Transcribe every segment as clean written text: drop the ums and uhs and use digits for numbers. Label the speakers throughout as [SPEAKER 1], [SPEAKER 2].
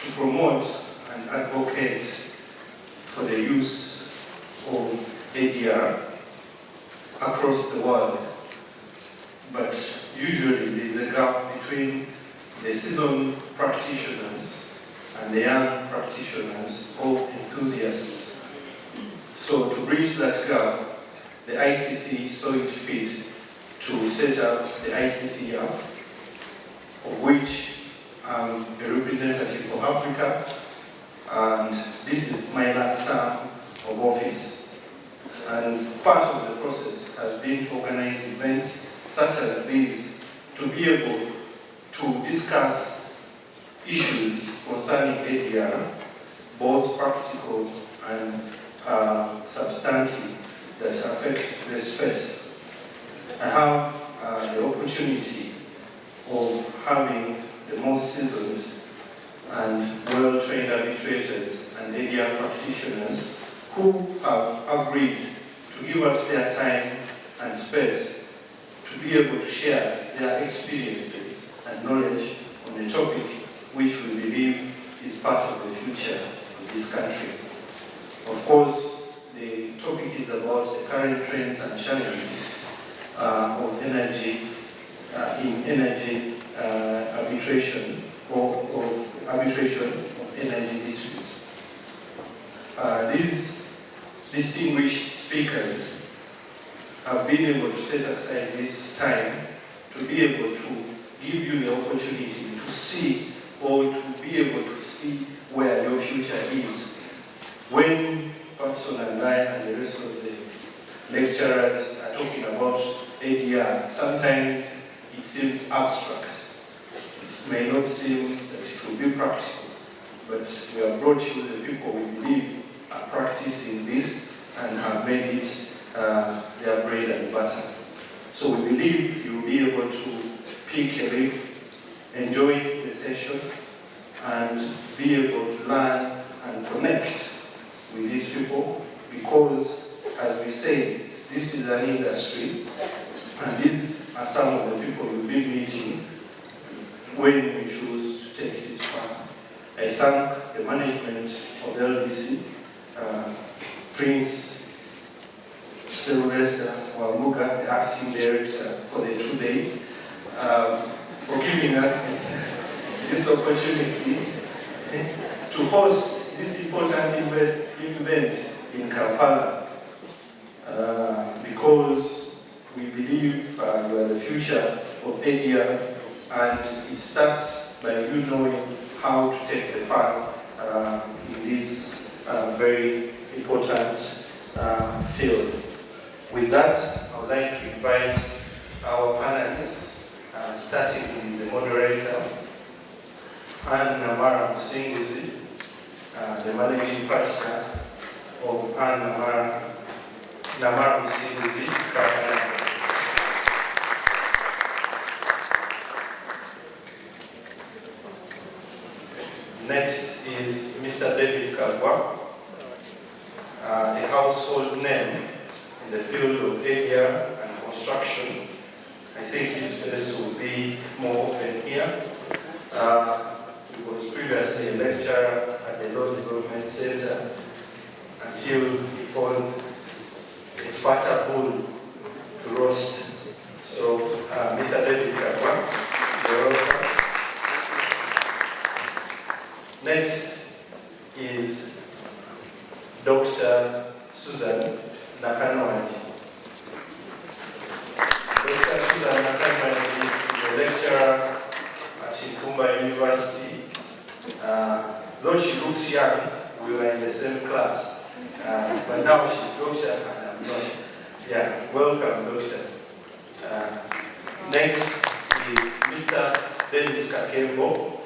[SPEAKER 1] to promote and advocate for the use of ADR across the world. But usually there is a gap between the seasoned practitioners and the young practitioners or enthusiasts. So to bridge that gap, the ICC saw it fit to set up the ICC YAAF, of which I'm a representative for Africa, and this is my last term of office. And part of the process has been to organize events such as these to be able to discuss issues concerning ADR, both practical and substantive, that affect the space. I have the opportunity of having the most seasoned and well-trained arbitrators and ADR practitioners who have agreed to give us their time and space to be able to share their experiences and knowledge on a topic which we believe is part of the future of this country. Of course, the topic is about the current trends and challenges of energy in energy arbitration or of arbitration of energy disputes. These distinguished speakers have been able to set aside this time to be able to give you the opportunity to see or to be able to see where your future is. When Watson and I and the rest of the lecturers are talking about ADR, sometimes it seems abstract. It may not seem that it will be practical, but we have brought you the people we believe are practicing this and have made it their bread and butter. So we believe you will be able to pick a leaf, enjoy the session, and be able to learn and connect with these people, because, as we say, this is an industry, and these are some of the people you'll be meeting when we choose to take this path. I thank the management of LDC, Prince Sylvester Wamuga, the acting director, for the 2 days, for giving us this opportunity to host this important event in Kampala, because we believe you are the future of ADR, and it starts by you knowing how to take the path in this very important field. With that, I would like to invite our panelists, starting with the moderator, Ann Namara Musinguzi, the managing partner of Ann Namara Musinguzi Company. Next is Mr. David Kalwa, a household name in the field of ADR and construction. I think his face will be more often here. He was previously a lecturer at the Law Development Center until he found a fatter bull to roast. So, Mr. David Kalwa, you're welcome. Next is Dr. Susan Nakanwaji. Dr. Susan Nakanwaji is a lecturer at Nkumba University. Though she looks young, we were in the same class. But now she's doctor and I'm not. Yeah, welcome, doctor. Next is Mr. Dennis Kakembo.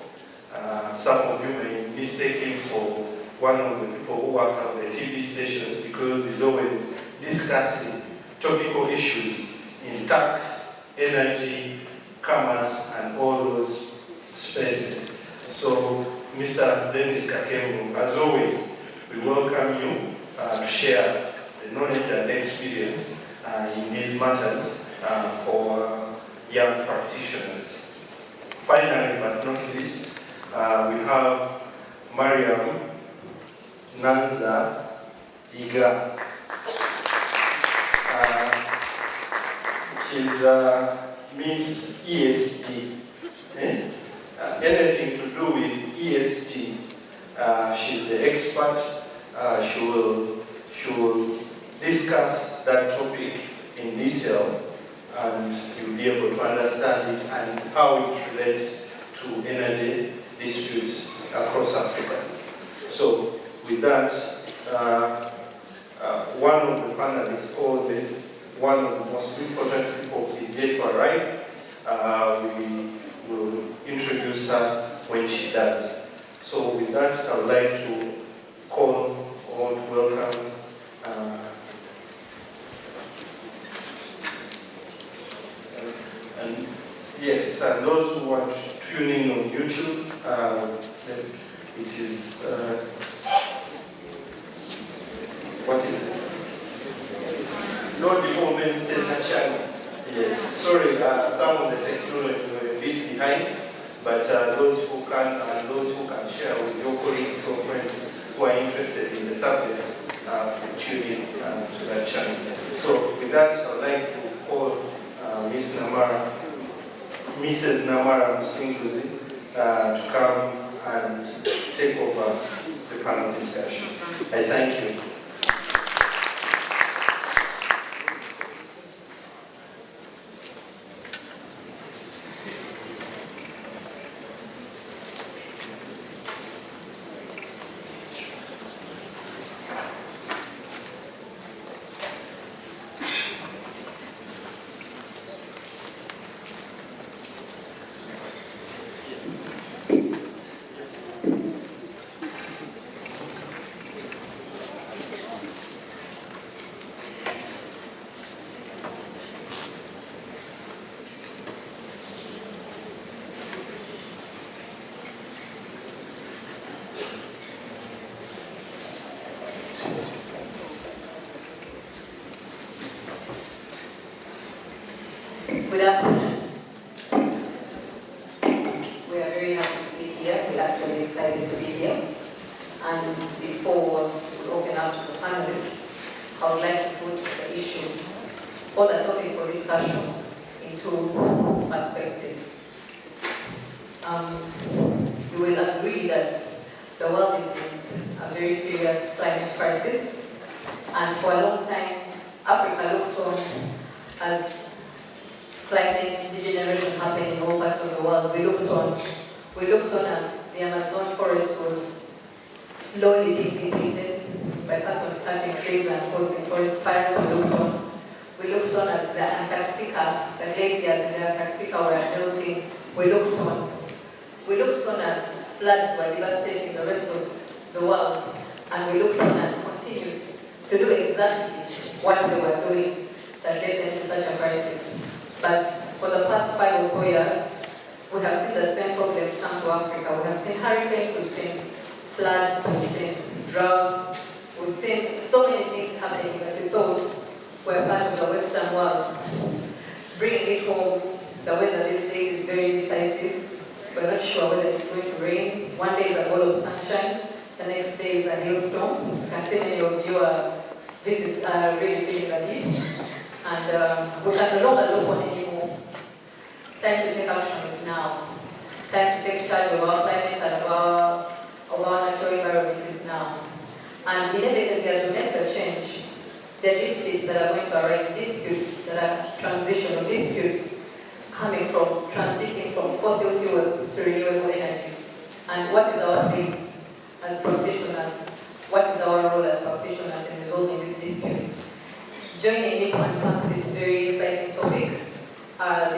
[SPEAKER 1] Some of you may mistake him for one of the people who work at the TV stations, because he's always discussing topical issues in tax, energy, commerce, and all those spaces. So, Mr. Dennis Kakembo, as always, we welcome you to share the knowledge and experience in these matters for young practitioners. Finally, but not least, we have Mariam Nanza Iga. She's Miss ESG. Anything to do with ESG. She's the expert. She will discuss that topic in detail, and you'll be able to understand it and how it relates to energy disputes across Africa. So with that, one of the panelists, or one of the most important people is yet to arrive. We will introduce her when she does. So with that, I would like to call or to welcome and yes, and those who want to tune in on YouTube, it is what is it? Lord Development Center channel. Yes, sorry, some of the technology were a bit behind, but those who can and those who can share with your colleagues or friends who are interested in the subject can tune in to that channel. So with that, I would like to call Mrs. Namara Musinguzi to come and take over the panel discussion. I thank you.
[SPEAKER 2] Good afternoon. We are very happy to be here. We're actually excited to be here. And before we open up to the panelists, I would like to put the issue or the topic for discussion into perspective. You will agree that the world is in a very serious climate crisis, and for a long time, Africa looked on as climate degeneration happening in all parts of the world. We looked on as the Amazon forest was slowly being depleted by persons cutting trees and causing forest fires. We looked on as the Antarctica, the glaciers in the Antarctica were melting. We looked on as floods were devastating the rest of the world, and we looked on and continued to do exactly what they were doing that led them to such a crisis. But for the past 5 or so years, we have seen the same problems come to Africa. We have seen hurricanes, we've seen floods, we've seen droughts, we've seen so many things happening that we thought were part of the Western world. Bringing it home, the weather these days is very decisive. We're not sure whether it's going to rain. One day is a ball of sunshine, the next day is a hailstorm. I can see many of you are really feeling the heat. And we can no longer look on anymore. Time to take action is now. Time to take charge of our climate and of our natural environment is now. And inevitably, as we make the change, the disputes that are going to arise, disputes that are transitional, disputes coming from transiting from fossil fuels to renewable energy. And what is our place as practitioners? What is our role as practitioners in resolving these disputes? Joining me to unpack this very exciting topic,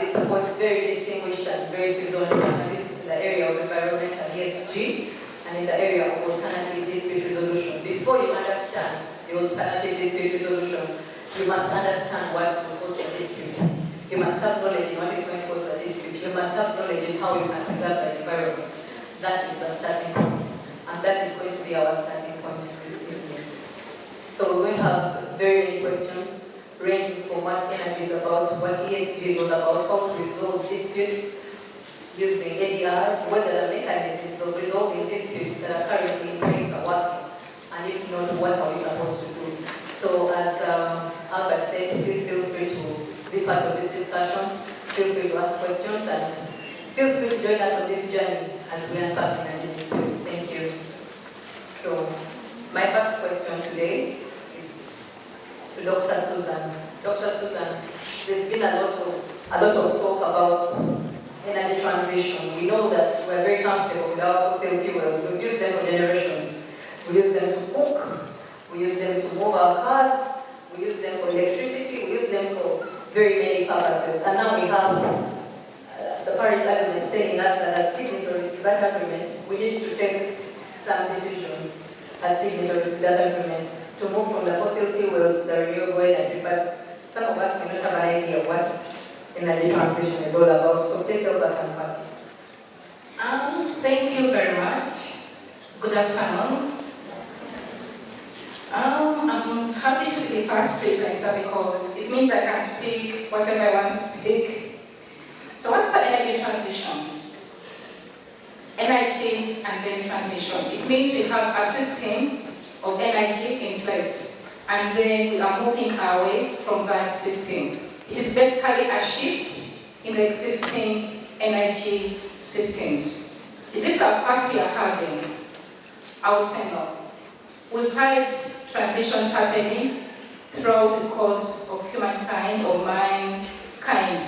[SPEAKER 2] this very distinguished and very seasoned panelists in the area of environment and ESG, and in the area of alternative dispute resolution. Before you understand the alternative dispute resolution, you must understand what will cause a dispute. You must have knowledge in what is going to cause a dispute. You must have knowledge in how you can preserve the environment. That is the starting point, and that is going to be our starting point this evening. So we're going to have very many questions, ranging from what energy is about, what ESG is all about, how to resolve disputes using ADR, whether the mechanisms of resolving disputes that are currently not, what are we supposed to do? So as Albert said, please feel free to be part of this discussion. Feel free to ask questions and feel free to join us on this journey as we unpack energy space. Thank you. So my first question today is to Dr. Susan. Dr. Susan, there's been a lot of talk about energy transition. We know that we're very comfortable with our fossil fuels. We've used them for generations. We use them to cook, we use them to move our cars, we use them for electricity, we use them for very many purposes. And now we have the Paris Agreement telling us that as signatories to that agreement, we need to take some decisions as signatories to that agreement to move from the fossil fuels to the renewable energy. But some of us may not have an idea what energy transition is all about. So please help us unpack it.
[SPEAKER 3] Thank you very much. Good afternoon. I'm happy to be the first presenter because it means I can speak whatever I want to speak. So what's the energy transition? Energy and then transition. It means we have a system of energy in place and then we are moving away from that system. It is basically a shift in the existing energy systems. Is it the first we are having? I would say no. We've had transitions happening throughout the course of humankind or mankind.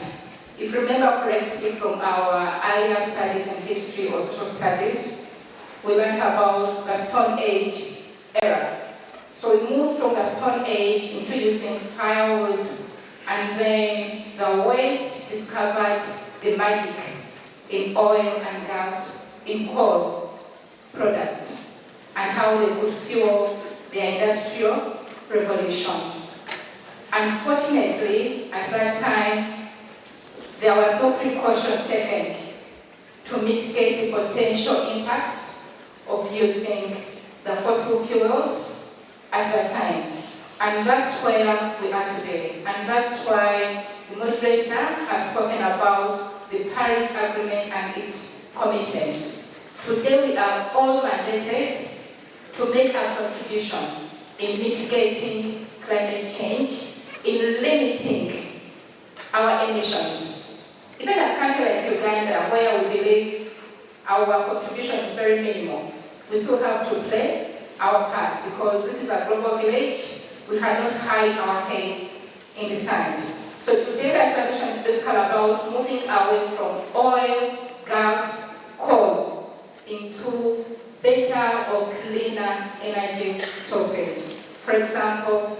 [SPEAKER 3] If you remember correctly from our earlier studies in history or social studies, we learned about the Stone Age era. So we moved from the Stone Age introducing firewood, and then the West discovered the magic in oil and gas, in coal products, and how they could fuel the industrial revolution. Unfortunately, at that time, there was no precaution taken to mitigate the potential impacts of using the fossil fuels at that time. And that's where we are today. And that's why the moderator has spoken about the Paris Agreement and its commitments. Today we are all mandated to make a contribution in mitigating climate change, in limiting our emissions. Even a country like Uganda, where we believe our contribution is very minimal, we still have to play our part because this is a global village. We cannot hide our heads in the sand. So today the transition is basically about moving away from oil, gas, coal into better or cleaner energy sources. For example,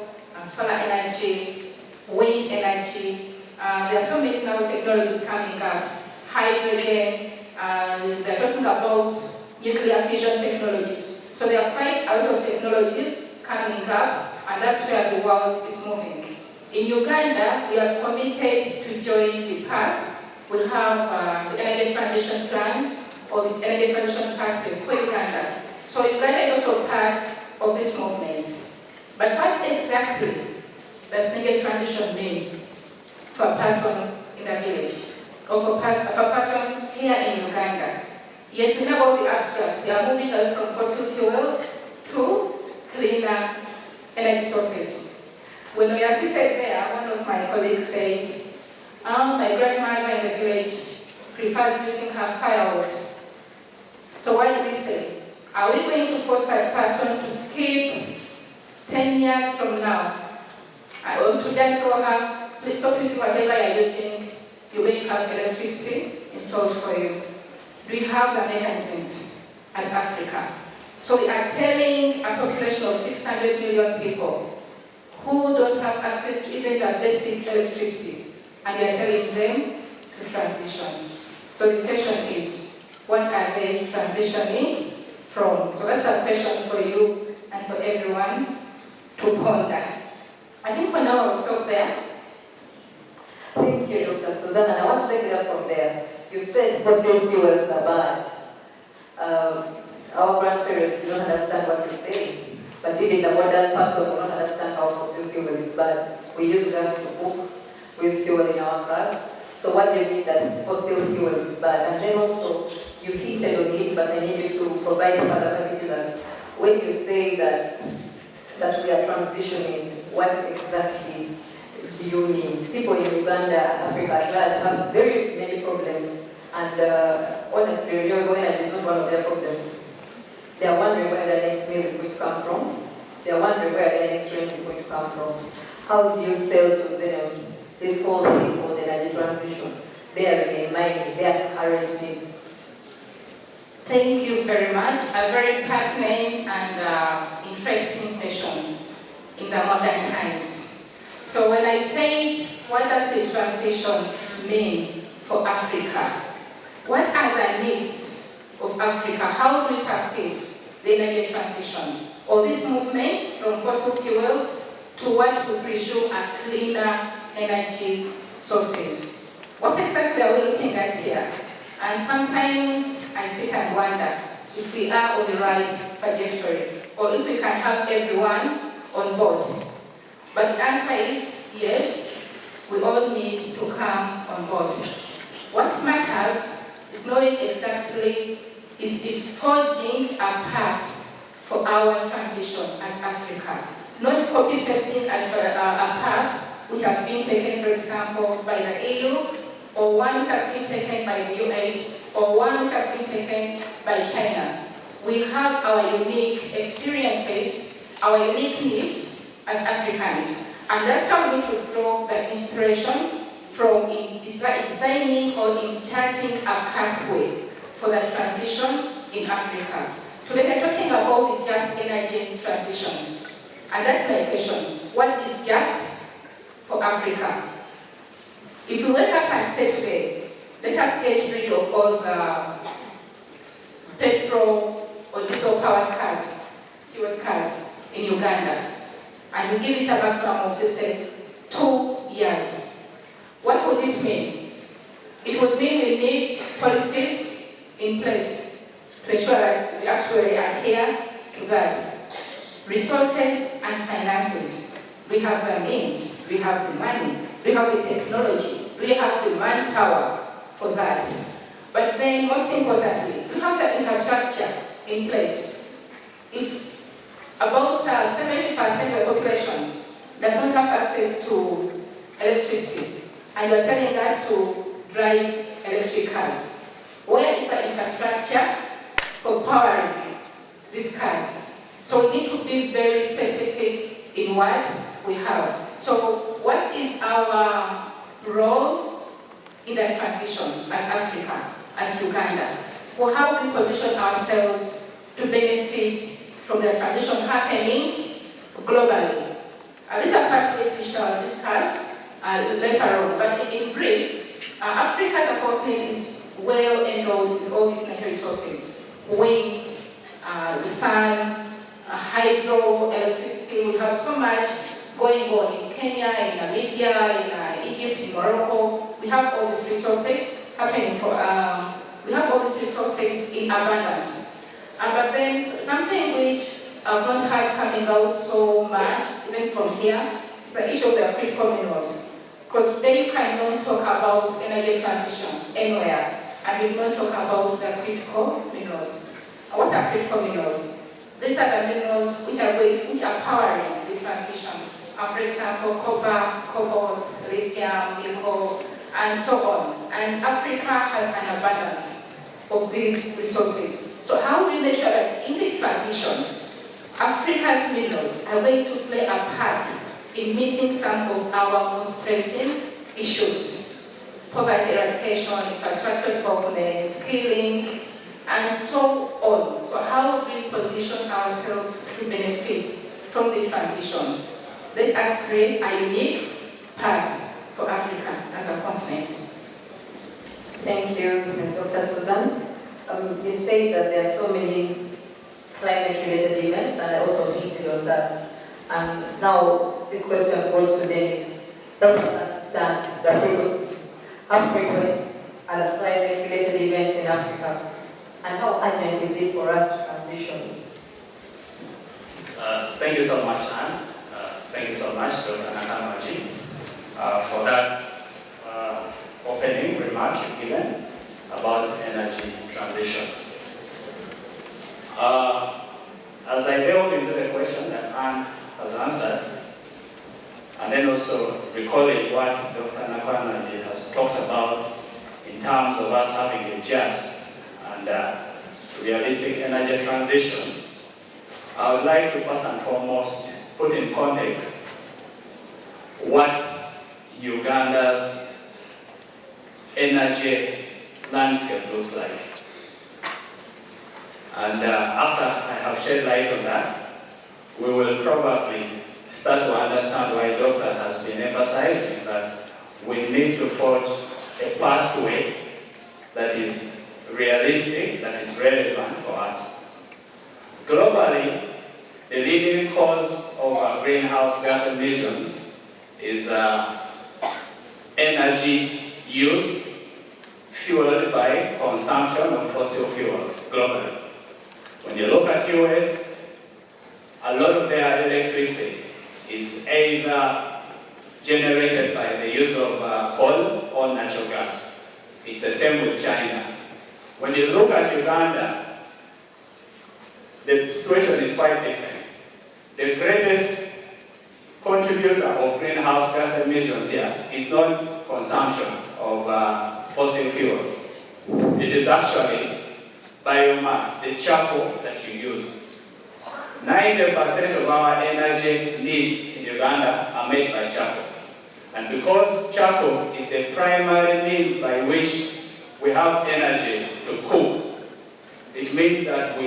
[SPEAKER 3] solar energy, wind energy. There are so many now technologies coming up. Hydrogen, they're talking about nuclear fusion technologies. So there are quite a lot of technologies coming up, and that's where the world is moving. In Uganda, we have committed to join the path. We have the Energy Transition Plan, or the Energy Transition Pathway for Uganda. So Uganda is also part of this movement. But what exactly does energy transition mean for a person in a village, or for a person here in Uganda? Yes, we know about the abstract. We are moving away from fossil fuels to cleaner energy sources. When we are seated there, one of my colleagues said, my grandmother in the village prefers using her firewood. So what did we say? Are we going to force that person to skip 10 years from now? Or to then tell her, please stop using whatever you're using, you're going to have electricity installed for you. Do we have the mechanisms as Africa? So we are telling a population of 600 million people who don't have access to even the basic electricity, and we are telling them to transition. So the question is, what are they transitioning from? So that's a question for you and for everyone to ponder. I think for now I'll stop there.
[SPEAKER 2] Thank you, Dr. Susan. And I want to take it up from there. You said fossil fuels are bad. Our grandparents don't understand what you're saying. But even the modern person will not understand how fossil fuel is bad. We use gas to cook, we use fuel in our cars. So what do you mean that fossil fuel is bad? And then also, you hinted on it, but I need you to provide further particulars. When you say that that we are transitioning, what exactly do you mean? People in Uganda, Africa at large, have very many problems, and honestly, renewable energy is not one of their problems. They are wondering where the next meal is going to come from. They are wondering where the next rent is going to come from. How do you sell to them this whole thing called energy transition, bearing in mind their current needs?
[SPEAKER 3] Thank you very much. A very pertinent and interesting question in the modern times. So when I say, what does the transition mean for Africa? What are the needs of Africa? How do we perceive the energy transition? Or this movement from fossil fuels to what we presume are cleaner energy sources? What exactly are we looking at here? And sometimes I sit and wonder if we are on the right trajectory, or if we can have everyone on board. But the answer is yes, we all need to come on board. What matters is knowing exactly, is forging a path for our transition as Africa. Not copy-pasting a path which has been taken, for example, by the EU, or one which has been taken by the US, or one which has been taken by China. We have our unique experiences, our unique needs as Africans. And that's how we need to draw the inspiration from in designing or in charting a pathway for the transition in Africa. Today we're talking about the just energy transition. And that's my question. What is just for Africa? If we wake up and say today, let us get rid of all the petrol or diesel-powered cars, fueled cars in Uganda, and we give it a maximum of, let's say, 2 years. What would it mean? It would mean we need policies in place to ensure that we actually adhere to that. Resources and finances. We have the means, we have the money, we have the technology, we have the manpower for that. But then, most importantly, we have the infrastructure in place. If about 70% of the population does not have access to electricity, and you're telling us to drive electric cars, where is the infrastructure for powering these cars? So we need to be very specific in what we have. So what is our role in the transition as Africa, as Uganda? Or how do we position ourselves to benefit from the transition happening globally? These are pathways we shall discuss later on. But in brief, Africa as a continent is well endowed with all these natural resources: wind, the sun, hydro, electricity. We have so much going on in Kenya, in Namibia, in Egypt, in Morocco. We have all these resources happening for, we have all these resources in abundance. But then something which I've not had coming out so much, even from here, is the issue of the critical minerals. Because today you cannot talk about energy transition anywhere, and we don't talk about the critical minerals. What are critical minerals? These are the minerals which are powering the transition. For example, copper, cobalt, lithium, nickel, and so on. And Africa has an abundance of these resources. So how do we make sure that in the transition, Africa's minerals are going to play a part in meeting some of our most pressing issues? Poverty eradication, infrastructure development, skilling, and so on. So how do we position ourselves to benefit from the transition? Let us create a unique path for Africa as a continent.
[SPEAKER 2] Thank you, Dr. Susan. You say that there are so many climate-related events, and I also hinted on that. And now this question goes to Dennis. Help us understand how frequent are the climate-related events in Africa, and how urgent is it for us to transition?
[SPEAKER 4] Thank you so much, Anne. Thank you so much, Dr. Nakamaji, for that opening remark you've given about energy transition. As I delve into the question that Anne has answered, and then also recalling what Dr. Nakwana has talked about in terms of us having a just and realistic energy transition, I would like to first and foremost put in context what Uganda's energy landscape looks like. And after I have shed light on that, we will probably start to understand why Doctor has been emphasizing that we need to forge a pathway that is realistic, that is relevant for us. Globally, the leading cause of greenhouse gas emissions is energy use fueled by consumption of fossil fuels globally. When you look at US, a lot of their electricity is either generated by the use of coal or natural gas. It's the same with China. When you look at Uganda, the situation is quite different. The greatest contributor of greenhouse gas emissions here is not consumption of fossil fuels. It is actually biomass, the charcoal that you use. 90% of our energy needs in Uganda are made by charcoal. And because charcoal is the primary means by which we have energy to cook, it means that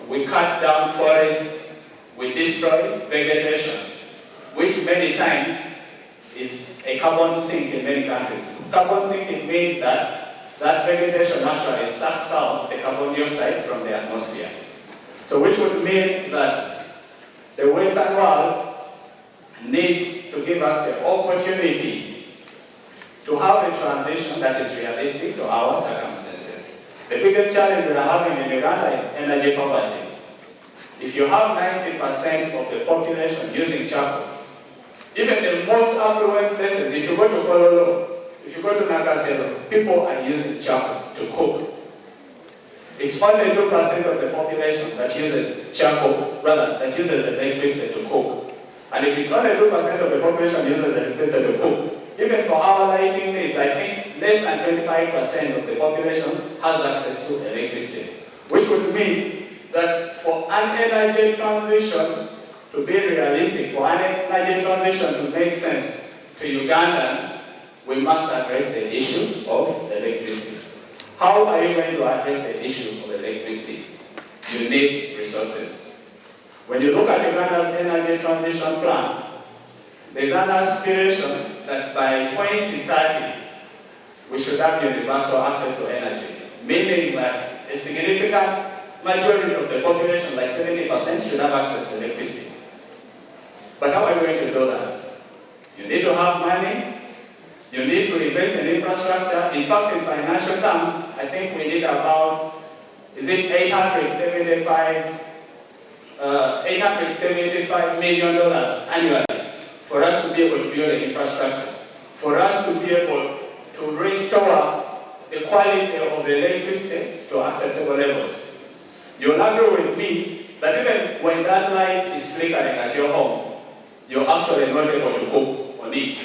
[SPEAKER 4] we cut down forests, we destroy vegetation, which many times is a carbon sink in many countries. Carbon sinking means that vegetation actually sucks out the carbon dioxide from the atmosphere. So which would mean that the Western world needs to give us the opportunity to have a transition that is realistic to our circumstances. The biggest challenge we are having in Uganda is energy poverty. If you have 90% of the population using charcoal, even the most affluent places, if you go to Kololo, if you go to Nakasero, people are using charcoal to cook. It's only 2% of the population that uses charcoal, rather, that uses electricity to cook. And if it's only 2% of the population uses electricity to cook, even for our lighting needs, I think less than 25% of the population has access to electricity. Which would mean that for an energy transition to be realistic, for an energy transition to make sense to Ugandans, we must address the issue of electricity. How are you going to address the issue of electricity? You need resources. When you look at Uganda's energy transition plan, there's an aspiration that by 2030, we should have universal access to energy, meaning that a significant majority of the population, like 70%, should have access to electricity. But how are you going to do that? You need to have money. You need to invest in infrastructure. In fact, in financial terms, I think we need about, $875 million annually for us to be able to build an infrastructure, for us to be able to restore the quality of the electricity to acceptable levels. You'll agree with me that even when that light is flickering at your home, you're actually not able to cook on it.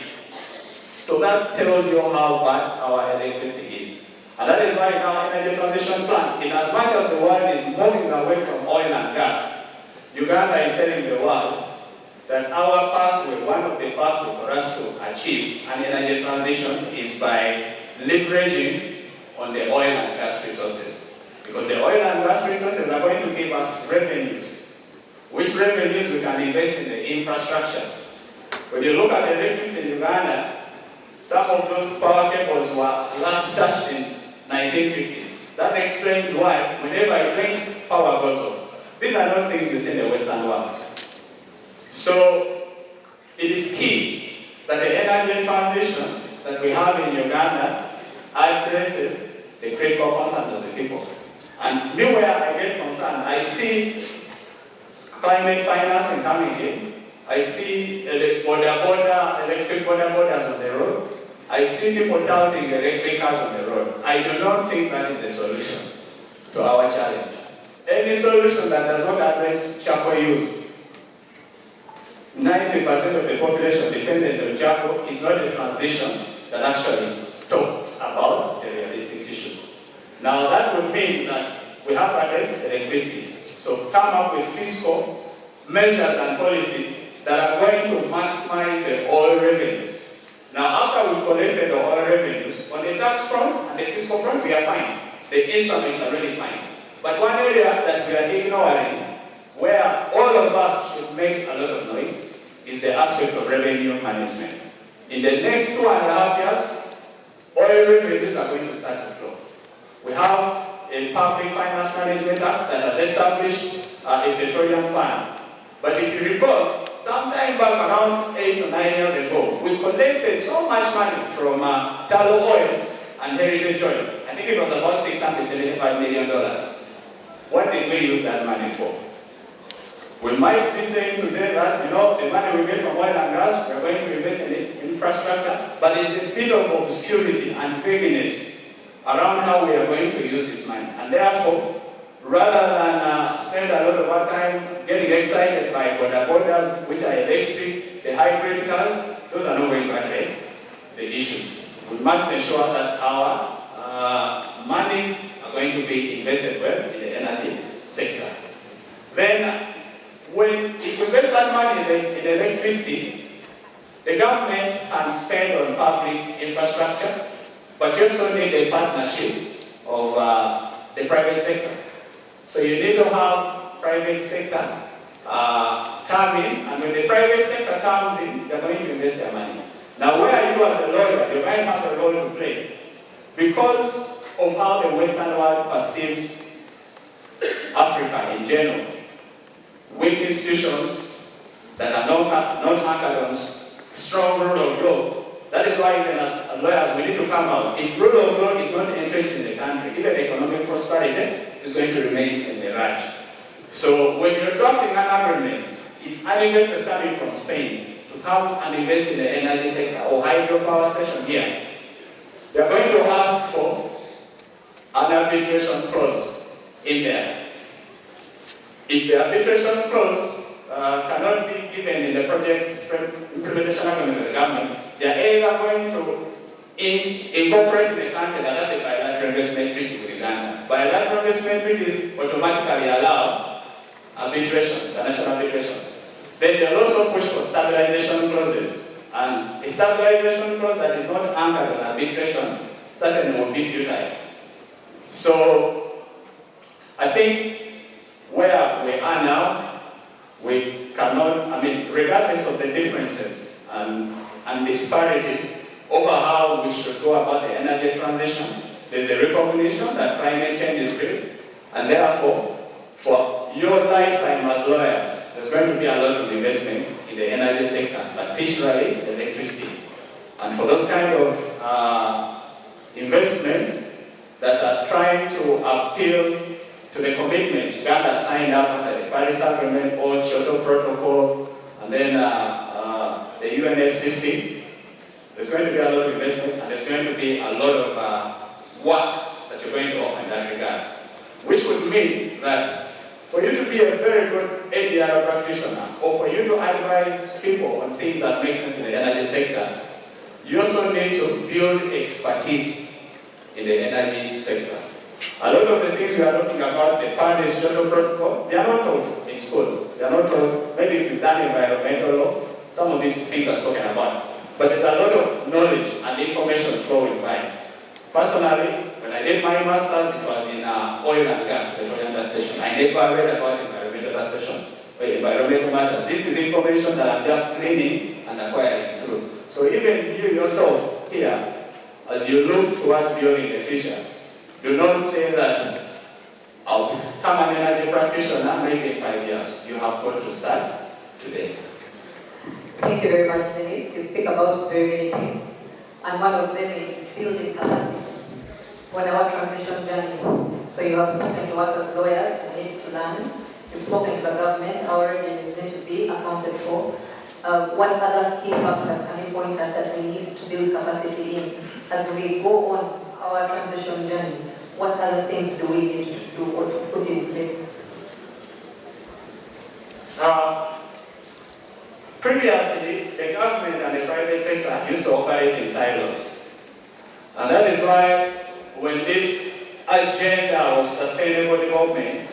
[SPEAKER 4] So that tells you how bad our electricity is. And that is why in our energy transition plan, in as much as the world is moving away from oil and gas, Uganda is telling the world that our pathway, one of the pathways for us to achieve an energy transition is by leveraging on the oil and gas resources. Because the oil and gas resources are going to give us revenues, which revenues we can invest in the infrastructure. When you look at electricity in Uganda, some of those power cables were last touched in 1950s. That explains why whenever it rains, power goes off. These are not things you see in the Western world. So it is key that the energy transition that we have in Uganda addresses the critical concerns of the people. And me, where I get concerned, I see climate financing coming in. I see electric border borders on the road. I see people touting electric cars on the road. I do not think that is the solution to our challenge. Any solution that does not address charcoal use 90% of the population dependent on charcoal is not a transition that actually talks about the realistic issues. Now that would mean that we have to address electricity. So come up with fiscal measures and policies that are going to maximize the oil revenues. Now after we've collected the oil revenues, on the tax front and the fiscal front, we are fine. The instruments are really fine. But one area that we are ignoring, where all of us should make a lot of noise, is the aspect of revenue management. In the next 2.5 years, oil revenues are going to start to flow. We have a Public Finance Management Act that has established a petroleum fund. But if you recall, sometime back around 8 or 9 years ago, we collected so much money from tallow oil and heritage oil. I think it was about $675 million. What did we use that money for? We might be saying today that, the money we get from oil and gas, we're going to invest in infrastructure, but there's a bit of obscurity and vagueness around how we are going to use this money. And therefore, rather than spend a lot of our time getting excited by borders, which are electric, the hybrid cars, those are not going to address the issues. We must ensure that our monies are going to be invested well in the energy sector. Then, if we invest that money in electricity, the government can spend on public infrastructure, but you also need a partnership of the private sector. So you need to have private sector come in, and when the private sector comes in, they're going to invest their money. Now, where you as a lawyer, you might have a role to play. Because of how the Western world perceives Africa in general, weak institutions that are not anchored on strong rule of law. That is why even as lawyers, we need to come out. If rule of law is not entrenched in the country, even economic prosperity is going to remain in the right. So when you're drafting an agreement, if an investor is coming from Spain to come and invest in the energy sector or hydropower station here, they're going to ask for an arbitration clause in there. If the arbitration clause cannot be given in the project implementation agreement of the government, they are either going to incorporate in the country that has a bilateral investment treaty with Uganda. Bilateral investment treaties automatically allow arbitration, international arbitration. Then they'll also push for stabilization clauses. And a stabilization clause that is not anchored on arbitration certainly will be futile. So I think where we are now, we cannot, regardless of the differences and disparities over how we should go about the energy transition, there's a recognition that climate change is real, and therefore, for your lifetime as lawyers, there's going to be a lot of investment in the energy sector, particularly electricity. And for those kind of investments that are trying to appeal to the commitments Uganda signed up under the Paris Agreement or Kyoto Protocol, and then the UNFCCC, there's going to be a lot of investment, and there's going to be a lot of work that you're going to offer in that regard. Which would mean that for you to be a very good ADR practitioner, or for you to advise people on things that make sense in the energy sector, you also need to build expertise in the energy sector. A lot of the things we are talking about, the Paris Kyoto Protocol, they are not taught in school. They are not taught, maybe if you've done environmental law, some of these things are spoken about. But there's a lot of knowledge and information flowing by. Personally, when I did my master's, it was in oil and gas, petroleum taxation. I never read about environmental taxation or environmental matters. This is information that I'm just gleaning and acquiring through. So even you yourself here, as you look towards building the future, do not say that I'll become an energy practitioner maybe in 5 years. You have got to start today.
[SPEAKER 2] Thank you very much, Dennis. You speak about very many things, and one of them is building capacity on our transition journey. So you have spoken to us as lawyers, we need to learn. You've spoken to the government, our revenues need to be accounted for. What other key factors can you point at that we need to build capacity in as we go on our transition journey? What other things do we need to do or to put in place?
[SPEAKER 4] Previously, the government and the private sector used to operate in silos. And that is why when this agenda of sustainable development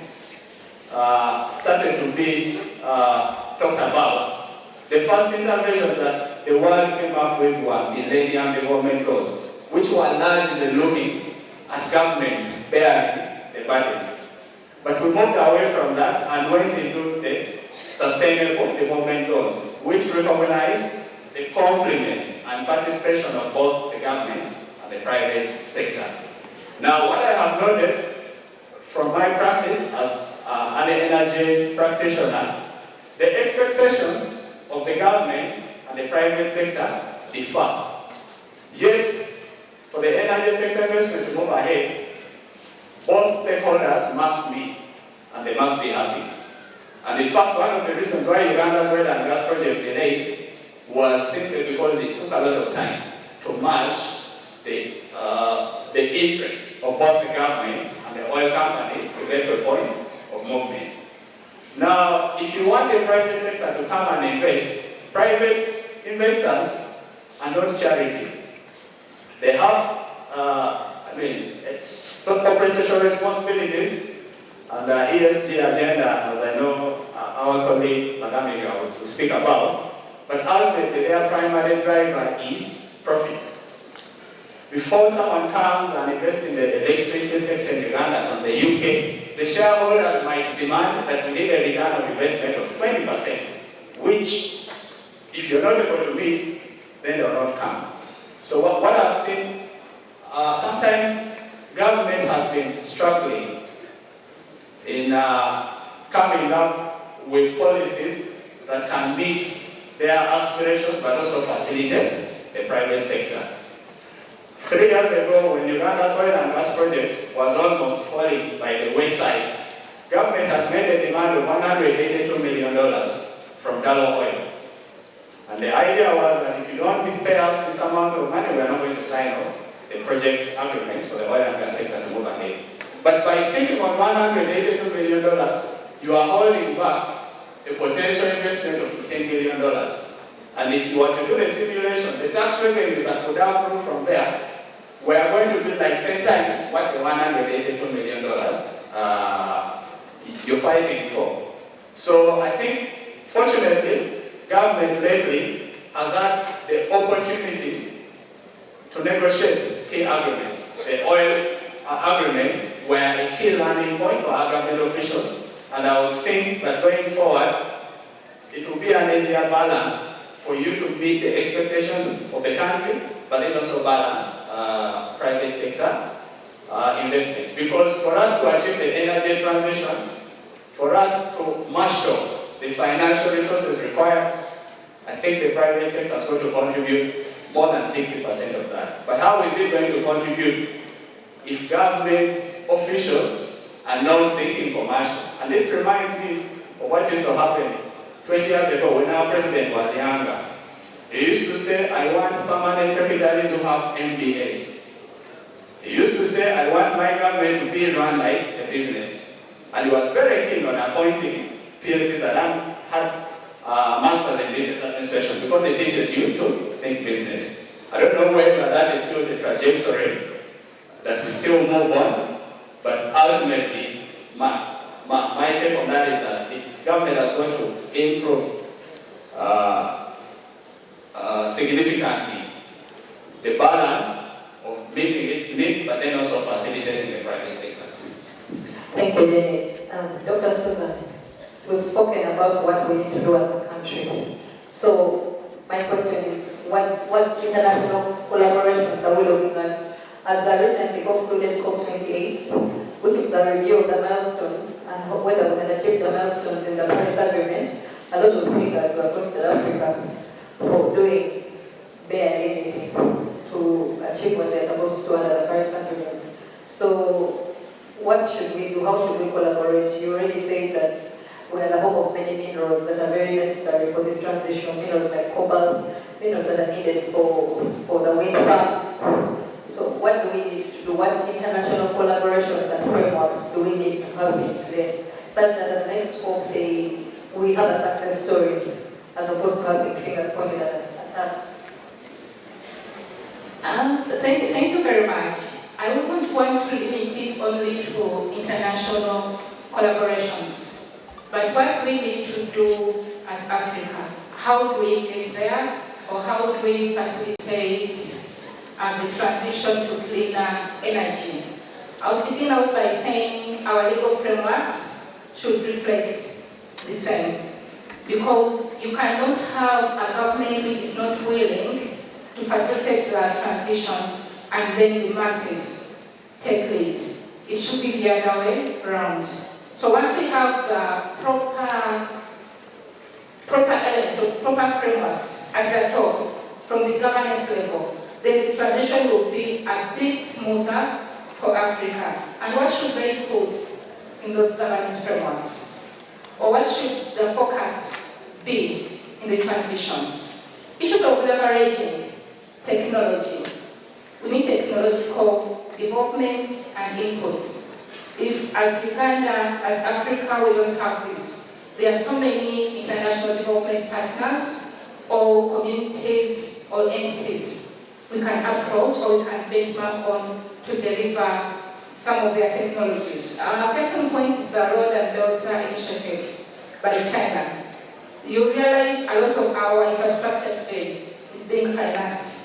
[SPEAKER 4] started to be talked about, the first interventions that the world came up with were Millennium Development Goals, which were largely looking at government bearing the burden. But we moved away from that and went into the Sustainable Development Goals, which recognize the complement and participation of both the government and the private sector. Now, what I have noted from my practice as an energy practitioner, the expectations of the government and the private sector differ. Yet, for the energy sector investment to move ahead, both stakeholders must meet and they must be happy. And in fact, one of the reasons why Uganda's oil and gas project delayed was simply because it took a lot of time to merge the interests of both the government and the oil companies to get to a point of movement. Now, if you want the private sector to come and invest, private investors are not charity. They have, corporate social responsibilities and the ESG agenda, as I know our colleague Madam Ega will speak about, but ultimately their primary driver is profit. Before someone comes and invests in the electricity sector in Uganda from the UK, the shareholders might demand that we need a return of investment of 20%, which, if you're not able to meet, then they will not come. So what I've seen, sometimes government has been struggling in coming up with policies that can meet their aspirations but also facilitate the private sector. 3 years ago, when Uganda's oil and gas project was almost falling by the wayside, government had made a demand of $182 million from Gallo Oil. And the idea was that if you don't pay us this amount of money, we are not going to sign off the project agreements for the oil and gas sector to move ahead. But by spending on $182 million, you are holding back a potential investment of $10 billion. And if you want to do the simulation, the tax revenues that would accrue from there, we are going to be like 10 times what the $182 million you're fighting for. So I think, fortunately, government lately has had the opportunity to negotiate key agreements. The oil agreements were a key learning point for our government officials, and I would think that going forward, it will be an easier balance for you to meet the expectations of the country, but it also balance private sector investment. Because for us to achieve the energy transition, for us to marshal the financial resources required, I think the private sector is going to contribute more than 60% of that. But how is it going to contribute if government officials are not thinking commercial? And this reminds me of what used to happen 20 years ago when our president was younger. He used to say, I want permanent secretaries who have MBAs. He used to say, I want my government to be run like a business. And he was very keen on appointing PLCs that had masters in business administration because it teaches you to think business. I don't know whether that is still the trajectory that we still move on, but ultimately, my take on that is that it's government that's going to improve significantly the balance of meeting its needs, but then also facilitating the private sector.
[SPEAKER 2] Thank you, Dennis. Dr. Susan, we've spoken about what we need to do as a country. So my question is, what international collaborations are we looking at? At the recently concluded COP28, which was a review of the milestones and whether we can achieve the milestones in the Paris Agreement, a lot of figures were going to Africa for doing barely anything to achieve what they're supposed to under the Paris Agreement. So what should we do? How should we collaborate? You already said that we are the home of many minerals that are very necessary for this transition, minerals like cobalt, minerals that are needed for the wind farms. So what do we need to do? What international collaborations and frameworks do we need to have in place such that the next COP we have a success story as opposed to having fingers pointed at us.
[SPEAKER 3] Thank you very much. I wouldn't want to limit it only to international collaborations, but what we need to do as Africa, how do we get there, or how do we facilitate the transition to cleaner energy? I'll begin out by saying our legal frameworks should reflect the same, because you cannot have a government which is not willing to facilitate the transition and then the masses take lead. It should be the other way around. So once we have the proper elements or proper frameworks at the top from the governance level, then the transition will be a bit smoother for Africa. And what should they put in those governance frameworks? Or what should the focus be in the transition? Issue of leveraging technology. We need technological developments and inputs. If as Uganda, as Africa, we don't have this, there are so many international development partners or communities or entities we can approach or we can benchmark on to deliver some of their technologies. Our case in point is the Road and Belt Initiative by China. You realize a lot of our infrastructure today is being financed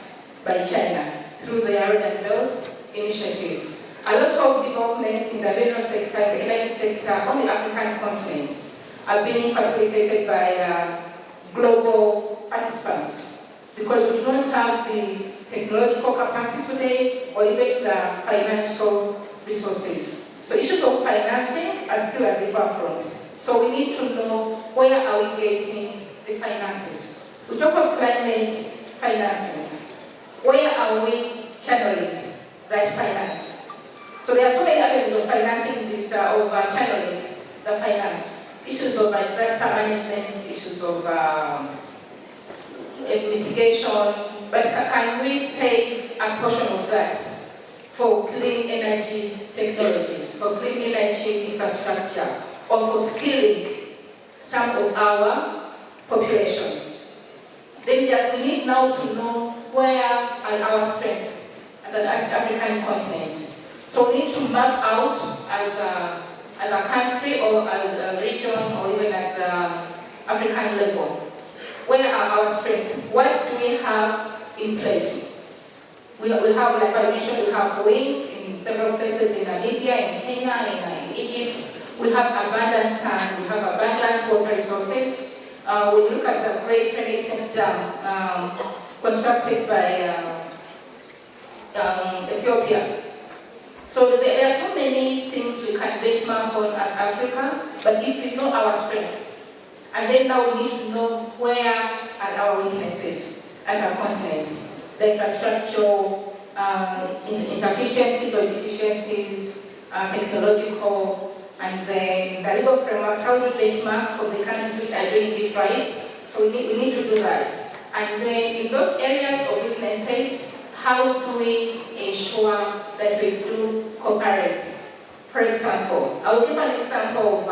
[SPEAKER 3] by China through the Road and Belt Initiative. A lot of developments in the mineral sector, in the energy sector on the African continent are being facilitated by global participants because we don't have the technological capacity today or even the financial resources. So issues of financing are still at the forefront. So we need to know where are we getting the finances. We talk of climate financing. Where are we channeling that finance? So there are so many avenues of financing this, of channeling the finance. Issues of disaster management, issues of mitigation, but can we save a portion of that for clean energy technologies, for clean energy infrastructure, or for skilling some of our population? Then we need now to know where are our strengths as an African continent. So we need to map out as a country or as a region or even at the African level. Where are our strengths? What do we have in place? We have, like I mentioned, we have wind in several places in Namibia, in Kenya, in Egypt. We have abundant sand, we have abundant water resources. We look at the Great Renaissance Dam constructed by Ethiopia. So there are so many things we can benchmark on as Africa, but if we know our strength, and then now we need to know where are our weaknesses as a continent, the infrastructural insufficiencies or deficiencies, technological, and then the legal frameworks, how to benchmark for the countries which are doing it right. So we need to do that. And then in those areas of weaknesses, how do we ensure that we do cooperate? For example, I will give an example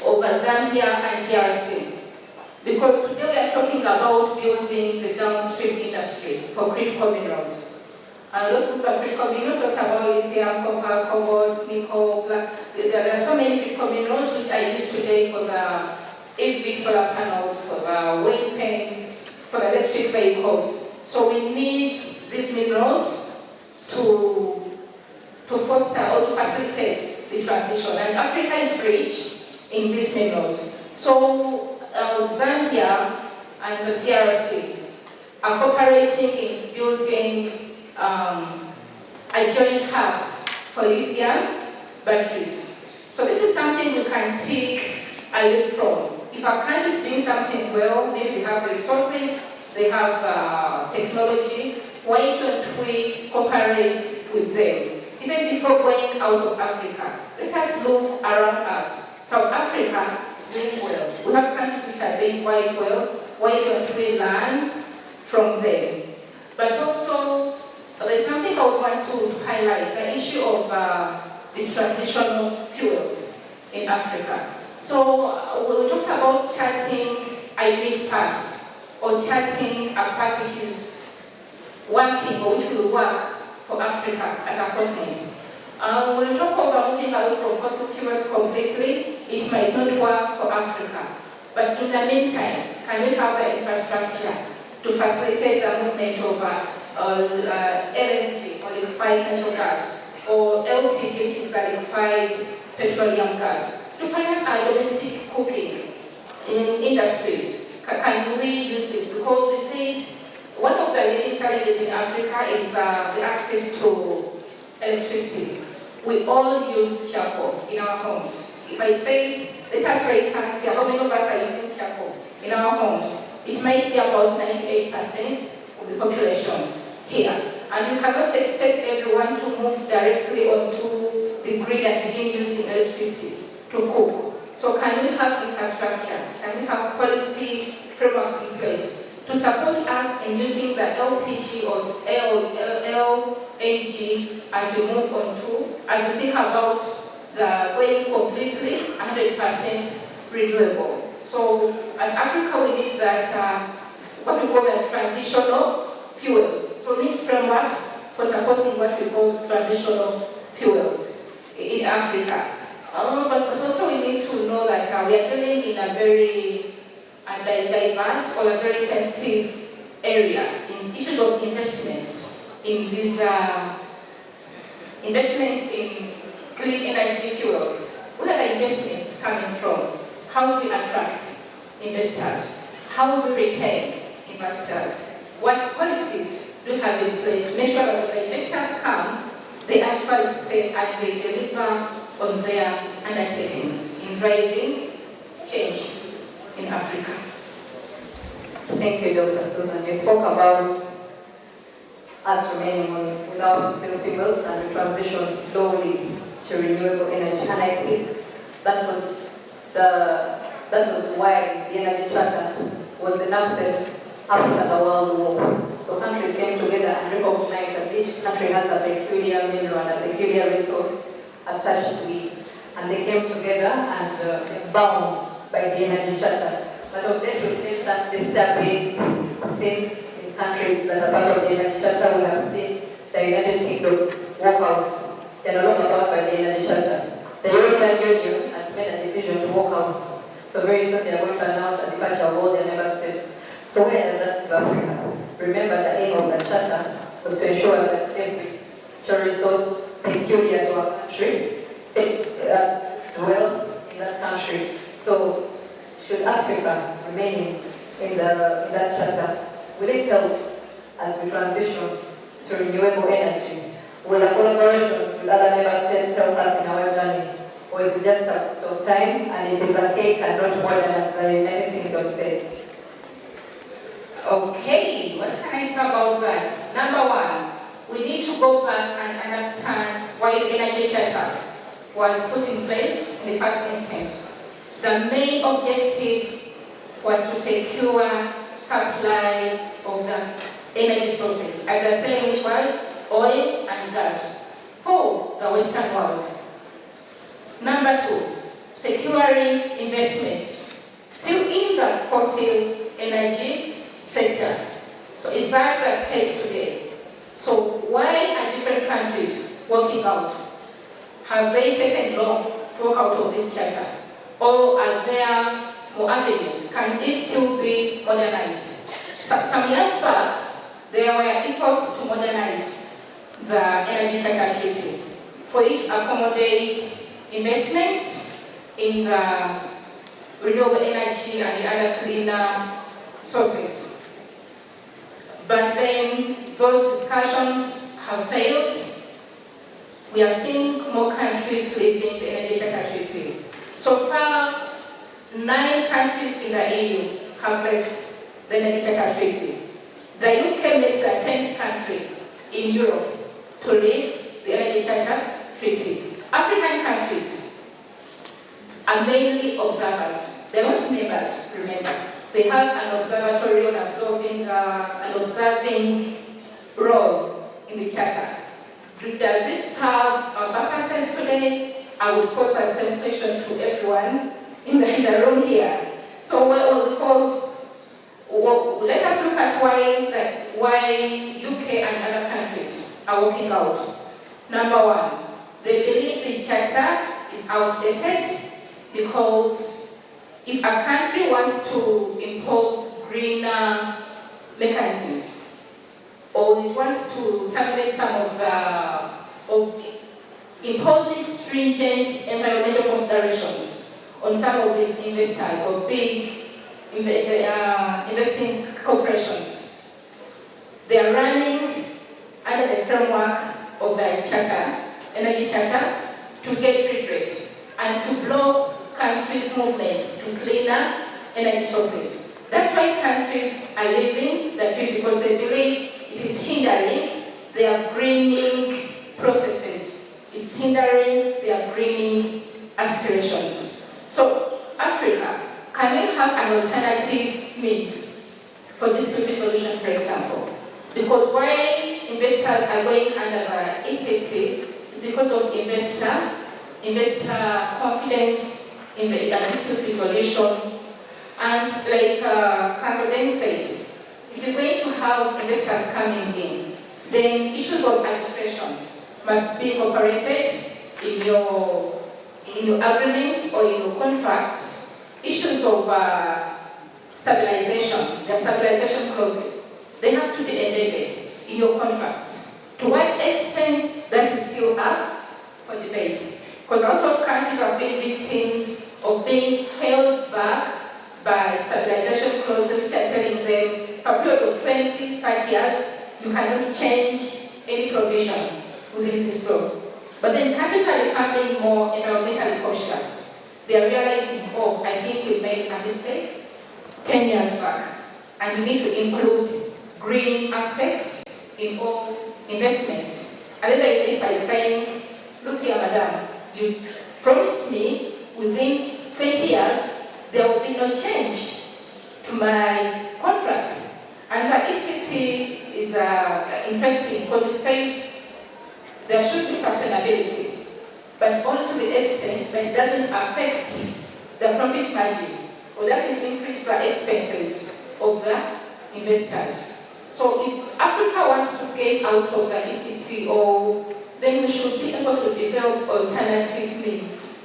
[SPEAKER 3] of Zambia and DRC. Because today we are talking about building the downstream industry for critical minerals. And those who are critical minerals talk about lithium, copper, cobalt, nickel, black. There are so many critical minerals which are used today for the EV solar panels, for the wind paints, for the electric vehicles. So we need these minerals to foster or to facilitate the transition. And Africa is rich in these minerals. So Zambia and the DRC are cooperating in building a joint hub for lithium batteries. So this is something you can pick a leaf from. If a country is doing something well, maybe they have resources, they have technology, why don't we cooperate with them? Even before going out of Africa, let us look around us. South Africa is doing well. We have countries which are doing quite well. Why don't we learn from them? But also, there's something I would want to highlight, the issue of the transitional fuels in Africa. So we talked about charting a unique path, or charting a path which is working or which will work for Africa as a continent. When we talk about moving away from fossil fuels completely, it might not work for Africa. But in the meantime, can we have the infrastructure to facilitate the movement of LNG, or liquefied natural gas, or LPG, which is the liquefied petroleum gas, to finance our domestic cooking in industries? Can we use this? Because we see one of the leading challenges in Africa is the access to electricity. We all use charcoal in our homes. If I say, let us raise hands here, how many of us are using charcoal in our homes? It might be about 98% of the population here. And you cannot expect everyone to move directly onto the grid and begin using electricity to cook. So can we have infrastructure? Can we have policy frameworks in place to support us in using the LPG or LNG as we move on to, as we think about the going completely 100% renewable? So as Africa, we need that, what we call the transitional fuels. So we need frameworks for supporting what we call transitional fuels in Africa. But also we need to know that we are dealing in a very diverse or a very sensitive area in issues of investments in these investments in clean energy fuels. Where are the investments coming from? How do we attract investors? How do we retain investors? What policies do we have in place to make sure that when the investors come, they actually stay and they deliver on their undertakings in driving change in Africa?
[SPEAKER 2] Thank you, Dr. Susan. You spoke about us remaining without fossil fuels and the transition slowly to renewable energy. And I think that was why the Energy Charter was enacted after the World War. So countries came together and recognized that each country has a peculiar mineral and a peculiar resource attached to it. And they came together and bound by the Energy Charter. But of late we've seen some disturbing things in countries that are part of the Energy Charter. We have seen the United Kingdom walk out. They are no longer bound by the Energy Charter. The European Union has made a decision to walk out. So very soon they are going to announce a departure of all their member states. So where does that leave Africa? Remember, the aim of the Charter was to ensure that every resource peculiar to our country dwell in that country. So should Africa remain in that charter? Will it help as we transition to renewable energy? Will the collaboration with other member states help us in our journey? Or is it just a waste of time and it is a cake and not more than as the United Kingdom said?
[SPEAKER 3] Okay, what can I say about that? Number one, we need to go back and understand why the Energy Charter was put in place in the first instance. The main objective was to secure supply of the energy sources, at the time which was oil and gas, for the Western world. Number two, securing investments, still in the fossil energy sector. So is that the case today? So why are different countries working out? Have they taken long to work out of this charter? Or are there more avenues? Can it still be modernized? Some years back, there were efforts to modernize the Energy Charter Treaty for it to accommodate investments in the renewable energy and the other cleaner sources. But then those discussions have failed. We are seeing more countries leaving the Energy Charter Treaty. So far, 9 countries in the EU have left the Energy Charter Treaty. The UK makes the 10th country in Europe to leave the Energy Charter Treaty. African countries are mainly observers. They're not members, remember. They have an observatory and an observing role in the Charter. Does it serve our purposes today? I would pose the same question to everyone in the room here. So let us look at why UK and other countries are working out. Number one, they believe the charter is outdated because if a country wants to impose greener mechanisms or it wants to terminate some of imposing stringent environmental considerations on some of these investors or big investing corporations, they are running under the framework of the charter, energy charter, to get redress and to block countries' movement to cleaner energy sources. That's why countries are leaving the treaty, because they believe it is hindering their greening processes. It's hindering their greening aspirations. So, Africa, can we have an alternative means for dispute resolution, for example? Because why investors are going under the ECT is because of investor confidence in the dispute resolution. And like Council then said, if you're going to have investors coming in, then issues of arbitration must be incorporated in your agreements or in your contracts. Issues of stabilization, the stabilization clauses, they have to be embedded in your contracts. To what extent that is still up for debate? Because a lot of countries have been victims of being held back by stabilization clauses which are telling them for a period of 20, 30 years, you cannot change any provision within this law. But then countries are becoming more environmentally cautious. They are realizing, oh, I think we made a mistake 10 years back, and we need to include green aspects in all investments. And then the investor is saying, look here, madam, you promised me within 20 years there will be no change to my contract. And the ECT is interesting because it says there should be sustainability, but only to the extent that it doesn't affect the profit margin or doesn't increase the expenses of the investors. So if Africa wants to get out of the ECT, then we should be able to develop alternative means,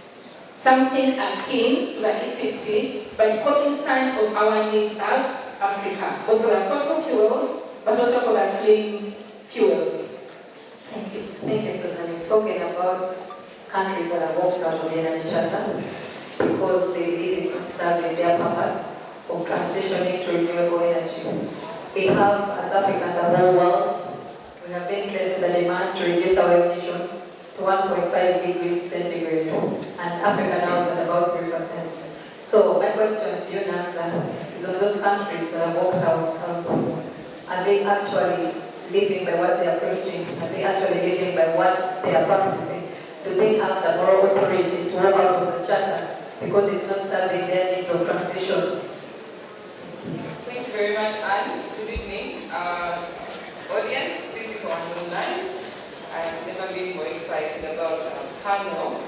[SPEAKER 3] something akin to the ECT, but cognizant of our needs as Africa, both for the fossil fuels, but also for the clean fuels. Thank you.
[SPEAKER 2] Thank you, Susan. You've spoken about countries that have walked out of the energy charter because it is not serving their purpose of transitioning to renewable energy. We have, as Africa and the whole world, we have been placed the demand to reduce our emissions to 1.5 degrees centigrade, and Africa now is at about 3%. So my question to you, Nanza, is on those countries that have walked out, are they actually living by what they are preaching? Are they actually living by what they are practicing? Do they have the moral authority to walk out of the charter because it's not serving their needs of transition?
[SPEAKER 5] Thank you very much, Anne. Good evening. Audience, physical and online. I've never been more excited about a panel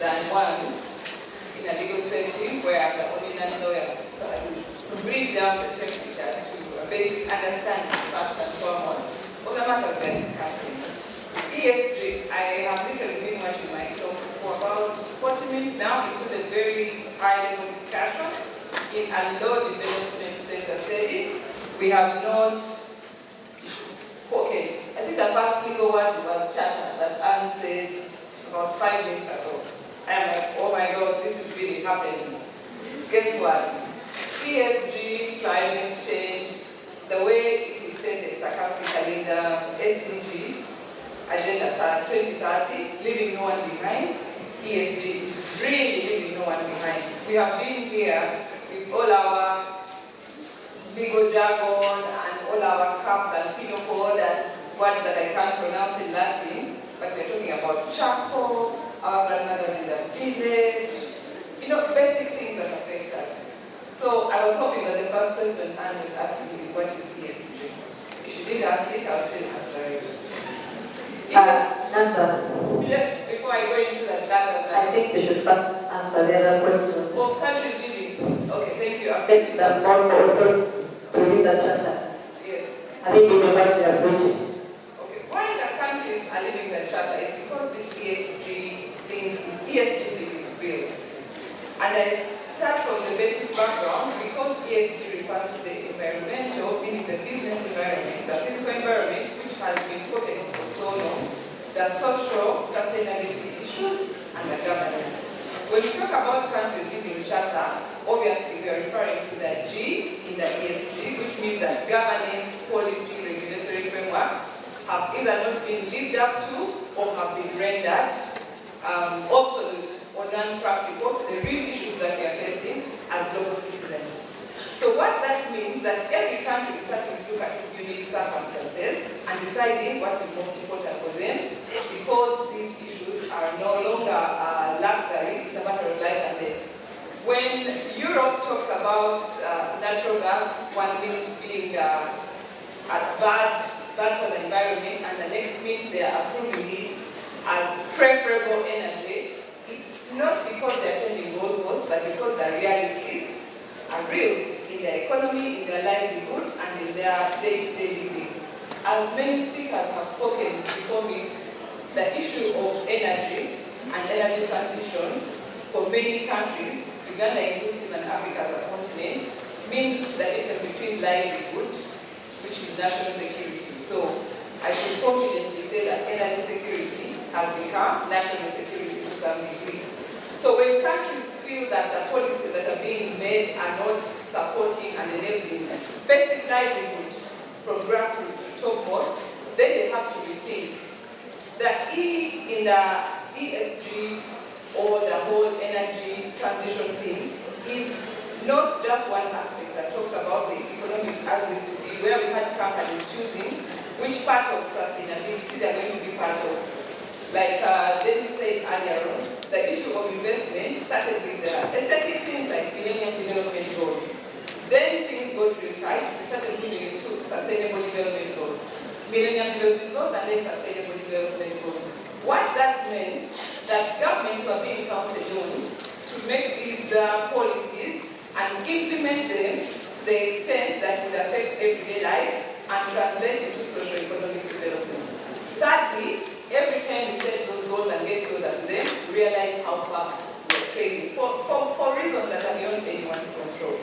[SPEAKER 5] than one in a legal setting where I'm the only non-lawyer. So I will bring down the technical to a basic understanding, first and foremost, of the matters we're discussing. ESG, I have literally been watching my talk for about 40 minutes now into the very high-level discussion in a law development center setting. We have not spoken. I think the first legal word was charter that Anne said about 5 minutes ago. I'm like, oh my God, this is really happening. Guess what? ESG, climate change, the way it is stated sarcastically, the SDG, Agenda 2030, leaving no one behind. ESG, really leaving no one behind. We have been here with all our legal jargon and all our caps and pinochle and words that I can't pronounce in Latin, but we're talking about charcoal, our grandmothers in the village, basic things that affect us. So I was hoping that the first question Anne would ask me is, what is ESG? If she didn't ask it, I'll still answer it.
[SPEAKER 2] Nanza,
[SPEAKER 5] Yes, before I go into the chat,
[SPEAKER 2] I think you should first answer the other question.
[SPEAKER 5] Of countries living. Okay, thank you.
[SPEAKER 2] Take the more authority to read the charter.
[SPEAKER 5] Yes.
[SPEAKER 2] I think they divide their bridge.
[SPEAKER 5] Okay. Why the countries are living the charter is because this ESG thing is real. And I start from the basic background because ESG refers to the environmental, meaning the business environment, the physical environment, which has been spoken of for so long, the social sustainability issues, and the governance. When we talk about countries living charter, obviously we are referring to the G in the ESG, which means that governance, policy, regulatory frameworks have either not been lived up to or have been rendered obsolete or non-practical to the real issues that we are facing as global citizens. So what that means that every country is starting to look at its unique circumstances and deciding what is most important for them, because these issues are no longer a luxury, it's a matter of life and death. When Europe talks about natural gas, one minute being bad for the environment, and the next minute they are approving it as preferable energy, it's not because they are changing goalposts, but because the realities are real in their economy, in their livelihood, and in their day-to-day living. As many speakers have spoken before me, the issue of energy and energy transition for many countries, Uganda inclusive and Africa as a continent, means the difference between livelihood, which is national security. So I should confidently say that energy security has become national security to some degree. So when countries feel that the policies that are being made are not supporting and enabling basic livelihood from grassroots to topmost, then they have to rethink. The E in the ESG or the whole energy transition thing is not just one aspect that talks about the economics as it is to be, where we had companies choosing which part of sustainability they are going to be part of. Like Dennis said earlier on, the issue of investment started with the aesthetic things like Millennium Development Goals. Then things got really tight, we started moving into sustainable development goals. Millennium Development Goals and then sustainable development goals. What that meant, that governments were being counted on to make these policies and implement them to the extent that would affect everyday life and translate into socio-economic development. Sadly, every time we set those goals and get closer to them, we realize how far we're trading for reasons that are beyond anyone's control.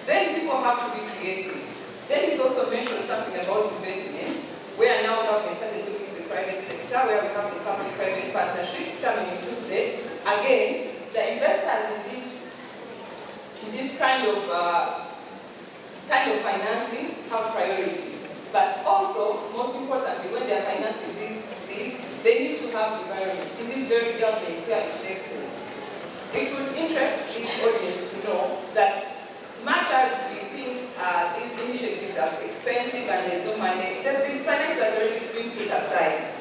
[SPEAKER 5] Then people have to be creative. Then he's also mentioned something about investment, where now government started looking at the private sector, where we have the public-private partnerships coming into play. Again, the investors in this kind of financing have priorities. But also, most importantly, when they are financing these, they need to have environments in these very governments where it makes sense. It would interest this audience to know that much as we think these initiatives are expensive and there's no money, there's been finance that already been put aside.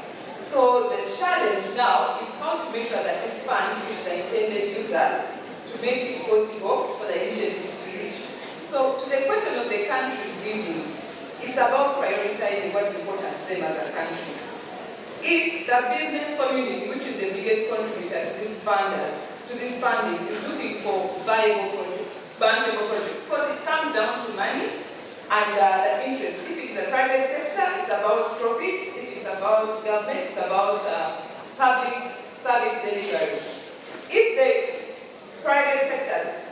[SPEAKER 5] So the challenge now is how to make sure that this fund reaches the intended users to make it possible for the initiatives to reach. So to the question of the country's living, it's about prioritizing what's important to them as a country. If the business community, which is the biggest contributor to this funding, is looking for viable projects, bankable projects, because it comes down to money and the interest. If it's the private sector, it's about profits. If it's about government, it's about public service delivery. If the private sector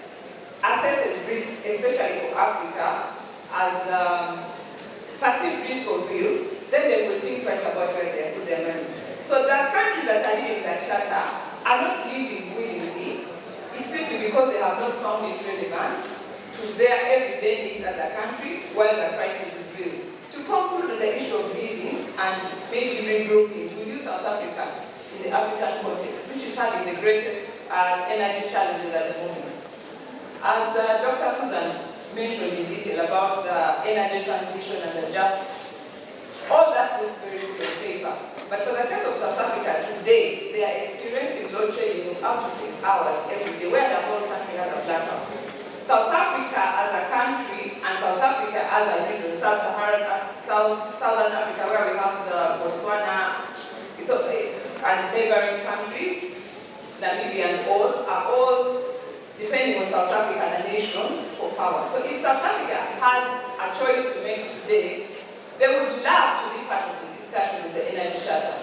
[SPEAKER 5] assesses risk, especially for Africa, as perceived risk or real, then they will think twice about where they put their money. So the countries that are living that charter are not living willingly. It's simply because they have not found it relevant to their everyday needs as a country while the crisis is real. To conclude on the issue of living and maybe regrouping, we use South Africa in the African context, which is having the greatest energy challenges at the moment. As Dr. Susan mentioned in detail about the energy transition and the justice, all that looks very good on paper. But for the case of South Africa today, they are experiencing load shedding of up to 6 hours every day, where the whole country has a blackout. South Africa as a country and South Africa as a region, Southern Africa, where we have the Botswana, Ethiopia, and neighboring countries, Namibia and all, are all depending on competition for power. So if South Africa has a choice to make today, they would love to be part of the discussion with the energy charter.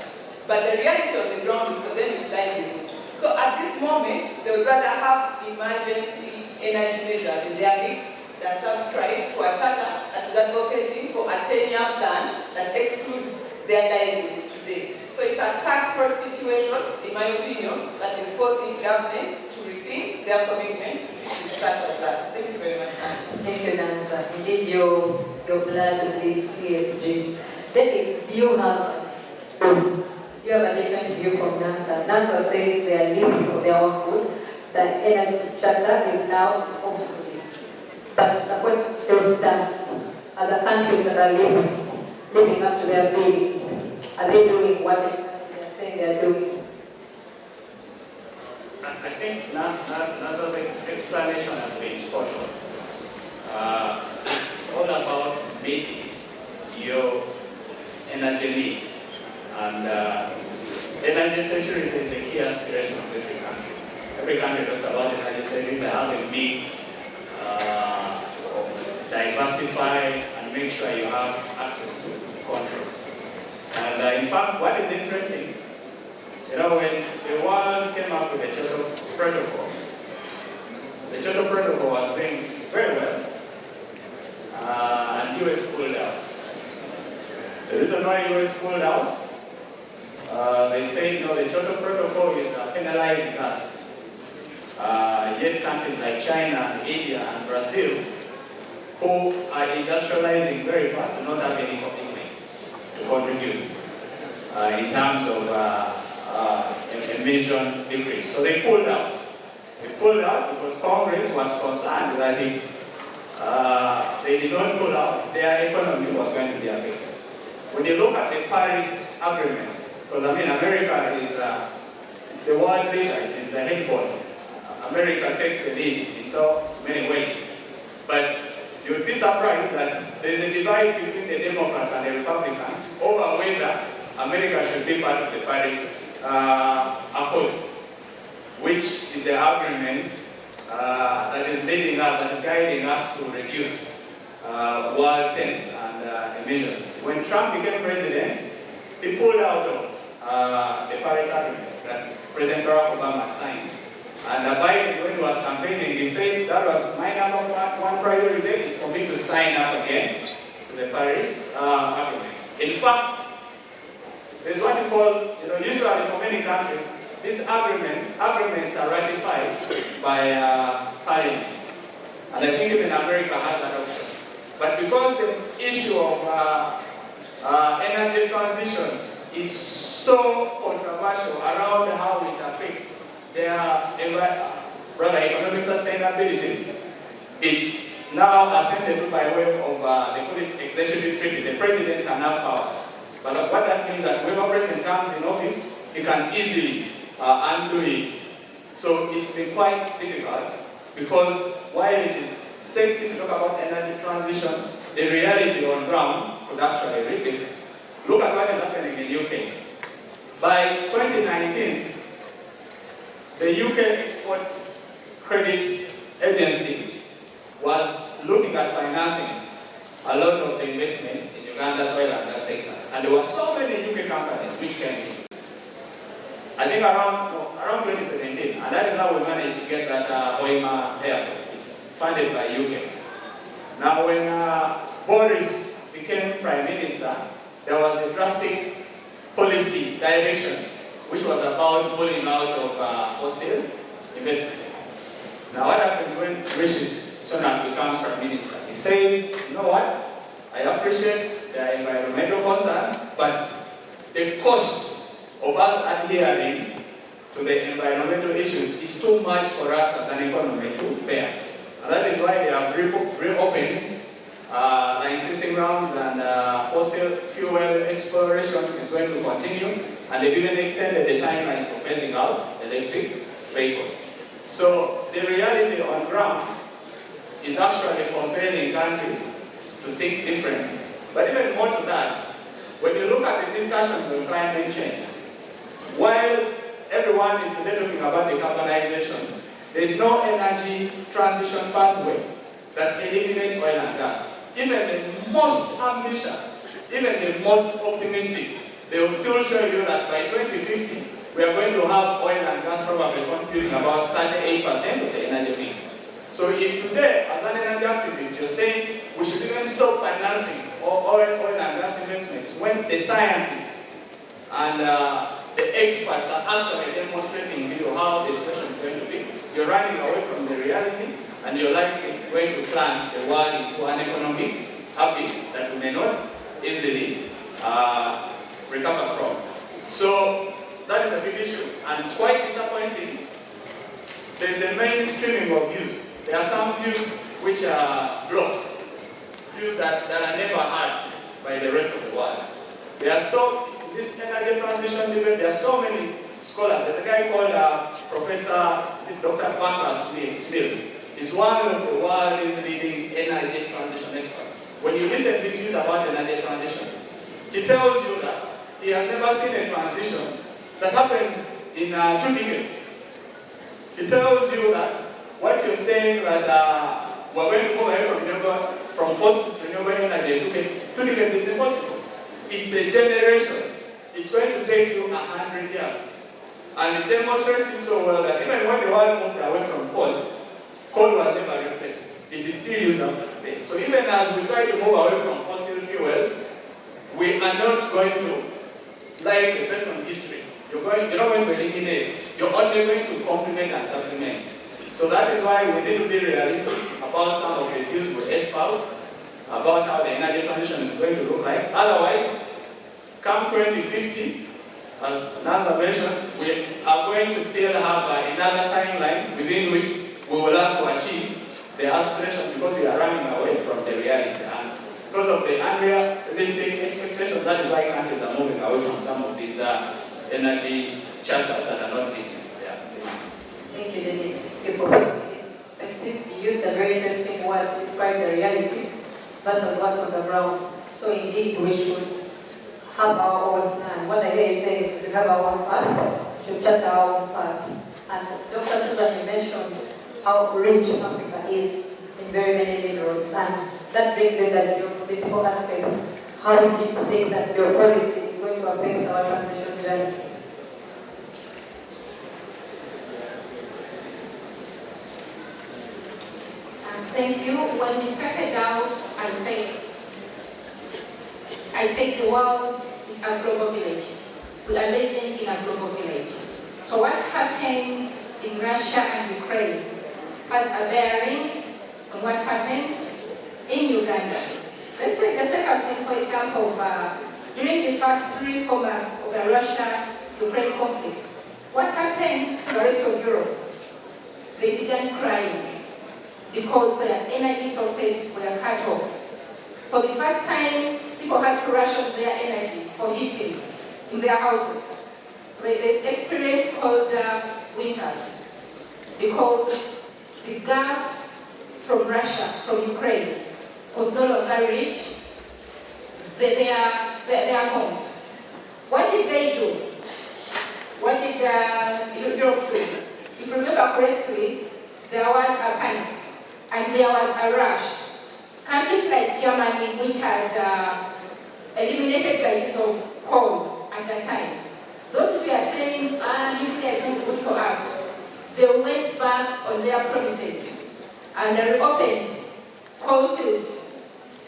[SPEAKER 5] But the reality on the ground is for them is livelihood. So at this moment, they would rather have emergency energy measures in their mix than subscribe to a charter that is advocating for a 10-year plan that excludes their livelihood today. So it's a cutthroat situation, in my opinion, that is forcing governments to rethink their commitments to this type of that. Thank you very much.
[SPEAKER 2] Thank you, Nansa. Indeed, your blood will be CSG. Dennis, you have a different view from Nansa. Nansa says they are living for their own food. The energy charter is now obsolete. But the question still stands. Are the countries that are living up to their bidding, are they doing what they are saying they are doing?
[SPEAKER 4] I think NASA's explanation has been spot on. It's all about meeting your energy needs. And energy security is a key aspiration of every country. Every country talks about energy security, how they mix, diversify, and make sure you have access to control. And in fact, what is interesting, when the world came up with the Kyoto Protocol, the Kyoto Protocol was doing very well, and US pulled out. The reason why US pulled out, they say, the Kyoto Protocol is penalizing us. Yet countries like China, India, and Brazil, who are industrializing very fast, do not have any commitment to contribute in terms of emission decrease. So they pulled out. They pulled out because Congress was concerned that if they did not pull out, their economy was going to be affected. When you look at the Paris Agreement, because America is it's the world leader, it is the headquarters. America takes the lead in so many ways. But you would be surprised that there is a divide between the Democrats and the Republicans over whether America should be part of the Paris Accords, which is the agreement that is leading us, that is guiding us to reduce world temps and emissions. When Trump became president, he pulled out of the Paris Agreement that President Barack Obama signed. And Biden, when he was campaigning, he said that was my number one priority is for me to sign up again to the Paris Agreement. In fact, there's what you call, usually for many countries, these agreements are ratified by Parliament. And I think even America has that option. But because the issue of energy transition is so controversial around how it affects their economic sustainability, it's now ascended by way of they call it executive treaty. The president can have powers. But what that means that whoever president comes in office, he can easily undo it. So it's been quite difficult because while it is sexy to talk about energy transition, the reality on ground could actually be different. Look at what is happening in the UK. By 2019, the UK Export Credit Agency was looking at financing a lot of the investments in Uganda's oil and gas sector. And there were so many UK companies which came in. I think around 2017, and that is how we managed to get that Hoima airport. It's funded by UK. Now when Boris became Prime Minister, there was a drastic policy direction which was about pulling out of fossil investments. Now what happens when Rishi Sunak becomes Prime Minister? He says, you know what, I appreciate the environmental concerns, but the cost of us adhering to the environmental issues is too much for us as an economy to bear. And that is why they have reopened licensing rounds, and fossil fuel exploration is going to continue, and they've even extended the timeline for phasing out electric vehicles. So the reality on ground is actually compelling countries to think differently. But even more to that, when you look at the discussions on climate change, while everyone is today talking about decarbonization, There is no energy transition pathway that eliminates oil and gas. Even the most ambitious, even the most optimistic, they will still show you that by 2050, we are going to have oil and gas probably contributing about 38% of the energy mix. So if today, as an energy activist, you're saying we should even stop financing oil and gas investments when the scientists and the experts are actually demonstrating to you how the situation is going to be, you're running away from the reality, and you're likely going to plunge the world into an economic habit that we may not easily recover from. So that is a big issue, and quite disappointing. There's a mainstreaming of views. There are some views which are blocked, views that are never heard by the rest of the world. There are this energy transition debate, there are so many scholars. There's a guy called Professor Dr. Parker Smith. He's one of the world's leading energy transition experts. When you listen to his views about energy transition, he tells you that he has never seen a transition that happens in 2 decades. He tells you that what you're saying that we're going to go away from fossils to renewable energy in 2 decades is impossible. It's a generation. It's going to take you 100 years. And it demonstrates it so well that even when the world moved away from coal was never replaced. It is still used up today. So even as we try to move away from fossil fuels, we are not going to, like based on history, you're not going to eliminate, you're only going to complement and supplement. So that is why we need to be realistic about some of the views we espouse, about how the energy transition is going to look like. Otherwise, come 2050, as Nanza mentioned, we are going to still have another timeline within which we will have to achieve the aspiration because we are running away from the reality. And because of the unrealistic expectations, that is why countries are moving away from some of these energy charters that are not meeting their needs.
[SPEAKER 2] Thank you, Dennis. People perspective, you used a very interesting word to describe the reality versus what's on the ground. So indeed, we should have our own plan. What I hear you say, we should have our own path, we should chart our own path. And Dr. Susan mentioned how rich Africa is in very many minerals, and that brings in that geopolitical aspect. How do you think that your policy is going to affect our transition journey?
[SPEAKER 3] Thank you. When we started out, I said the world is a global village. We are living in a global village. So what happens in Russia and Ukraine has a bearing on what happens in Uganda. Let's take a simple example of during the first 3-4 months of the Russia-Ukraine conflict. What happened to the rest of Europe? They began crying because their energy sources were cut off. For the first time, people had to ration their energy for heating in their houses. They experienced cold winters because the gas from Russia, from Ukraine, could no longer reach their homes. What did they do? What did Europe do? If you remember correctly, there was a panic and there was a rush. Countries like Germany, which had eliminated the use of coal at that time, those who are saying, nuclear is not good for us, they went back on their promises and they reopened coal fields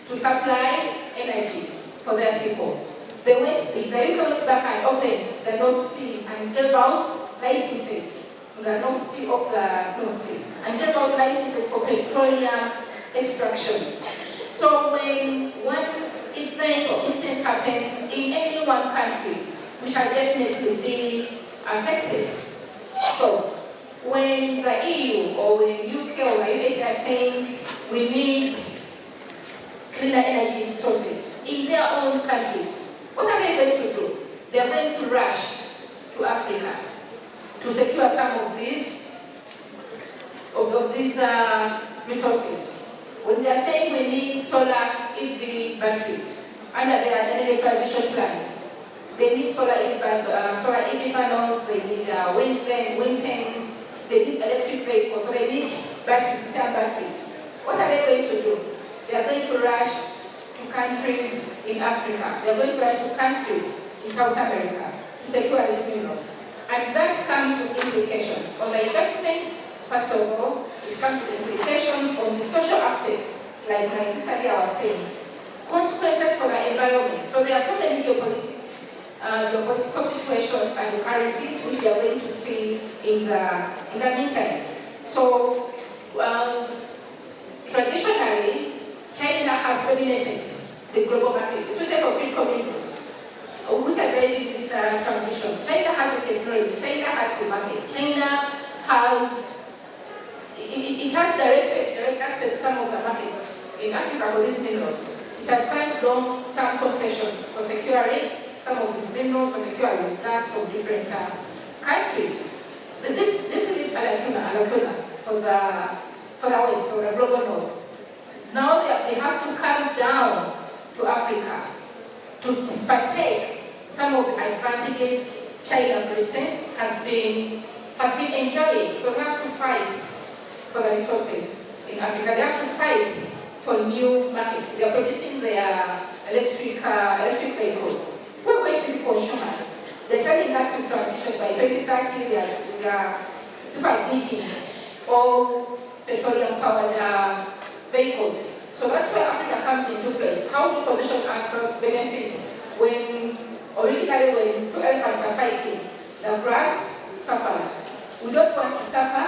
[SPEAKER 3] to supply energy for their people. They went back and opened the North Sea and gave out licenses in the North Sea of the North Sea and gave out licenses for petroleum extraction. So when one event or instance happens in any one country, we shall definitely be affected. So when the EU or when UK or the US are saying we need cleaner energy sources in their own countries, what are they going to do? They are going to rush to Africa to secure some of these resources. When they are saying we need solar EV batteries under their energy transition plans, they need solar EV panels, they need wind pens, they need electric vehicles, so they need batteries. What are they going to do? They are going to rush to countries in Africa. They are going to rush to countries in South America to secure these minerals. And that comes with implications on the investments. First of all, it comes with implications on the social aspects, like my sister here was saying. Consequences for the environment. So there are so many geopolitical situations and currencies which we are going to see in the meantime. So, traditionally, China has dominated the global market, especially for critical minerals, which are driving this transition. China has the technology, China has the market, China has, it has direct access to some of the markets in Africa for these minerals. It has signed long-term concessions for securing some of these minerals, for securing gas from different countries. This is a lacuna for the West, for the global North. Now they have to come down to Africa to partake some of the advantages China, for instance, has been enjoying. So they have to fight for the resources in Africa. They have to fight for new markets. They are producing their electric vehicles. We're going to be consumers. They're telling us to transition by 2030. They are ditching all petroleum-powered vehicles. So that's where Africa comes into place. How do we position ourselves benefit when two elephants are fighting? The grass suffers. We don't want to suffer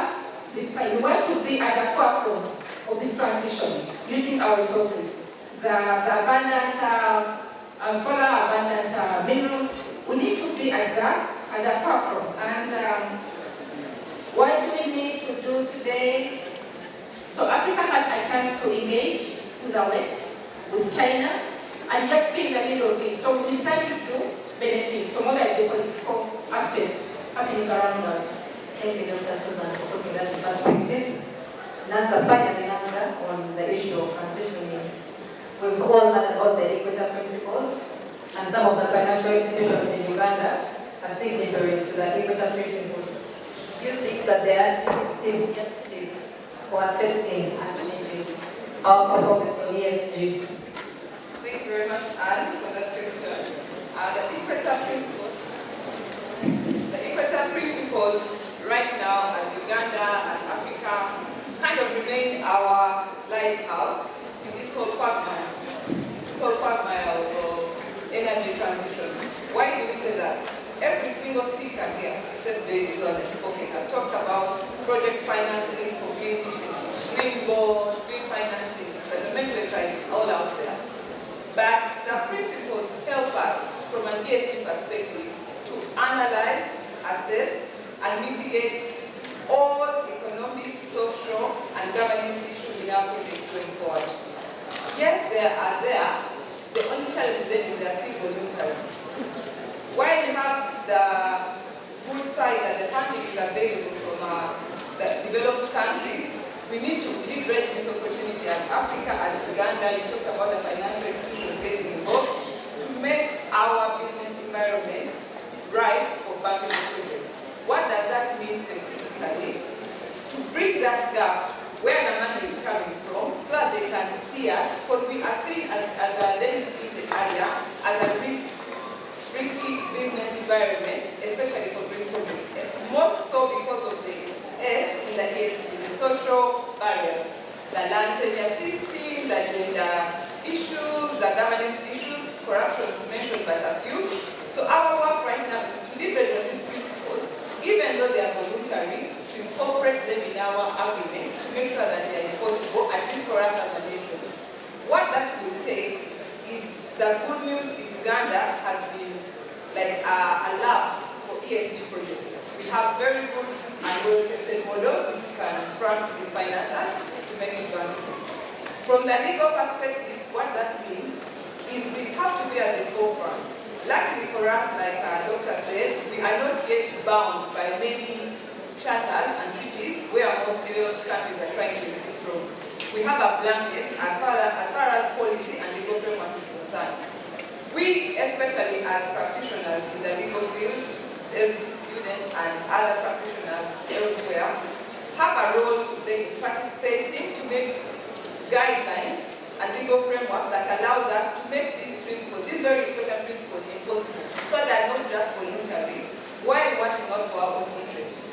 [SPEAKER 3] this fight. We want to be at the forefront of this transition, using our resources. The abundant solar, abundant minerals. We need to be at the forefront. And what do we need to do today? So Africa has a chance to engage with the West, with China, and just be in the middle of it. So we stand to benefit from all the political aspects happening around us.
[SPEAKER 2] Thank you, Dr. Susan, for putting that in perspective. Now, finally, on the issue of transitioning, we've all learned about the Equator Principles, and some of the financial institutions in Uganda are signatories to the Equator Principles. Do you think that they are still yet for assessing and managing our performance on ESG?
[SPEAKER 5] Thank you very much, Anne, for that question. The Equator Principles right now as Uganda and Africa kind of remain our lighthouse in this whole quagmire. Of energy transition. Why do we say that? Every single speaker here, except David who has spoken, has talked about project financing for green bonds, green financing, the nomenclature is all out there. But the principles help us from an ESG perspective to analyze, assess, and mitigate all economic, social, and governance issues in our projects going forward. Yes, they are there. The only challenge then is they are still voluntary. While we have the good side that the funding is available from the developed countries, we need to leverage this opportunity as Africa, as Uganda, you talked about the financial institutions getting involved, to make our business environment right for backend projects. What does that mean specifically? To bridge that gap where the money is coming from, so that they can see us, because we are seen as a density area, as a risky business environment, especially for green projects. Most so because of the S in the ESG, the social barriers, the land tenure system, the gender issues, the governance issues, corruption, to mention but a few. So our work right now is to leverage these principles, even though they are voluntary, to incorporate them in our agreements, to make sure that they are enforceable, at least for us as a nation. What that will take is the good news is Uganda has been like a lab for ESG projects. We have very good and well-tested models which can front with financiers to make it run. From the legal perspective, what that means is we have to be at the forefront. Luckily for us, like our doctor said, we are not yet bound by many charters and treaties where most developed countries are trying to benefit from. We have a blanket as far as policy and legal framework is concerned. We, especially as practitioners in the legal field, students, management and other practitioners elsewhere have a role to play in participating to make guidelines and legal framework that allows us to make these principles, these very important principles, impossible, so that not just voluntary, while watching out for our own interests.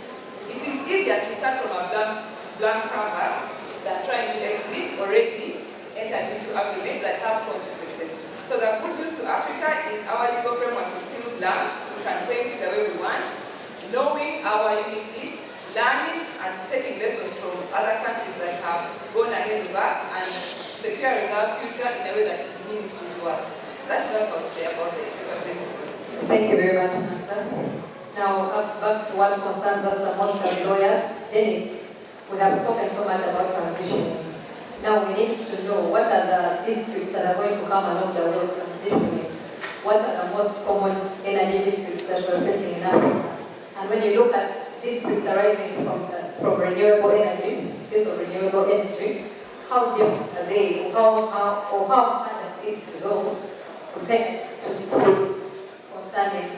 [SPEAKER 5] It is easier to start from a blank canvas than trying to exit already entered into agreements that have consequences. So the good news to Africa is our legal framework is still blank. We can paint it the way we want, knowing our unique needs, learning and taking lessons from other countries that have gone ahead of us and securing our future in a way that is meaningful to us. That's what I would say about the principles.
[SPEAKER 2] Thank you very much, Samantha. Now, back to what concerns us the most as lawyers. Dennis, we have spoken so much about transition. Now we need to know what are the districts that are going to come along the way of transitioning. What are the most common energy districts that we're facing in Africa? And when you look at districts arising from renewable energy, use of renewable energy, how different are they, or how can it resolve compared to districts concerning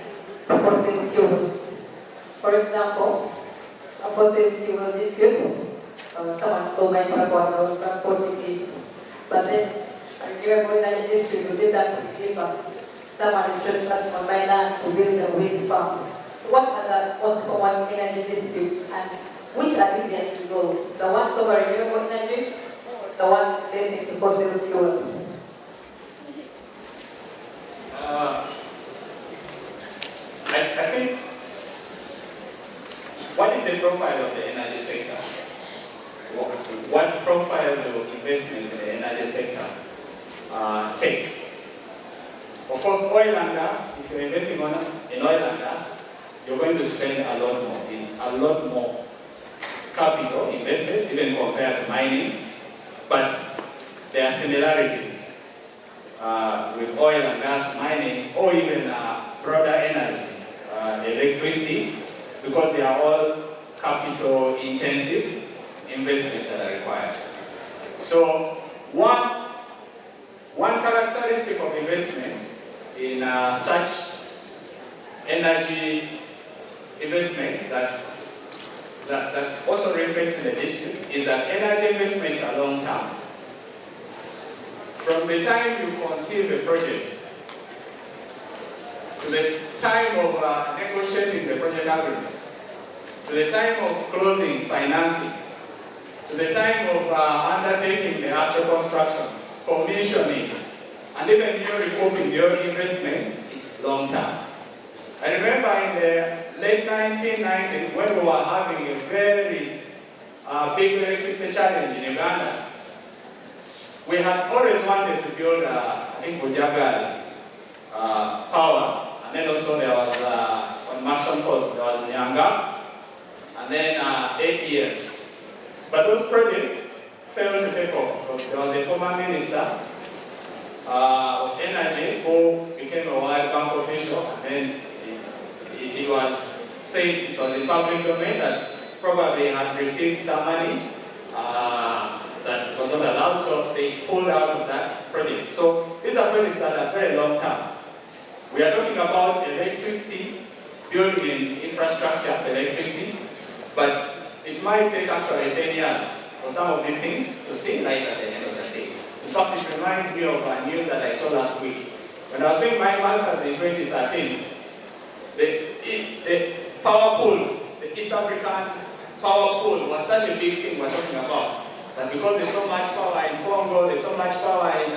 [SPEAKER 2] fossil fuel? For example, a fossil fuel dispute, someone stole my truck while I was transporting it, but then a renewable energy dispute will differ. Someone is trespassing on my land to build a wind farm. So what are the most common energy disputes and which are easier to resolve? The ones over renewable energy or the ones relating to fossil fuel?
[SPEAKER 4] I think, what is the profile of the energy sector? What profile do investments in the energy sector take? Of course, oil and gas, if you're investing in oil and gas, you're going to spend a lot more. It's a lot more capital invested, even compared to mining, but there are similarities with oil and gas mining, or even broader energy, electricity, because they are all capital intensive investments that are required. So one characteristic of investments in such energy investments that also reflects in the district is that energy investments are long term. From the time you conceive a project to the time of negotiating the project agreement, to the time of closing financing, to the time of undertaking the actual construction, commissioning, and even your recouping your investment, it's long term. I remember in the late 1990s when we were having a very big electricity challenge in Uganda, we had always wanted to build, I think, Bujagal power, and then also there was on Marshall Coast, there was Nyanga, and then APS. But those projects failed to take off because there was a former minister of energy who became a World Bank official, and then it was said, it was in public domain that probably had received some money that was not allowed, so they pulled out of that project. So these are projects that are very long term. We are talking about electricity, building infrastructure for electricity, but it might take actually 10 years for some of these things to see light at the end of the day. In fact, it reminds me of a news that I saw last week. When I was doing my master's in 2013, the power pools, the East African power pool was such a big thing we're talking about. That because there's so much power in Congo, there's so much power in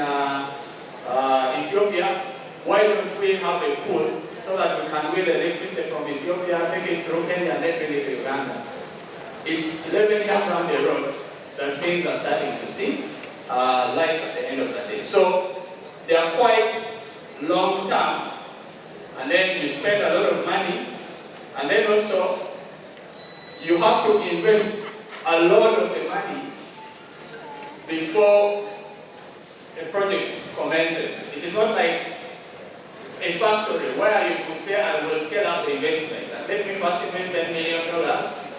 [SPEAKER 4] Ethiopia, why don't we have a pool so that we can wheel electricity from Ethiopia, take it through Kenya, and then bring it to Uganda? It's 11 years down the road that things are starting to see light at the end of the day. So they are quite long term. And then you spend a lot of money, and then also you have to invest a lot of the money before a project commences. It is not like a factory where you could say, I will scale up the investment. And let me first invest $10 million,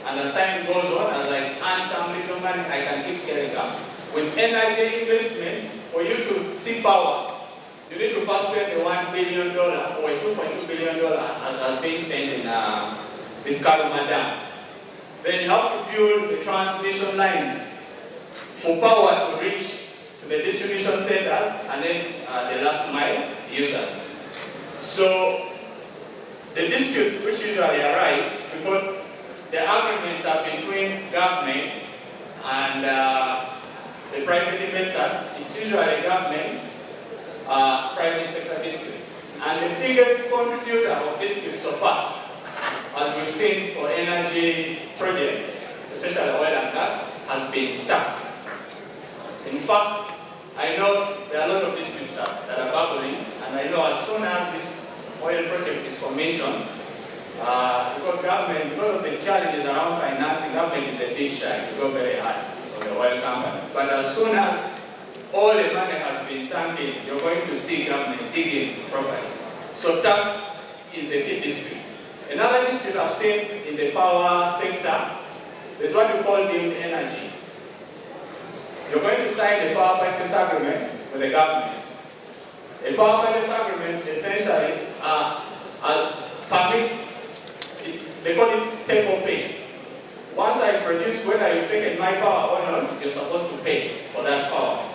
[SPEAKER 4] and as time goes on, as I earn some little money, I can keep scaling up. With energy investments, for you to see power, you need to first spend the $1 billion or $2.2 billion as has been spent this Kaluma Dam. Then you have to build the transmission lines for power to reach to the distribution centers and then the last mile users. So the disputes which usually arise because the agreements are between government and the private investors. It's usually government, private sector disputes. And the biggest contributor of disputes so far, as we've seen for energy projects, especially oil and gas, has been tax. In fact, I know there are a lot of disputes that are bubbling, and I know as soon as this oil project is commissioned, because government, because of the challenges around financing, government is a big shy to go very high for the oil companies. But as soon as all the money has been sunk in, you're going to see government digging properly. So tax is a key dispute. Another dispute I've seen in the power sector is what we call deemed energy. You're going to sign the power purchase agreement with the government. A power purchase agreement essentially permits, they call it take or pay. Once I produce, whether you take my power or not, you're supposed to pay for that power.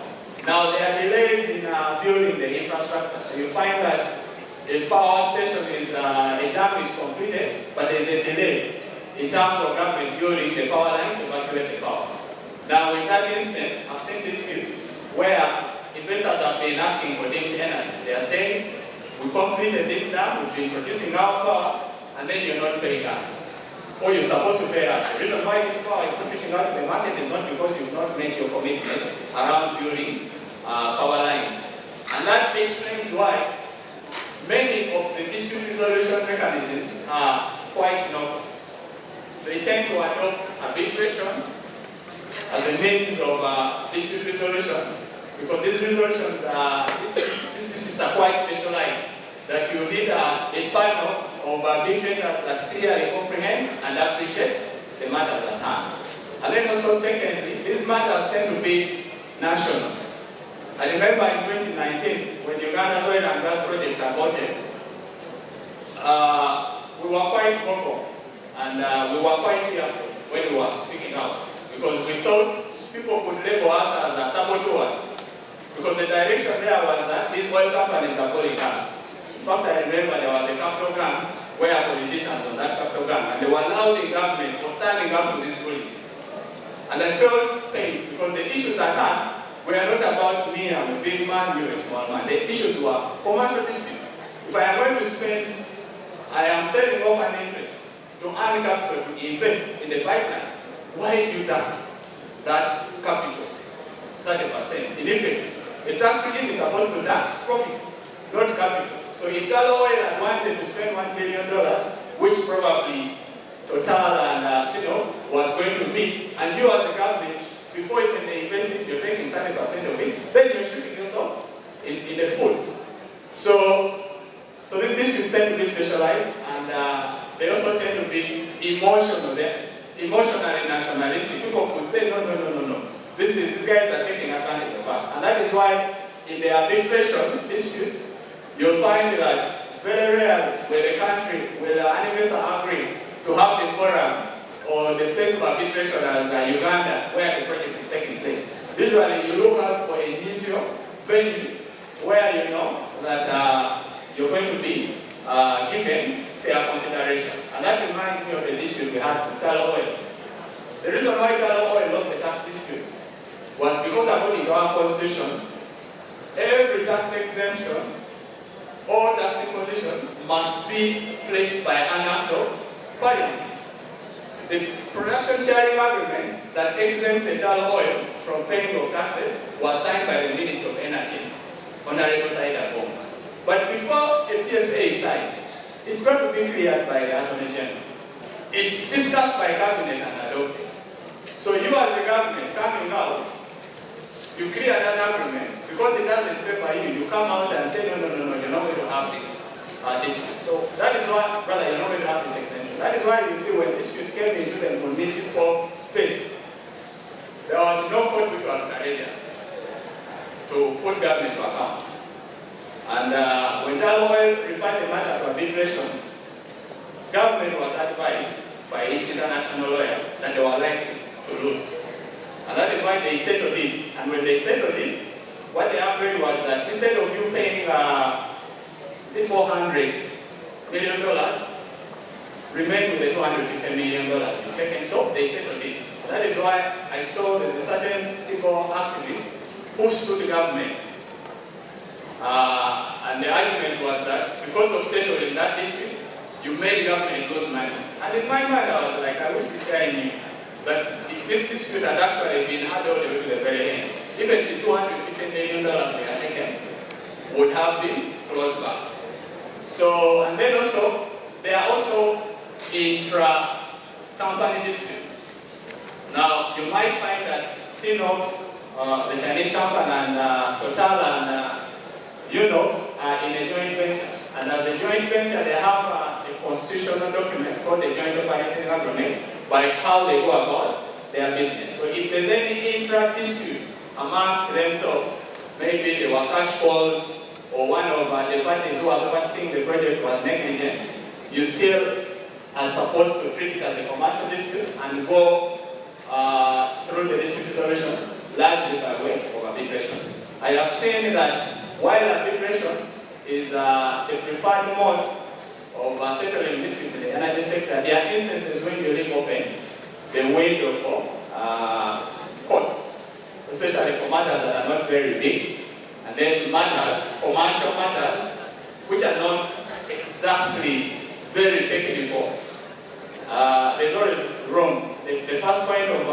[SPEAKER 4] Now there are delays in building the infrastructure, so you find that the power station is, the dam is completed, but there's a delay in terms of government building the power lines to evacuate the power. Now in that instance, I've seen disputes where investors have been asking for deemed energy. They are saying, we completed this dam, we've been producing our power, and then you're not paying us. Or you're supposed to pay us. The reason why this power is not reaching out to the market is not because you've not made your commitment around building power lines. And that explains why many of the dispute resolution mechanisms are quite novel. They tend to adopt arbitration as a means of dispute resolution, because these resolutions these disputes are quite specialized, that you need a panel of arbitrators that clearly comprehend and appreciate the matters at hand. And then also secondly, these matters tend to be national. I remember in 2019, when Uganda's oil and gas project aborted, we were quite vocal and we were quite fearful when we were speaking out, because we thought people could label us as saboteurs, because the direction there was that these oil companies are calling us. In fact, I remember there was a capital gang where politicians on that capital gang, and they were lauding government for standing up to these bullies. And I felt pain, because the issues at hand were not about me, I'm a big man, you're a small man. The issues were commercial disputes. If I am going to spend, I am selling off an interest to earn capital to invest in the pipeline. Why do you tax that capital 30%? In effect, the tax regime is supposed to tax profits, not capital. So if Talo Oil had wanted to spend $1 billion, which probably Total and Sino was going to meet, and you as a government, before even they invest it, you're taking 30% of it, then you're shooting yourself in the foot. So these disputes tend to be specialized, and they also tend to be emotional. They're emotionally nationalistic. People could say, no. These guys are taking advantage of us. And that is why in the arbitration disputes, you'll find that very rarely will the country, will an investor agree to have the forum or the place of arbitration as Uganda, where the project is taking place. Usually you look out for a neutral venue where you know that you're going to be given fair consideration. And that reminds me of the dispute we had with Talo Oil. The reason why Talo Oil lost the tax dispute was because according to our constitution, every tax exemption or taxing condition must be placed by an act of Parliament. The production sharing agreement that exempted Talo Oil from paying of taxes was signed by the Minister of Energy, Honorable Saida Bomba. But before a PSA is signed, it's going to be cleared by the Attorney General. It's discussed by cabinet and adopted. So you as a government coming out, you clear that agreement, because it doesn't favor you, you come out and say, no, you're not going to have this dispute. So that is why, brother, you're not going to have this exemption. That is why you see when disputes came into the municipal space, there was no court which was courageous to put government to account. And when Talo Oil referred the matter to arbitration, government was advised by its international lawyers that they were likely to lose. And that is why they settled it. And when they settled it, what they agreed was that instead of you paying, $400 million, remain with the $250 million you've taken. So they settled it. That is why I saw there's a certain civil activist who sued the government. And the argument was that because of settling that dispute, you made the government lose money. And in my mind, I was like, I wish this guy knew that if this dispute had actually been had all the way to the very end, even the $250 million we had taken would have been clawed back. So, and then also, there are also intra-company disputes. Now, you might find that Sinop, the Chinese company, and Total and are in a joint venture. And as a joint venture, they have a constitutional document called the Joint Operating Agreement by how they go about their business. So if there's any intra-dispute amongst themselves, maybe they were cash calls, or one of the parties who was overseeing the project was negligent, you still are supposed to treat it as a commercial dispute and go through the dispute resolution largely by way of arbitration. I have seen that while arbitration is the preferred mode of settling disputes in the energy sector, there are instances when you leave open the window for court, especially for matters that are not very big, and then matters, commercial matters, which are not exactly very technical. There's always room. The first point of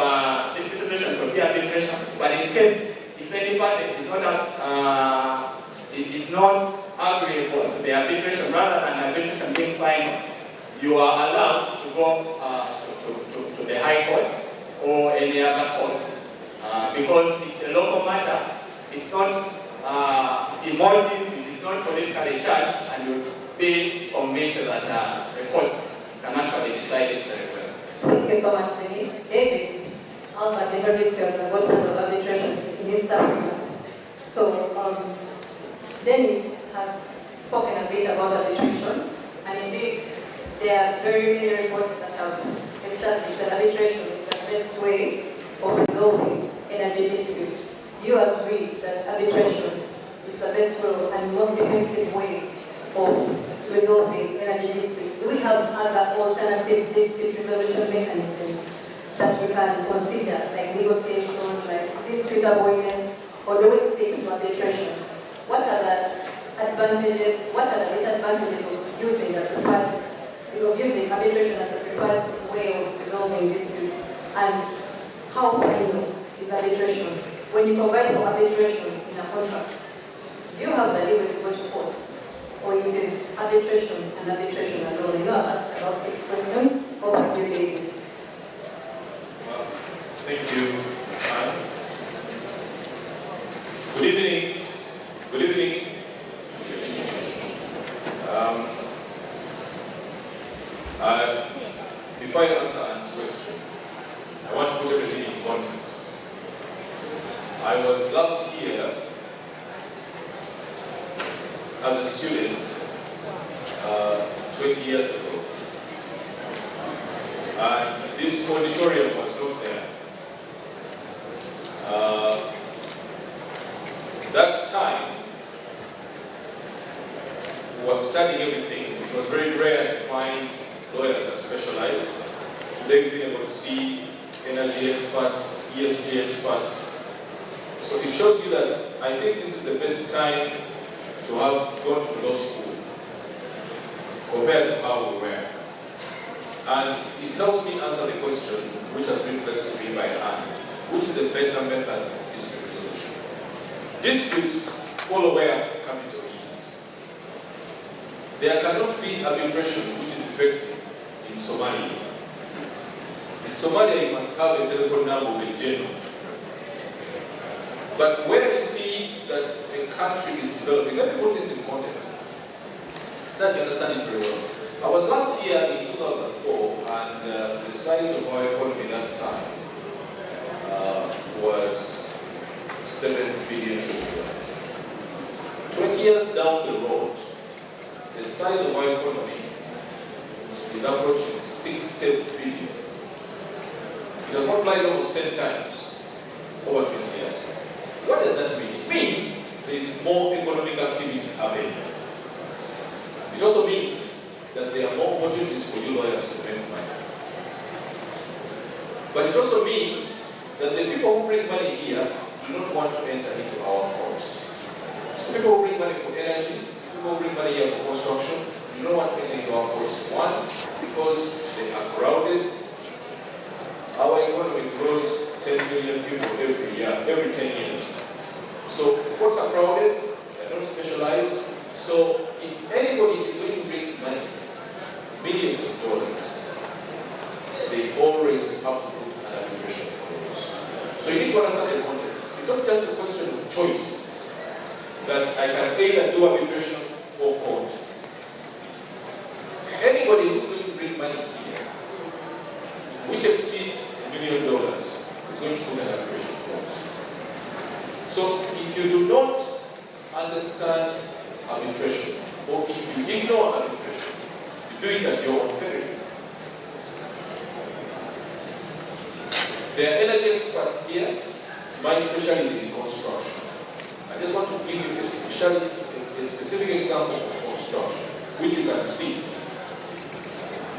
[SPEAKER 4] dispute resolution could be arbitration, but in case if any party is not agreeable to the arbitration, rather than arbitration being final, you are allowed to go to the High Court or any other court because it's a local matter. It's not emotive, it is not politically charged, and you'll be convinced that the courts can actually decide it very well.
[SPEAKER 2] Thank you so much, Denise. David, Albert never discussed what kind of arbitration is in East Africa. So, Denise has spoken a bit about arbitration, and indeed, there are very many reports that have established that arbitration is the best way of resolving energy disputes. Do you agree that arbitration is the best way and most effective way of resolving energy disputes? Do we have other alternative dispute resolution mechanisms that we can consider, like negotiation, like dispute avoidance, or do we stick to arbitration? What are the advantages, what are the disadvantages of using arbitration as a preferred way of resolving disputes? And how final is arbitration? When you provide for arbitration in a contract, do you have the leeway to go to court? Or it is arbitration and arbitration alone? You have asked about 6 questions. Over to you, David.
[SPEAKER 6] Well, thank you. Good evening. Good evening. Before I answer Anne's question, I want to put everything in context. I was last year as a student 20 years ago, and this auditorium was not there. That time was studying everything. It was very rare to find lawyers that specialize. Today we've been able to see energy experts, ESG experts. So it shows you that I think this is the best time to have gone to law school compared to how we were. And it helps me answer the question which has been placed to me by Anne, which is a better method of dispute resolution. Disputes follow where capital is. There cannot be arbitration which is effective in Somalia. In Somalia, you must have a telephone number with General. But where you see that a country is developing, let me put this in context, so that you understand it very well. I was last year in 2004, and the size of our economy at that time was 7 billion US. 20 years down the road, the size of our economy is approaching 60 billion. It has multiplied almost 10 times over 20 years. What does that mean? It means there is more economic activity available. It also means that there are more opportunities for you lawyers to make money. But it also means that the people who bring money here do not want to enter into our courts. So people who bring money for energy, people who bring money here for construction, do not want to enter into our courts. One, because they are crowded. Our economy grows 10 million people every year, every 10 years. So the courts are crowded, they are not specialized. So if anybody is going to bring money, millions of dollars, they always have to put an arbitration clause. So you need to understand the context. It's not just a question of choice that I can either do arbitration or court. Anybody who's going to bring money here, which exceeds $1 million, is going to put an arbitration clause. So if you do not understand arbitration, or if you ignore arbitration, you do it at your own peril. There are energy experts here. My specialty is construction. I just want to give you a specific example of construction, which you can see.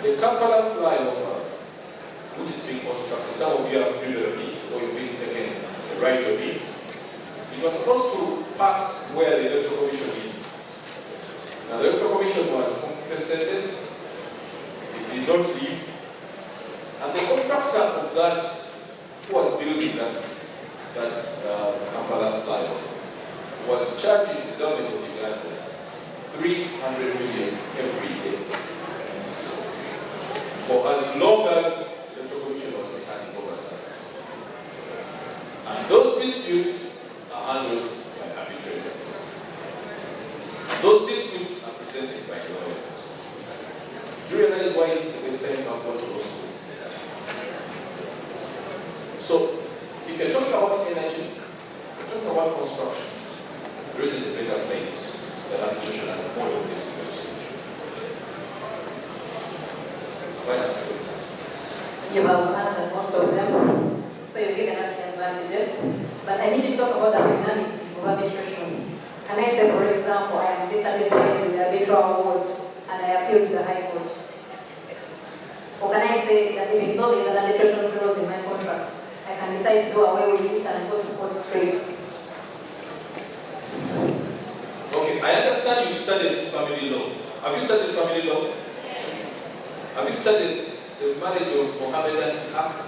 [SPEAKER 6] The Kampala flyover, which is being constructed, some of you have driven it, or you've been taken the right of it. It was supposed to pass where the electoral commission is. Now the electoral commission was compensated, it did not leave, and the contractor of that who was building that Kampala flyover was charging the government of Uganda 300 million every day for as long as the electoral commission was making oversight. And those disputes are handled by arbitrators. Those disputes are presented by lawyers. Do you realize why it's the best time to go to law school? So, if you're talking about energy, you're talking about construction, there isn't a better place than arbitration as a part of this negotiation. Why not?
[SPEAKER 2] You have answered most of them, so you've given us the advantages. But I need to talk about the finality of arbitration. Can I say, for example, I am dissatisfied with the arbitral award and I appeal to the High Court? Or can I say that even though there is an arbitration clause in my contract, I can decide to do away with it and go to court straight?
[SPEAKER 6] Okay, I understand you studied family law. Have you studied family law? Have you studied the marriage of Mohammedan Act?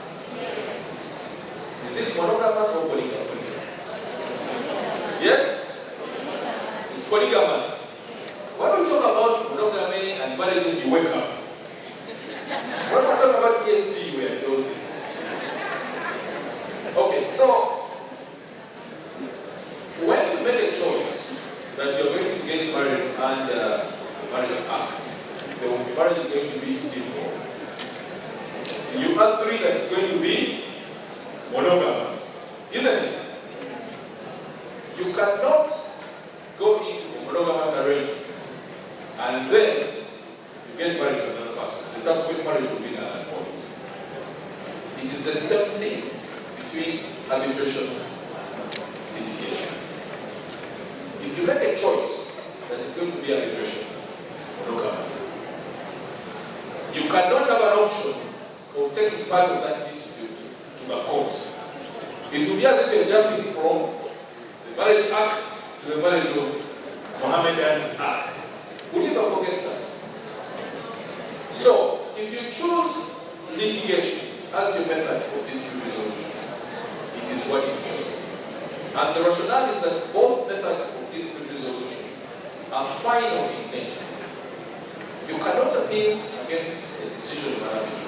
[SPEAKER 6] Is it monogamous or polygamous? Yes? It's polygamous. When we talk about monogamy and marriages, you wake up. When we talk about ESG, we are chosen. Okay, so when you make a choice that you're going to get married under the Marriage Act, the marriage is going to be civil. You agree that it's going to be monogamous, isn't it? You cannot go into a monogamous arrangement and then you get married to another person. The subsequent marriage will be null and void. It is the same thing between arbitration and litigation. If you make a choice that it's going to be arbitration, monogamous, you cannot have an option of taking part of that dispute to the court. It will be as if you're jumping from the Marriage Act to the Marriage of Mohammedan's Act. Will you never forget that? So, if you choose litigation as your method of dispute resolution, it is what you choose. And the rationale is that both methods of dispute resolution are final in nature. You cannot appeal against a decision of an arbitration.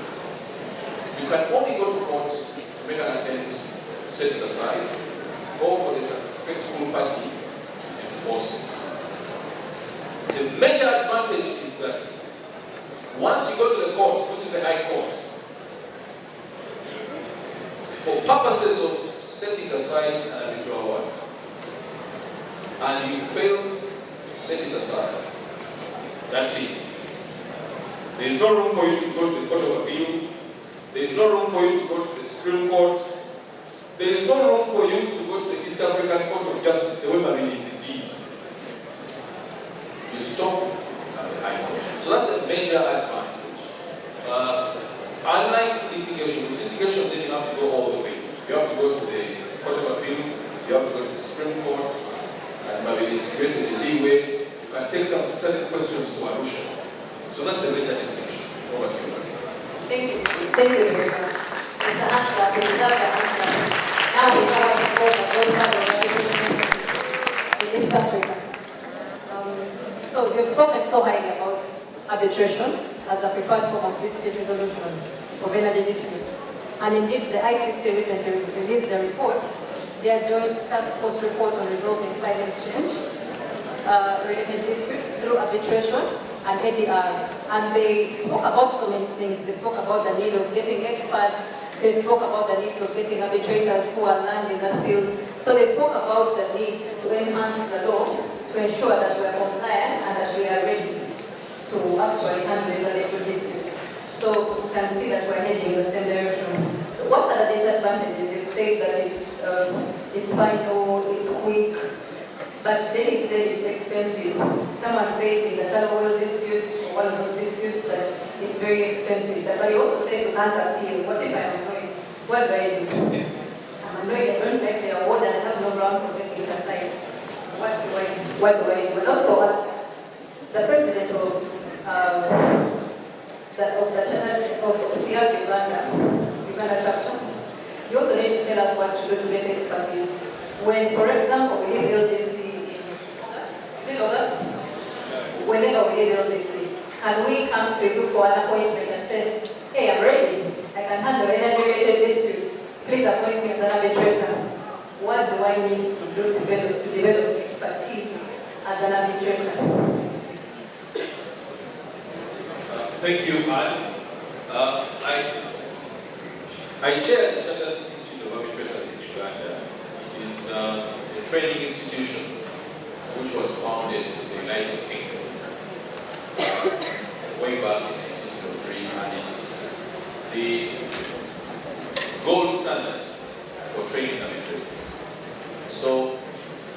[SPEAKER 6] You can only go to court to make an attempt to set it aside, or for the successful party to enforce it. The major advantage is that once you go to the court, which is the High Court, for purposes of setting aside an arbitral award, and you fail to set it aside, that's it. There is no room for you to go to the Court of Appeal. There is no room for you to go to the Supreme Court. There is no room for you to go to the East African Court of Justice, the way Marine is indeed. You stop at the High Court. So that's a major advantage. Unlike litigation, with litigation then you have to go all the way. You have to go to the Court of Appeal, you have to go to the Supreme Court, and Marine is created a leeway. You can take some certain questions to Arusha. So that's the major distinction. Over to you.
[SPEAKER 2] Thank you. Thank you very much. It's the answer. It's the answer. Now we have a scope of what we have in East Africa. So you've spoken so highly about arbitration as a preferred form of dispute resolution of energy disputes. And indeed, the ICC recently released the report, their joint task force report on resolving climate change related disputes through arbitration and ADR. And they spoke about so many things. They spoke about the need of getting experts. They spoke about the needs of getting arbitrators who are learned in that field. So they spoke about the need to enhance the law to ensure that we are compliant and that we are ready to actually handle these electoral disputes. So you can see that we're heading in the same direction. So what are the disadvantages? You say that it's final, it's quick, but then it said it's expensive. Someone said in the shallow oil dispute, or one of those disputes, that it's very expensive. But you also said to answer appeal, what if I'm annoyed? What do I do? I'm annoyed, I don't like the award and I have no ground for setting it aside. What do I do? But also the president of Uganda chapter, you also need to tell us what to do to get expertise. When, for example, we did LDC in August, whenever we did LDC, can we come to you for an appointment and say, hey, I'm ready, I can handle energy-related disputes, please appoint me as an arbitrator. What do I need to do to develop expertise as an arbitrator?
[SPEAKER 6] Thank you, Anne. I chair the Chartered Institute of Arbitrators in Uganda. It is a training institution which was founded in the United Kingdom way back in 1903, and it's the gold standard for training arbitrators. So,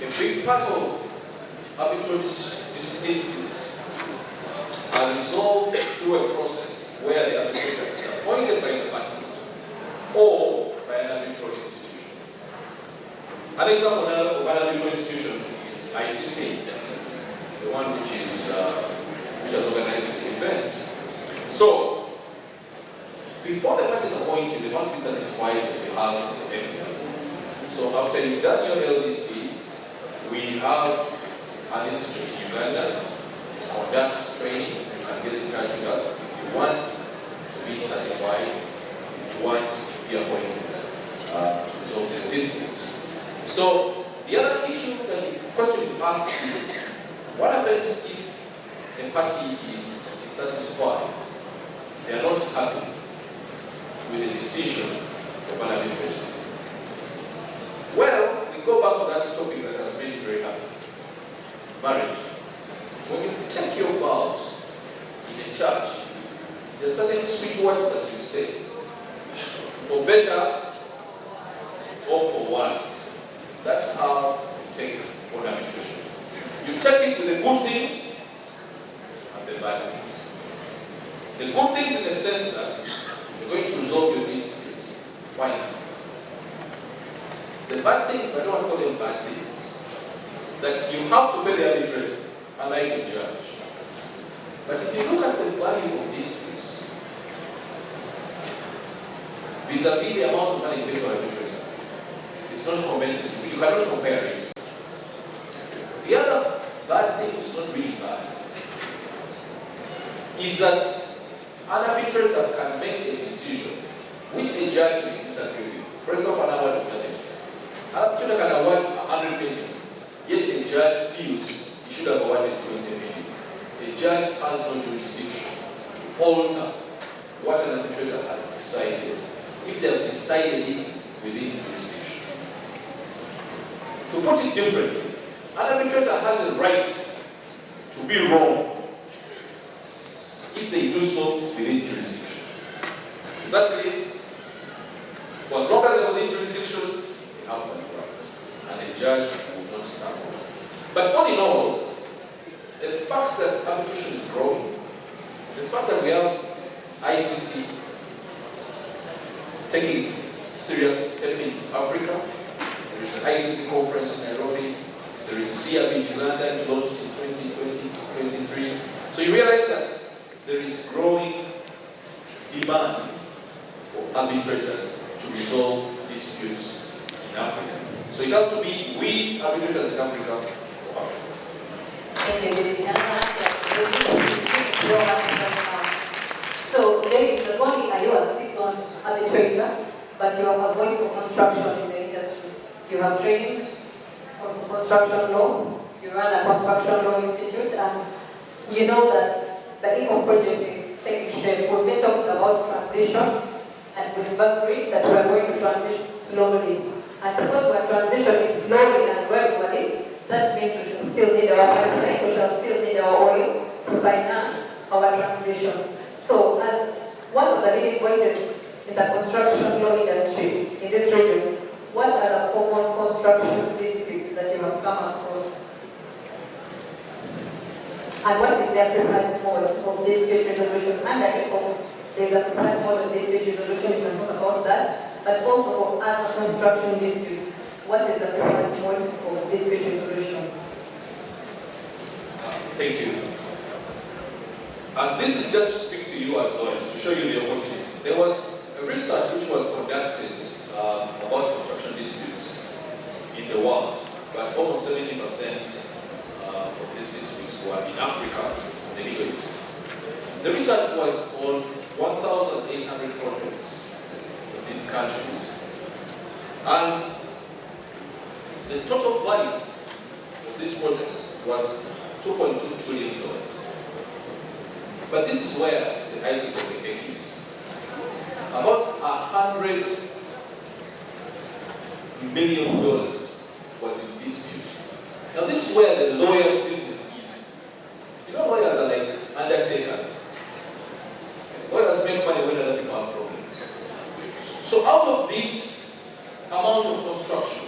[SPEAKER 6] a big part of arbitral disputes are resolved through a process where the arbitrator is appointed by the parties or by an arbitral institution. An example of an arbitral institution is ICC, the one which has organized this event. So, before the parties appoint you, they must be satisfied that you have the expert. So after you've done your LDC, we have an institute in Uganda conducts training. You can get in touch with us if you want to be certified, if you want to be appointed to resolve the disputes. So the other issue that the question you asked is, what happens if a party is dissatisfied? They are not happy with the decision of an arbitrator. Well, we go back to that topic that has made you very happy. Marriage. When you take your vows in a church, there are certain sweet words that you say. For better or for worse. That's how you take on arbitration. You take it with the good things and the bad things. The good things in the sense that you're going to resolve your disputes finally. The bad things, I don't want to call them bad things, that you have to pay the arbitrator, unlike a judge. But if you look at the value of disputes, vis-a-vis the amount of money paid to arbitrator, it's not commendable. You cannot compare it. The other bad thing, which is not really bad, is that an arbitrator can make a decision which a judge may disagree with. For example, an award of damages. An arbitrator can award 100 million, yet a judge feels he should have awarded 20 million. The judge has no jurisdiction to alter what an arbitrator has decided, if they have decided it within jurisdiction. To put it differently, an arbitrator has a right to be wrong. If they do so within jurisdiction. Is that clear? For as long as they're within jurisdiction, they have that right, and the judge will not tackle. But all in all, the fact that arbitration is growing, the fact that we have ICC taking serious step in Africa, there is an ICC conference in Nairobi, there is CRB in Uganda launched in 2023. So you realize that there is growing demand for arbitrators to resolve disputes in Africa. So it has to be we arbitrators in Africa for Africa.
[SPEAKER 2] So, David, not only are you a six-on arbitrator, but you are a voice for construction in the industry. You have training on construction law, you run a construction law institute, and you know that the ECO project is taking shape. We've been talking about transition, and we've agreed that we are going to transition slowly. And because we are transitioning slowly and gradually, that means we shall still need our pipeline, we shall still need our oil to finance our transition. So, as one of the leading voices in the construction law industry in this region, what are the common construction disputes that you have come across? And what is their preferred mode of dispute resolution? And I think there's a preferred mode of dispute resolution, you can talk about that. But also for other construction disputes, what is the preferred mode of dispute resolution?
[SPEAKER 6] Thank you. And this is just to speak to you as lawyers, to show you the opportunities. There was a research which was conducted about construction disputes in the world, but almost 70% of these disputes were in Africa and the Middle East. The research was on 1,800 projects in these countries, and the total value of these projects was $2.2 trillion. But this is where the icing of the cake is. About $100 million was in dispute. Now this is where the lawyer's business is. You know, lawyers are like undertakers. Lawyers make money when other people have problems. So out of this amount of construction,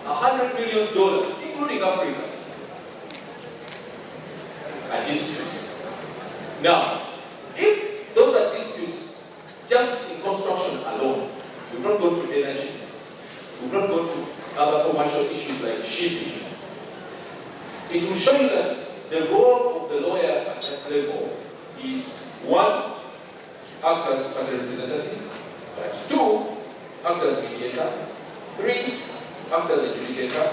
[SPEAKER 6] $100 million, including Africa, are disputes. Now, if those are disputes just in construction alone, we've not gone to energy, we've not gone to other commercial issues like shipping, it will show you that the role of the lawyer at that level is 1, act as a representative, 2, act as mediator, 3, act as adjudicator,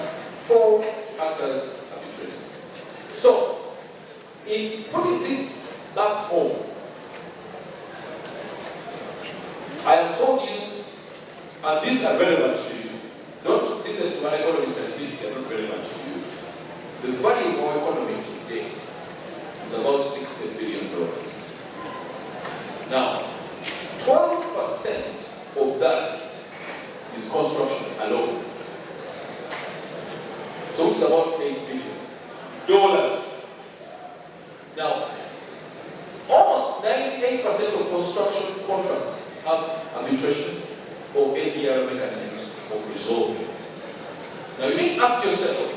[SPEAKER 6] 4, act as arbitrator. So, in putting this back home, I have told you, and these are relevant to you. Don't listen to my economist and think they are not relevant to you. The value of our economy today is about $60 billion. Now, 12% of that is construction alone. So it's about $8 billion. Now, almost 98% of construction contracts have arbitration or ADR mechanisms of resolving. Now you need to ask yourself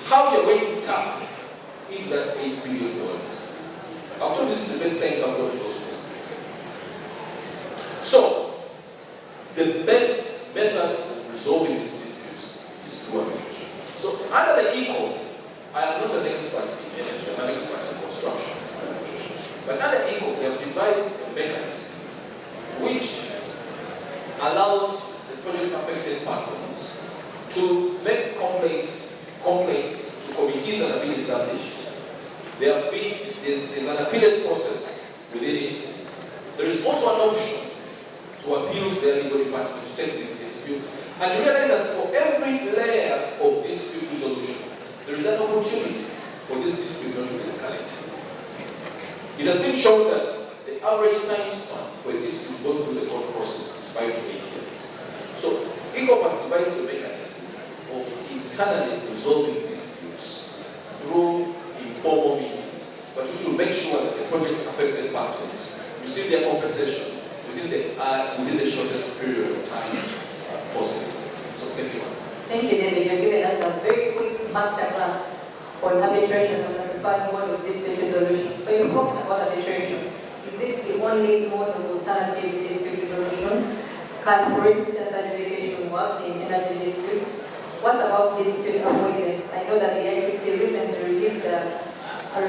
[SPEAKER 6] how you're going to tap into that $8 billion. I've told you this is the best time to avoid those things. So, the best method of resolving these disputes is through arbitration. So, under the ECO, I am not an expert in energy, I'm an expert in construction. But under ECO, we have devised a mechanism which allows the project affected persons to make complaints to committees that have been established. There's an appellate process within it. There is also an option to appeal to their legal department to take this dispute. And you realize that for every layer of dispute resolution, there is an opportunity for this dispute not to escalate. It has been shown that the average time span for a dispute going through the court process is 5 to 8 years. So, ECOP has devised a mechanism of internally resolving disputes through informal means. But
[SPEAKER 7] which will make sure that the project affected persons receive their compensation within the shortest period of time possible. So thank you.
[SPEAKER 2] Thank you, David. You've given us a very quick masterclass on arbitration as a preferred mode of dispute resolution. So you're talking about arbitration. Is it the only mode of alternative dispute resolution? Can, for instance, adjudication work in energy disputes? What about dispute avoidance? I know that the ICC recently released a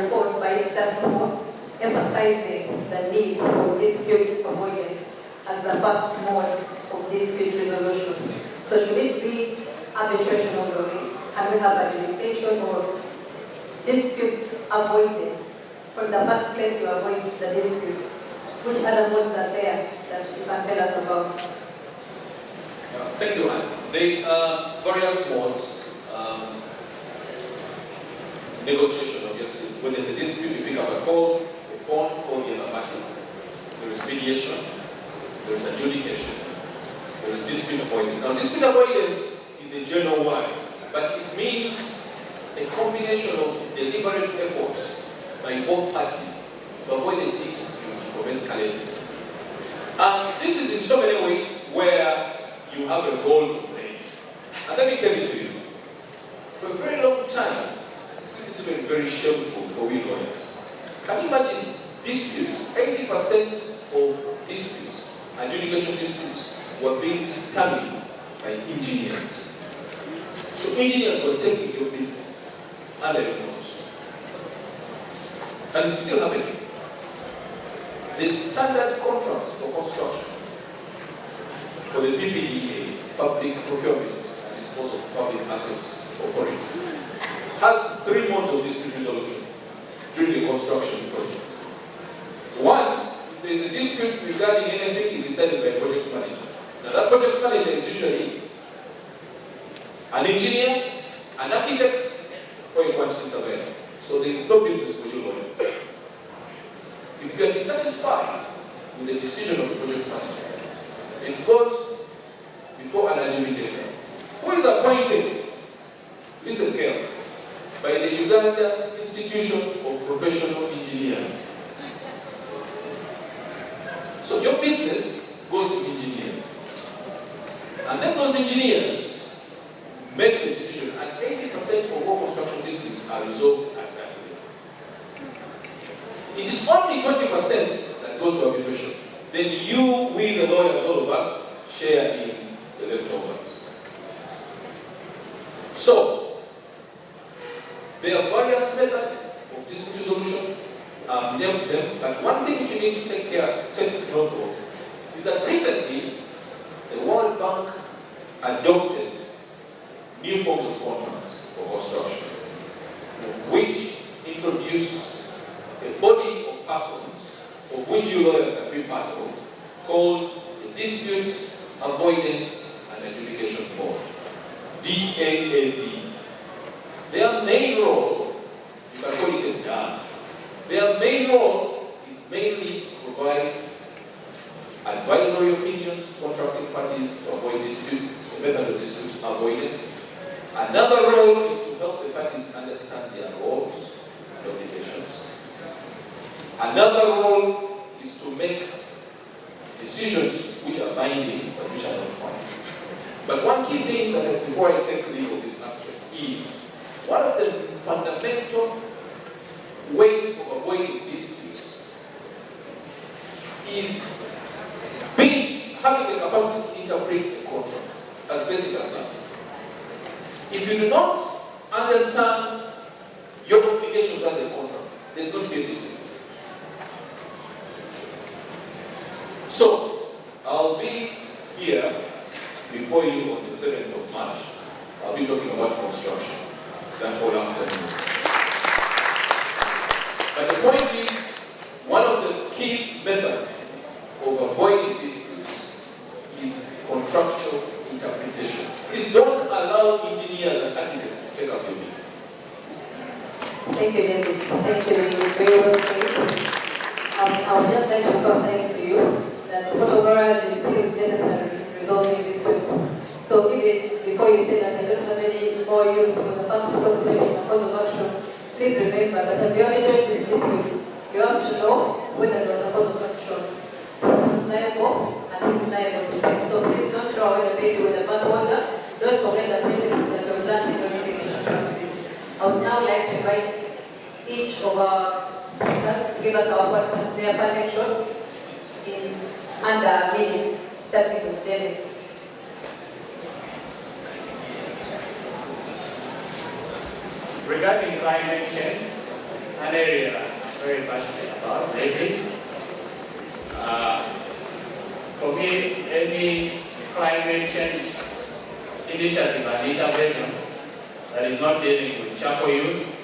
[SPEAKER 2] report by its task force emphasizing the need for dispute avoidance as the first mode of dispute resolution. So should it be arbitration all the way? Can we have adjudication or dispute avoidance? From the first place you avoid the dispute, which other modes are there that you can tell us about?
[SPEAKER 7] Thank you, Anne. There are various modes. Negotiation, obviously. When there's a dispute, you pick up a call, a phone, call the other party. There is mediation, there is adjudication, there is dispute avoidance. Now, dispute avoidance is a general word, but it means a combination of deliberate efforts by both parties to avoid a dispute from escalating. This is in so many ways where you have a role to play. And let me tell it to you. For a very long time, this has been very shameful for we lawyers. Can you imagine disputes? 80% of disputes, adjudication disputes, were being determined by engineers. So engineers were taking your business under your nose. And it's still happening. The standard contract for construction for the PPDA, Public Procurement and Disposal of Public Assets Authority, has 3 modes of dispute resolution during the construction project. One, if there is a dispute regarding anything, it is decided by a project manager. Now that project manager is usually an engineer, an architect, or a quantity surveyor. So there is no business for you lawyers. If you are dissatisfied with the decision of the project manager, it goes before an adjudicator, who is appointed, listen carefully, by the Uganda Institution of Professional Engineers. So your business goes to engineers. And then those engineers make the decision, and 80% of all construction disputes are resolved at that level. It is only 20% that goes to arbitration. Then you, we, the lawyers, all of us, share in the leftovers. So, there are various methods of dispute resolution. I've named them, but one thing which you need to take note of is that recently the World Bank adopted new forms of contracts for construction, which introduced a body of persons of which you lawyers can be part of, called the Dispute Avoidance and Adjudication Board, DAAB. Their main role, you can call it a DAB, their main role is mainly to provide advisory opinions to contracting parties to avoid disputes, a method of dispute avoidance. Another role is to help the parties understand their roles and obligations. Another role is to make decisions which are binding but which are not final. But one key thing that before I take leave of this aspect is one of the fundamental ways of avoiding disputes is having the capacity to interpret a contract, as basic as that. If you do not understand your obligations under the contract, there's going to be a dispute. So, I'll be here before you on the 7th of March. I'll be talking about construction. That whole afternoon. But the point is, one of the key methods of avoiding disputes is contractual interpretation. Please don't allow engineers and architects to take up your business.
[SPEAKER 2] Thank you, David. Thank you, David. Very well said. I would just like to confess to you that photograph is still necessary in resolving disputes. So even before you say that I don't have any more use for the first question in the cause of action, please please remember that as you're doing these disputes, you have to know whether there was a cause of action. Who's liable and who's liable to pay. So please don't throw away the baby with the bathwater. Don't forget the principles that you've learned in your mitigation practices. I would now like to invite each of our speakers to give us their parting shots in under a minute, starting with Dennis.
[SPEAKER 4] Regarding climate change, it's an area I'm very passionate about lately. For me, any climate change initiative and intervention that is not dealing with charcoal use,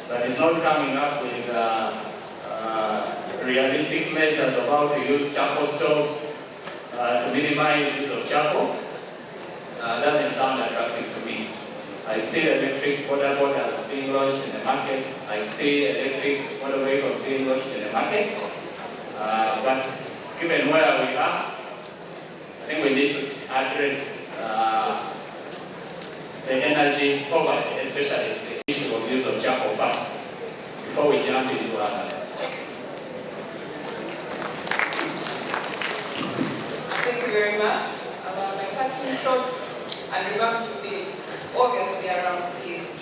[SPEAKER 4] that is not coming up with realistic measures of how to use charcoal stoves to minimize use of charcoal, doesn't sound attractive to me. I see electric bodas being launched in the market. I see electric motor vehicles being launched in the market. But given where we are, I think we need to address the energy poverty, especially the issue of use of charcoal first, before we jump into others.
[SPEAKER 5] Thank you very much. My parting shots and remarks will be obviously around ESG.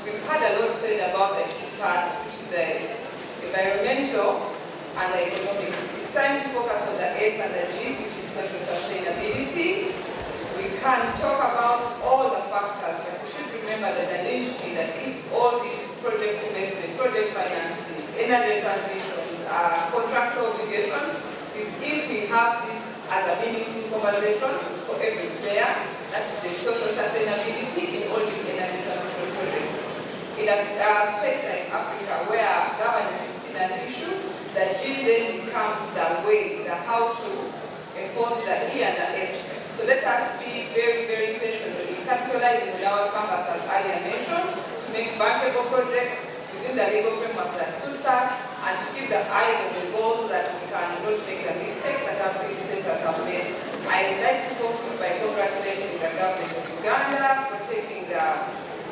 [SPEAKER 5] We've had a lot said about the key part, which is the environmental and the economic. It's time to focus on the S and the G, which is social sustainability. We can talk about all the factors, but we should remember that the linchpin that keeps all these project investment, project financing, energy transition, contractor obligations, is if we have this as a meaningful conversation for every player. That's the social sustainability in all the energy transition projects. In a space like Africa, where governance is still an issue, the G then becomes the way, the how to enforce the E and the S. So let us be very, very intentional in capitalizing on our campus, as earlier mentioned, to make bankable projects within the legal framework that suits us, and to keep the eyes on the goal so that we can not make the mistakes that our predecessors have made. I'd like to conclude by congratulating the government of Uganda for taking the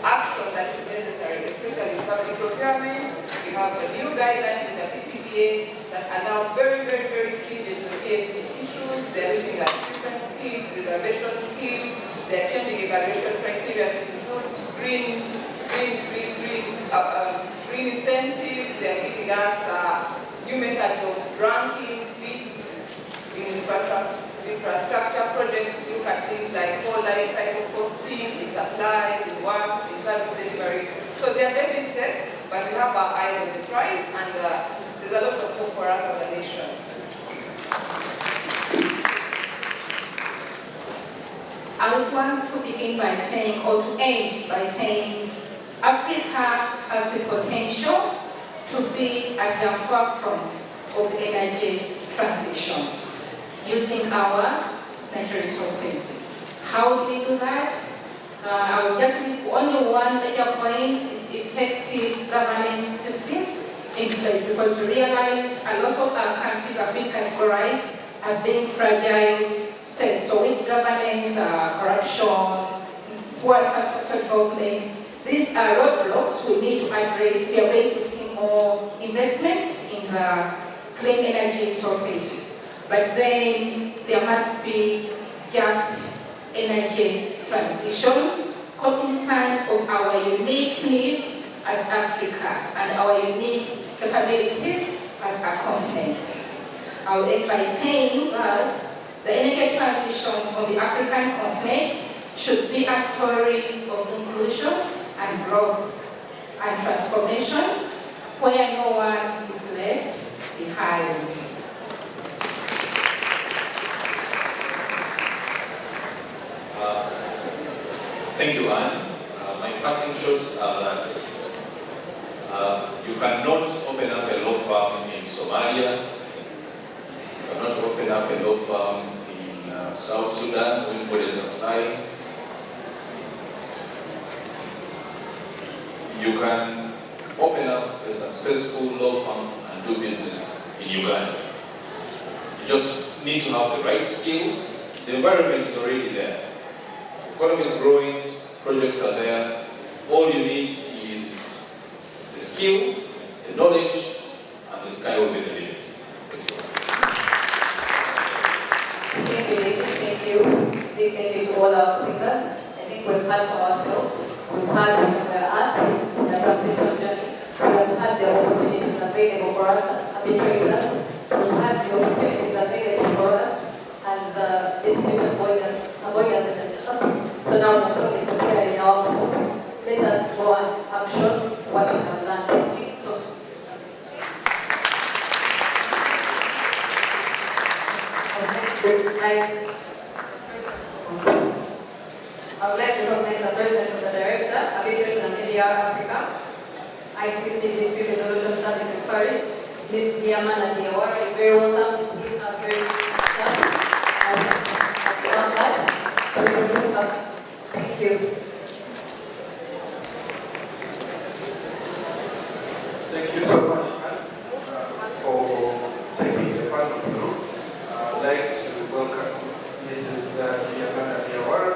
[SPEAKER 5] action that is necessary, especially in public procurement. We have a new guidelines in the PPDA that are now very, very, very stringent on ESG issues. They're looking at different schemes, reservation schemes. They're changing evaluation criteria to include green incentives. They're giving us new methods of ranking bids in infrastructure projects. Look at things like whole life cycle costing, in supply, in work, in service delivery. So they are baby steps, but we have our eyes on the prize, and there's a lot of hope for us as a nation.
[SPEAKER 3] I would want to begin by saying, or to end by saying, Africa has the potential to be at the forefront of energy transition using our natural resources. How do we do that? I will just leave only one major point is effective governance systems in place, because we realize a lot of our countries have been categorized as being fragile states. So with governance, corruption, poor infrastructure development, these are roadblocks we need to address if we are going to see more investments in the clean energy sources. But then there must be just energy transition, cognizant of our unique needs as Africa and our unique capabilities as a continent. I will end by saying that the energy transition on the African continent should be a story of inclusion and growth and transformation, where no one is left behind.
[SPEAKER 7] Thank you, Anne. My parting shots are that you cannot open up a law firm in Somalia, you cannot open up a law firm in South Sudan when bullets are flying. You can open up a successful law firm and do business in Uganda. You just need to have the right skill. The environment is already there. The economy is growing, projects are there. All you need is skill, the knowledge, and the sky will be the limit.
[SPEAKER 2] Thank you, David. Thank you. Big thank you to all our speakers. I think we've had for ourselves. We've had the art, the transition journey. We have had the opportunities available for us as arbitrators. We've had the opportunities available for us as dispute avoiders in the system. So now the problem is clear in our court. Let us go and action what we have learned. Thank you so much. I would like to recognize the presence of the Director, Arbitration and Media Africa, ICC Dispute Resolution Services Paris, Ms. Diamana Diawara. You're very welcome. Ms. Kim, I'm very Thank you.
[SPEAKER 1] Thank you so much, Anne, for taking the part of the group. I'd like to welcome Mrs. Diamana Diawara,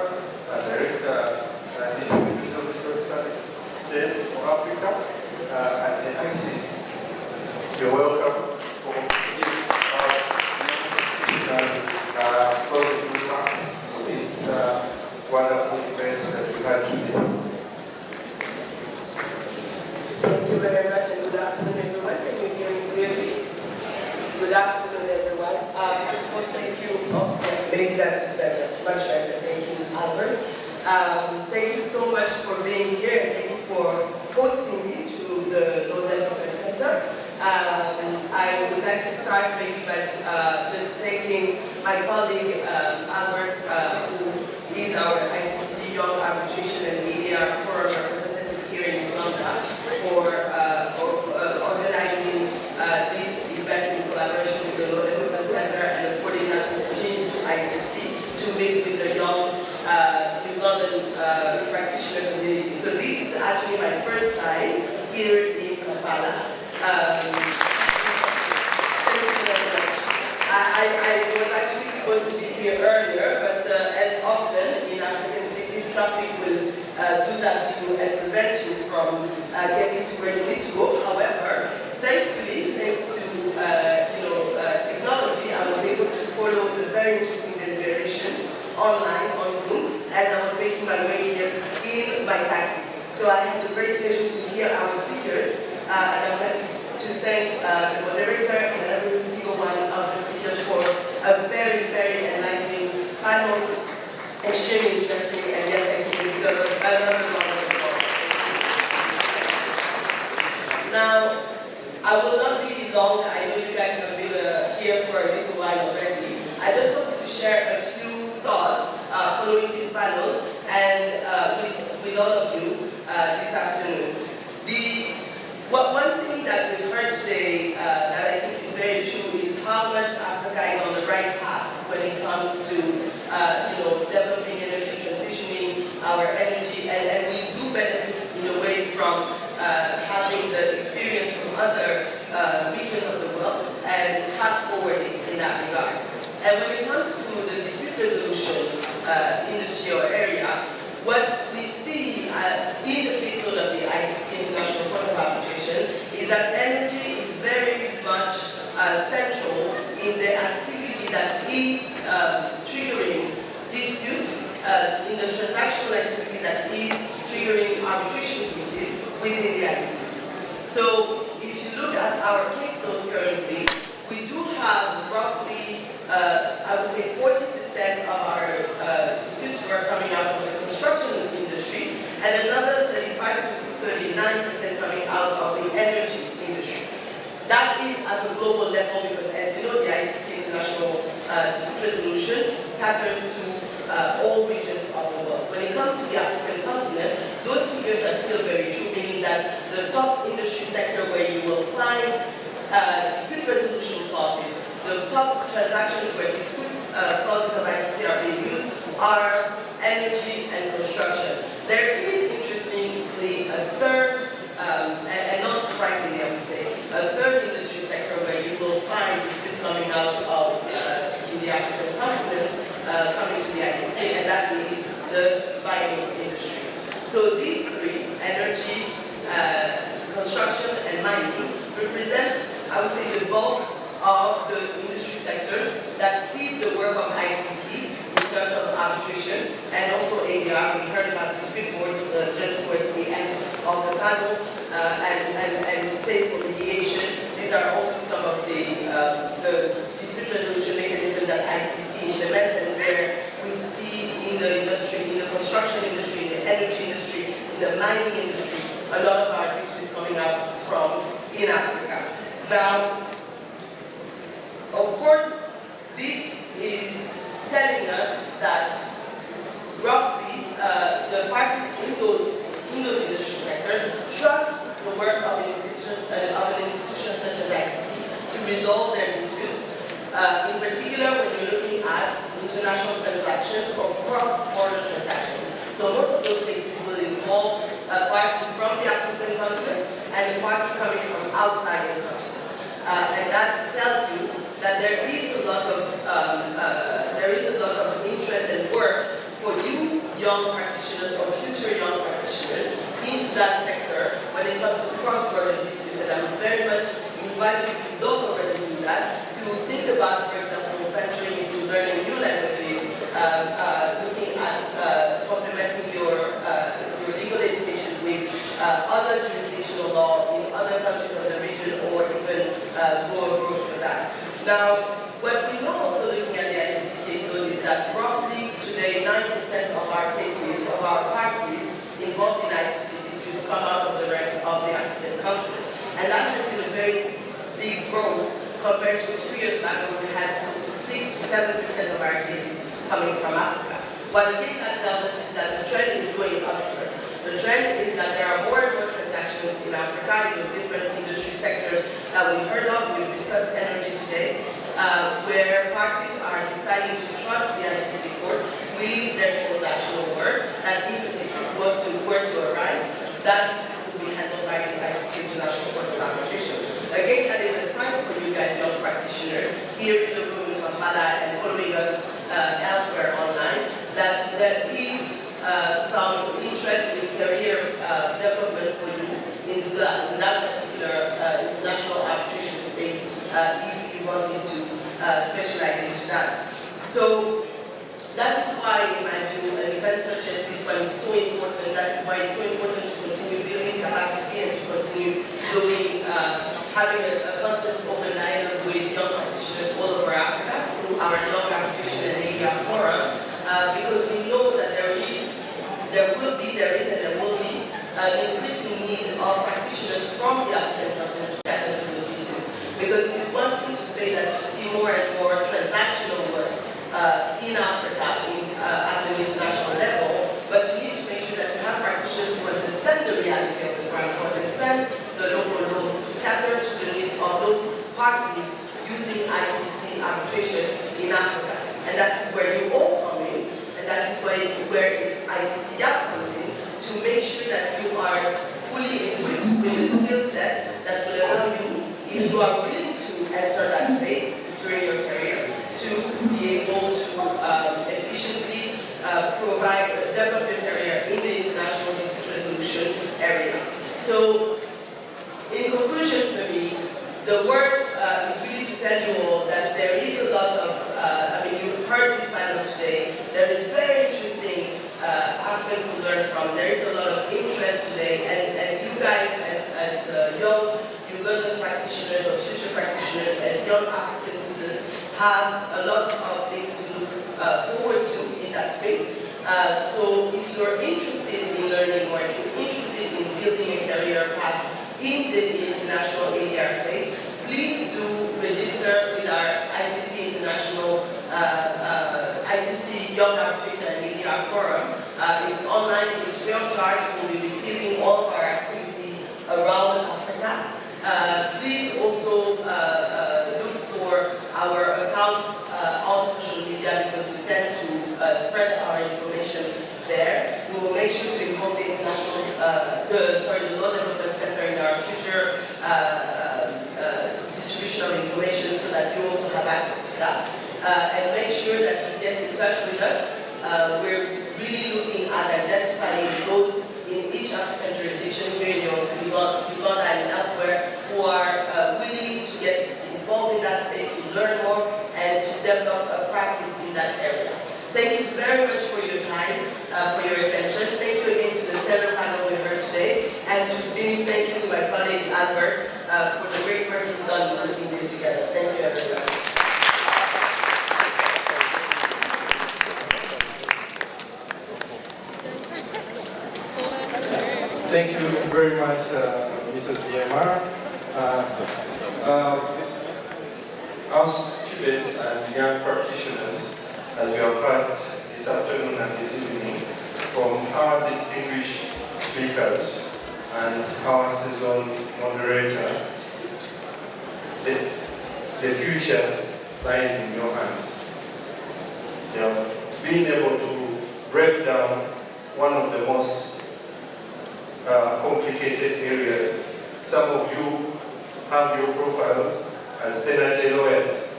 [SPEAKER 1] Director, Dispute Resolution Services for Africa, and the ICC. You're welcome for giving our closing remarks for this wonderful event that we had today.
[SPEAKER 8] Thank you very much, and good afternoon, everyone. Can you hear me clearly? Good afternoon, everyone. First of all, thank you. Oh, maybe that's better. Much better. Thank you, Albert. Thank you so much for being here, and thank you for hosting me to the Law Development Center. I would like to start maybe by just thanking my colleague, Albert, who is our ICC Young Arbitration and Media Forum representative here in Uganda, for organizing this event in collaboration with the Law Development Center and affording us the opportunity to ICC to meet with the young Ugandan practitioner community. So this is actually my first time here in Kampala. Thank you very much. I was actually supposed to be here earlier, but as often in African cities, traffic will do that to you and prevent you from getting to where you need to go. However, thankfully, thanks to technology, I was able to follow the very interesting deliberation online on Zoom as I was making my way here in my taxi. So I had the great pleasure to hear our speakers, and I would like to thank the moderator and every single one of the speakers for a very, very enlightening panel, extremely interesting, and yes, I can deserve another round of applause. Now, I will not be long. I know you guys have been here for a little while already. I just wanted to share a few thoughts following this panel and with all of you this afternoon. One thing that we've heard today that I think is very true is how much Africa is on the right path when it comes to developing energy, transitioning our energy, and we do benefit in a way from having the experience from other regions of the world and fast forwarding in that regard. And when it comes to the dispute resolution industry or area, what we see in the caseload of the ICC International Court of Arbitration is that energy is very much central in the activity that is triggering disputes, in the transactional activity that is triggering arbitration cases within the ICC. So if you look at our caseloads currently, we do have roughly, I would say 40% of our disputes were coming out of the construction industry, and another 35 to 39% coming out of the energy industry. That is at a global level because, as you know, the ICC International Dispute Resolution caters to all regions of the world. When it comes to the African continent, those figures are still very true, meaning that the top industry sector where you will find dispute resolution clauses, the top transactions where dispute clauses of ICC are being used are energy and construction. There is, interestingly, a third, and not surprisingly, I would say, a third industry sector where you will find disputes coming out of in the African continent, coming to the ICC, and that is the mining industry. So these three, energy, construction, and mining represent, I would say, the bulk of the industry sectors that feed the work of ICC in terms of arbitration and also ADR. We heard about the dispute boards just towards the end of the panel, and say for mediation. These are also some of the dispute resolution mechanisms that ICC implements, and where we see in the industry, in the construction industry, in the energy industry, in the mining industry, a lot of our disputes coming out from in Africa. Now, of course, this is telling us that roughly the parties in those industry sectors trust the work of an institution such as ICC to resolve their disputes. In particular, when you're looking at international transactions or cross-border transactions. So most of those cases will involve a party from the African continent and a party coming from outside the continent. And that tells you that there is a lot of interest and work for you young practitioners or future young practitioners into that sector when it comes to cross-border disputes. And I would very much invite you, if you don't already do that, to think about, for example, venturing into learning new languages, looking at complementing your legal education with other jurisdictional law in other countries of the region, or even go abroad for that. Now, what we know also looking at the ICC case load is that roughly today 9% of our cases, of our parties involved in ICC disputes come out of the ranks of the African continent. And that has been a very big growth compared to a few years back when we had 6 to 7% of our cases coming from Africa. What again that tells us is that the trend is going upwards. The trend is that there are more and more transactions in Africa in the different industry sectors that we heard of. We've discussed energy today, where parties are deciding to trust the ICC court with their transactional work, and if a dispute were to arise, that will be handled by the ICC International Court of Arbitration. Again, that is a sign for you guys, young practitioners, here in the room in Kampala and following us elsewhere online, that there is some interest in career development for you in that particular international arbitration space, if you wanted to specialize into that. So that is why, in my view, an event such as this one is so important. That is why it's so important to continue building capacity and to continue doing, having a constant open dialogue with young practitioners all over Africa through our Young Arbitration and ADR Forum, because we know that there is and there will be an increasing need of practitioners from the African continent to get into those issues. Because it is one thing to say that we see more and more transactional work in Africa at an international level, but we need to make sure that we have practitioners who understand the reality of the ground, who understand the local laws, to cater to the needs of those parties using ICC arbitration in Africa. And that is where you all come in, and that is where ICC YAAF comes in, to make sure that you are fully equipped with the skill set that will allow you, if you are willing to enter that space during your career, to be able to efficiently develop your career in the international dispute resolution area. So, in conclusion for me, the work is really to tell you all that there is a lot of, you've heard this panel today, there is very interesting aspects to learn from. There is a lot of interest today, and you guys as young Ugandan practitioners or future practitioners, as young African students, have a lot of things to look forward to in that space. So if you're interested in learning or if you're interested in building a career path in the international ADR space, please do register with our ICC International, ICC Young Arbitration and ADR Forum. It's online, it's free of charge. We'll be receiving all of our activity around Africa. Please also look for our accounts on social media, because we tend to spread our information there. We will make sure to involve the the Law Development Center in our future distribution of information, so that you also have access to that. And make sure that you get in touch with us. We're really looking at identifying those in each African jurisdiction here in Uganda and elsewhere Thank you very much for your time, for your attention. Thank you again to the stellar panel we heard today. And to finish, thank you to my colleague Albert for the great work you've done in putting this together. Thank you, everyone.
[SPEAKER 1] Thank you very much, Mrs. DMR. Our students and young practitioners, as you have heard this afternoon and this evening, from our distinguished speakers and our season moderator, the future lies in your hands. You know, being able to break down one of the most complicated areas. Some of you have your profiles as energy lawyers.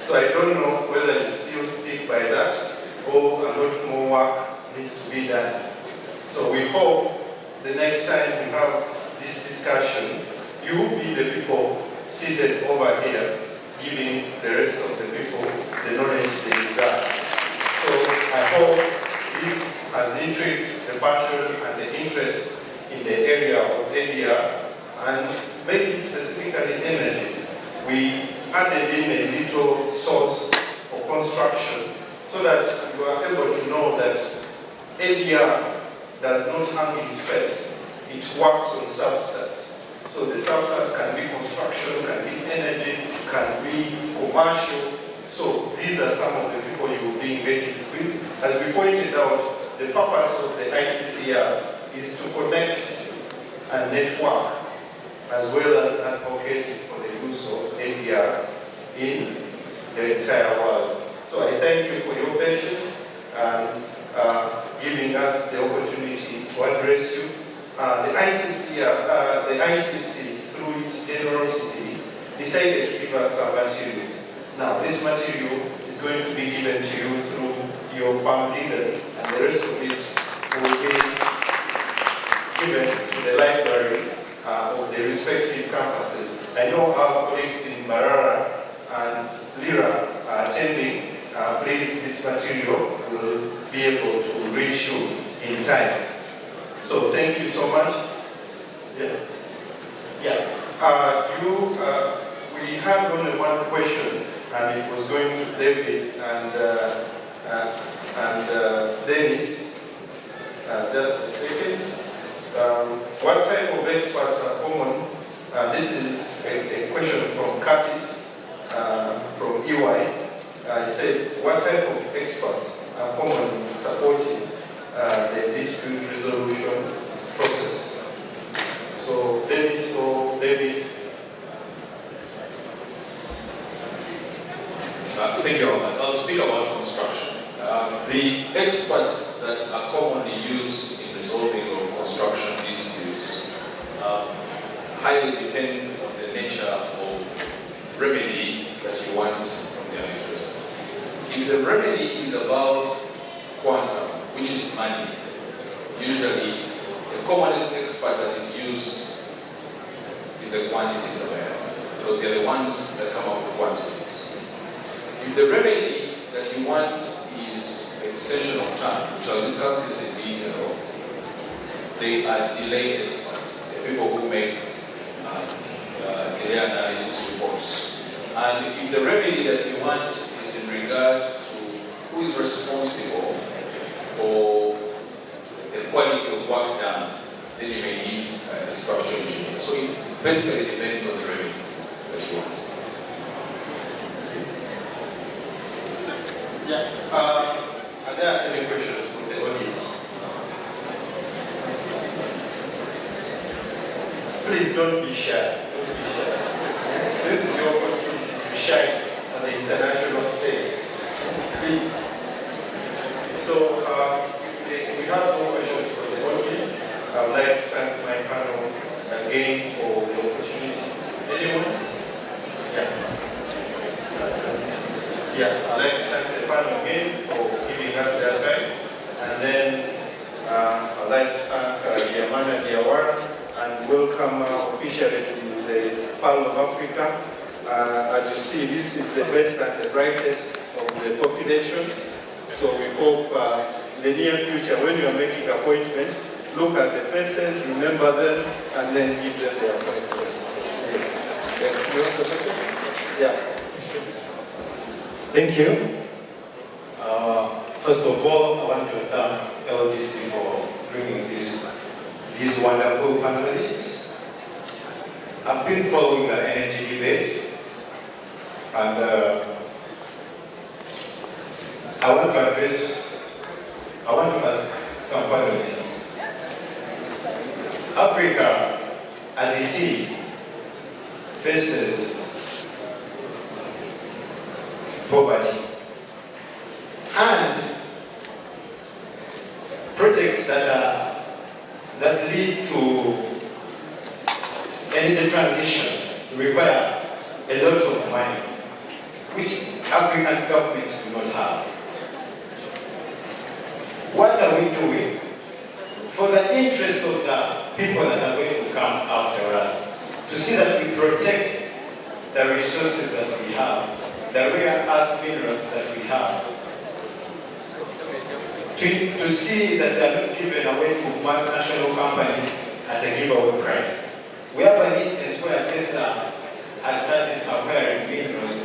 [SPEAKER 1] So I don't know whether you still stick by that or a lot more work needs to be done. So we hope the next time we have this discussion, you will be the people seated over here giving the rest of the people the knowledge they deserve. So I hope this has intrigued the passion and the interest in the area of ADR, and maybe specifically energy. We added in a little source for construction so that you are able to know that ADR does not hang in space. It works on substance. So the substance can be construction, can be energy, can be commercial. So these are some of the people you will be engaging with. As we pointed out, the purpose of the ICCR is to connect and network as well as advocate for the use of ADR in the entire world. So I thank you for your patience and giving us the opportunity to address you. The ICC, through its generosity, decided to give us some material. Now, this material is going to be given to you through your farm leaders, and the rest of it will be given to the libraries of the respective campuses. I know our colleagues in Marara and Lira are attending. Please, this material will be able to reach you in time. So thank you so much. We had only one question, and it was going to David and Dennis. Just a second. What type of experts are common? This is a question from Curtis from EY. I said, what type of experts are common in supporting the dispute resolution process? So Dennis or David?
[SPEAKER 7] Thank you, Albert. I'll speak about construction. The experts that are commonly used in resolving of construction disputes highly depend on the nature of remedy that you want from the arbitrator. If the remedy is about quantum, which is money, usually the commonest expert that is used is a quantity surveyor, because they're the ones that come up with quantities. If the remedy that you want is extension of time, which I'll discuss this in detail, they are delay experts, the people who make delay analysis reports. And if the remedy that you want is in regard to who is responsible for the quality of work done, then you may need a structural engineer. So it basically depends on the remedy that you want.
[SPEAKER 1] Are there any questions from the audience? Please don't be shy. Don't be shy. This is your opportunity to shine on the international stage. Please. So, if we have no questions for the audience, I would like to thank my panel again for the opportunity. Anyone? I'd like to thank the panel again for giving us their time. And then I'd like to thank Yamana Diawara and welcome officially to the Pearl of Africa. As you see, this is the best and the brightest of the population. So we hope in the near future, when you are making appointments, look at the faces, remember them, and then give them the appointment. Yeah.
[SPEAKER 9] Thank you. First of all, I want to thank LDC for bringing these wonderful panelists. I've been following the energy debate, and I want to ask some panelists. Africa, as it is, faces poverty and projects that lead to energy transition require a lot of money, which African governments do not have. What are we doing for the interest of the people that are going to come after us, to see that we protect the resources that we have, the rare earth minerals that we have, to see that they are not given away to multinational companies at a giveaway price? We have an instance where Tesla has started acquiring minerals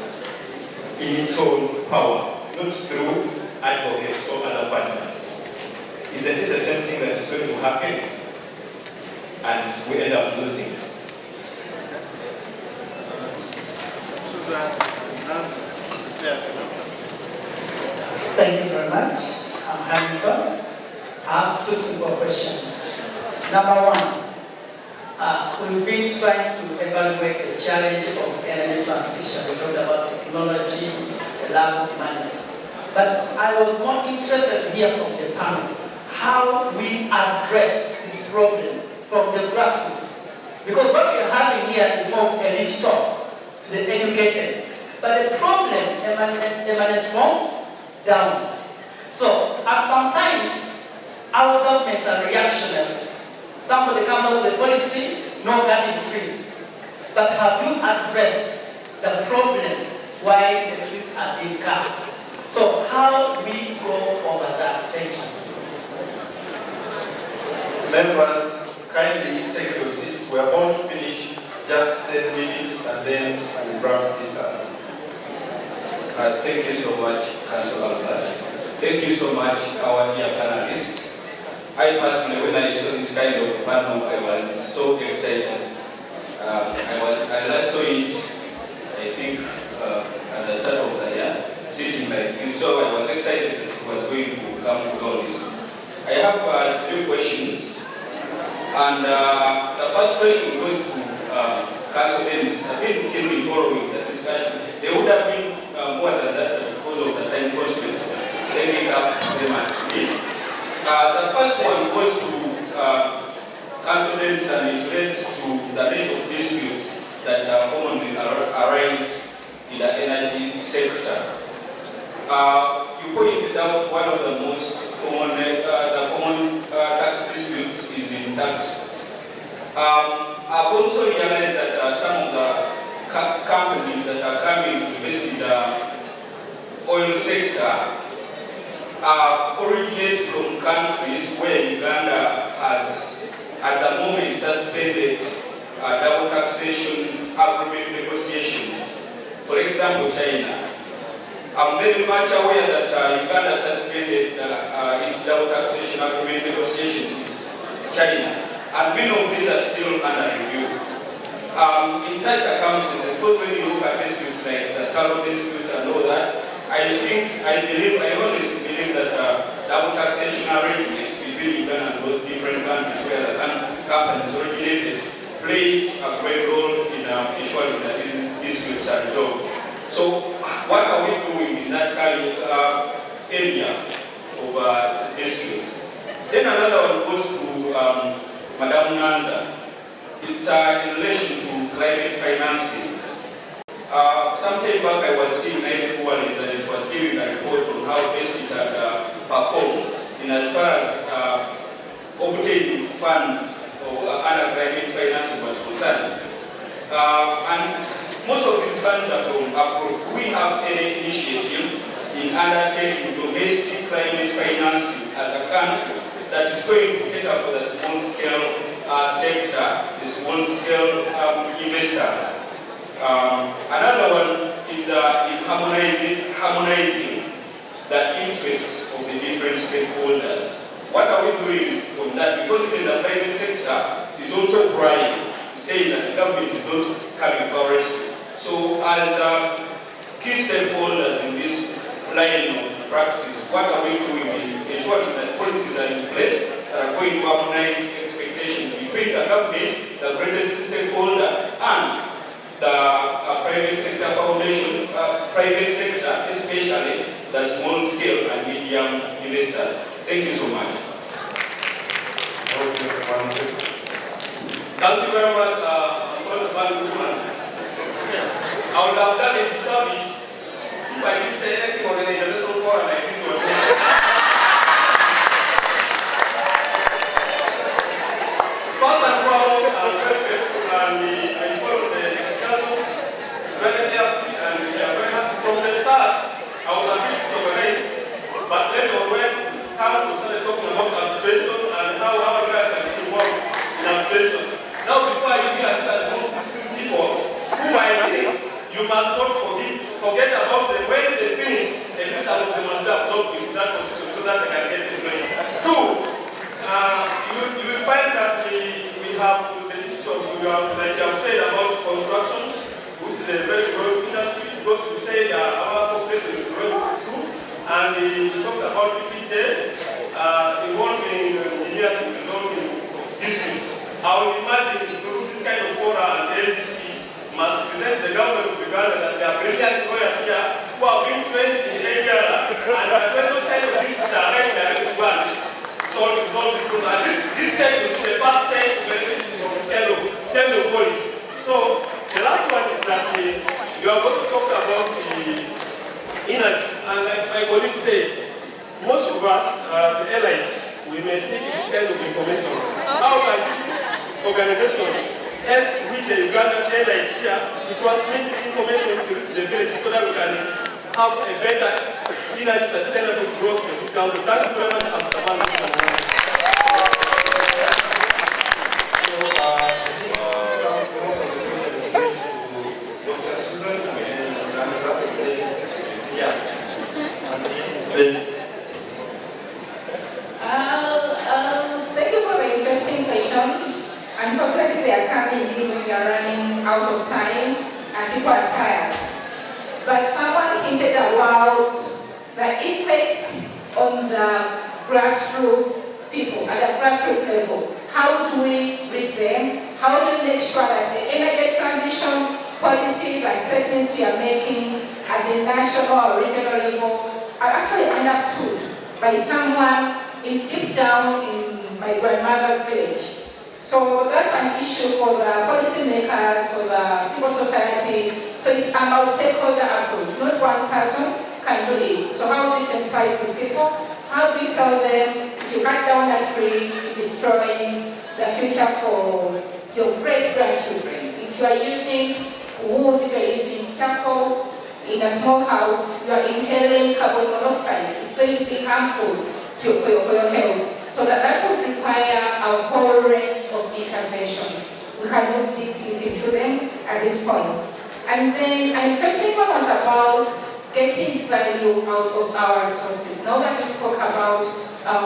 [SPEAKER 9] in its own power, not through advocates or other partners. Isn't it the same thing that is going to happen? And we end up losing.
[SPEAKER 10] Thank you very much. I'm Hamilton. I have two simple questions. Number one, we've been trying to evaluate the challenge of energy transition. We talked about technology, the lack of money. But I was more interested to hear from the panel how we address this problem from the grassroots. Because what we are having here is more elite talk to the educated. But the problem emanates from down. So, and sometimes our governments are reactionary. Somebody comes up with a policy, no cutting trees. But have you addressed the problem why the trees are being cut? So how do we go over that? Thank you.
[SPEAKER 1] Members, kindly take your seats. We are about to finish just 10 minutes and then we'll wrap this up.
[SPEAKER 4] Thank you so much, Councillor Albert. Thank you so much, our dear panelists. I personally, when I saw this kind of panel, I was so excited. I last saw it, I think, at the start of the year, sitting like you. So I was excited that it was going to come to all this. I have 3 questions. And the first question goes to Council Ennis. I think you can be following the discussion. There would have been more than that because of the time constraints. Taking up very much. The first one goes to Council Ennis, and it relates to the rate of disputes that commonly arise in the energy sector. You pointed out one of the most common, tax disputes is in tax. I've also realized that some of the companies that are coming to invest in the oil sector originate from countries where Uganda has, at the moment, suspended double taxation agreement negotiations. For example, China. I'm very much aware that Uganda suspended its double taxation agreement negotiations with China, and many of these are still under review. In such circumstances, because when you look at disputes like the carbon disputes and all that, I always believe that double taxation arrangements between Uganda and those different countries where the companies originated play a great role in ensuring that these disputes are resolved. So, what are we doing in that kind of area of disputes? Then another one goes to Madam Nanda. It's in relation to climate financing. Some time back I was seeing Nairobi Wallet and it was giving a report on how best it had performed in as far as obtaining funds or other climate financing was concerned. And most of these funds are from abroad. Do we have any initiative in in undertaking domestic climate financing as a country that is going to cater for the small-scale sector, the small-scale investors. Another one is in harmonizing the interests of the different stakeholders. What are we doing on that? Because in the private sector is also crying, saying that the government is not coming forward. So as key stakeholders in this line of practice, what are we doing in ensuring that policies are in place that are going to harmonize expectations between the government, the greatest stakeholder, and the private sector foundation, private sector, especially the small scale and medium investors. Thank you so much.
[SPEAKER 6] Thank you very much, Honorable Woman. I would have done a service if I didn't say anything on the international forum like this one. First and foremost, I'm very grateful and I follow the examples very carefully and we are very happy from the start. I would have been disorganized, but later on when Council started talking about arbitration and how our guys are involved in arbitration. Now before I begin to start most people who I think you must not forget about them when they finish, at least some of them must have not in that position so that they can get the training. Two, you will find that we have the issue of, like you have said about construction, which is a very growing industry, because you say that our population is growing, it's true, and you talked about PPJs involving engineers in resolving disputes. I would imagine through this kind of fora and LDC must present the government of Uganda that there are brilliant lawyers here who have been trained in area and are going to kind of disputes are right there to one. Solve this problem. And this stage will be the first stage to change of policy. So the last one is that you have also talked about the energy. And like my colleague said, most of us, the elites, we may take this kind of information. How can this organization help with the Ugandan elites here to transmit this information to the village so that we can have a better energy sustainable growth in this country? Thank you very much,
[SPEAKER 3] Thank you for the interesting questions. Unfortunately, they are coming in when we are running out of time and people are tired. But someone hinted about the effect on the grassroots people, at the grassroots level. How do we reach them? How do we make sure that the energy transition policies and statements we are making at the national or regional level are actually understood by someone deep down in my grandmother's village? So that's an issue for the policymakers, for the civil society. So it's about stakeholder approach. Not one person can do it. So how do we sensitize these people? How do we tell them, if you cut down that tree, you're destroying the future for your great-grandchildren? If you are using wood, if you are using charcoal in a small house, you are inhaling carbon monoxide. It's going to be harmful for your health. So that would require a whole range of interventions. We cannot dig into them at this point. And then an interesting one was about getting value out of our resources. Now that we spoke about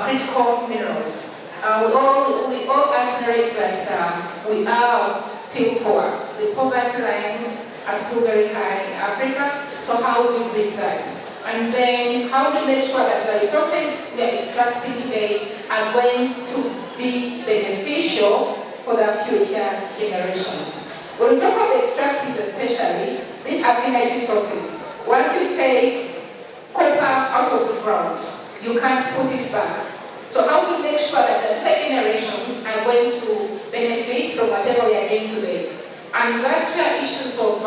[SPEAKER 3] critical minerals, we all acknowledge that we are still poor. The poverty lines are still very high in Africa, so how do we bring that? And then how do we make sure that the resources we are extracting today are going to be beneficial for the future generations? When we talk about extractives especially, these are finite resources. Once you take copper out of the ground, you can't put it back. So how do we make sure that the third generations are going to benefit from whatever we are doing today? And that's where issues of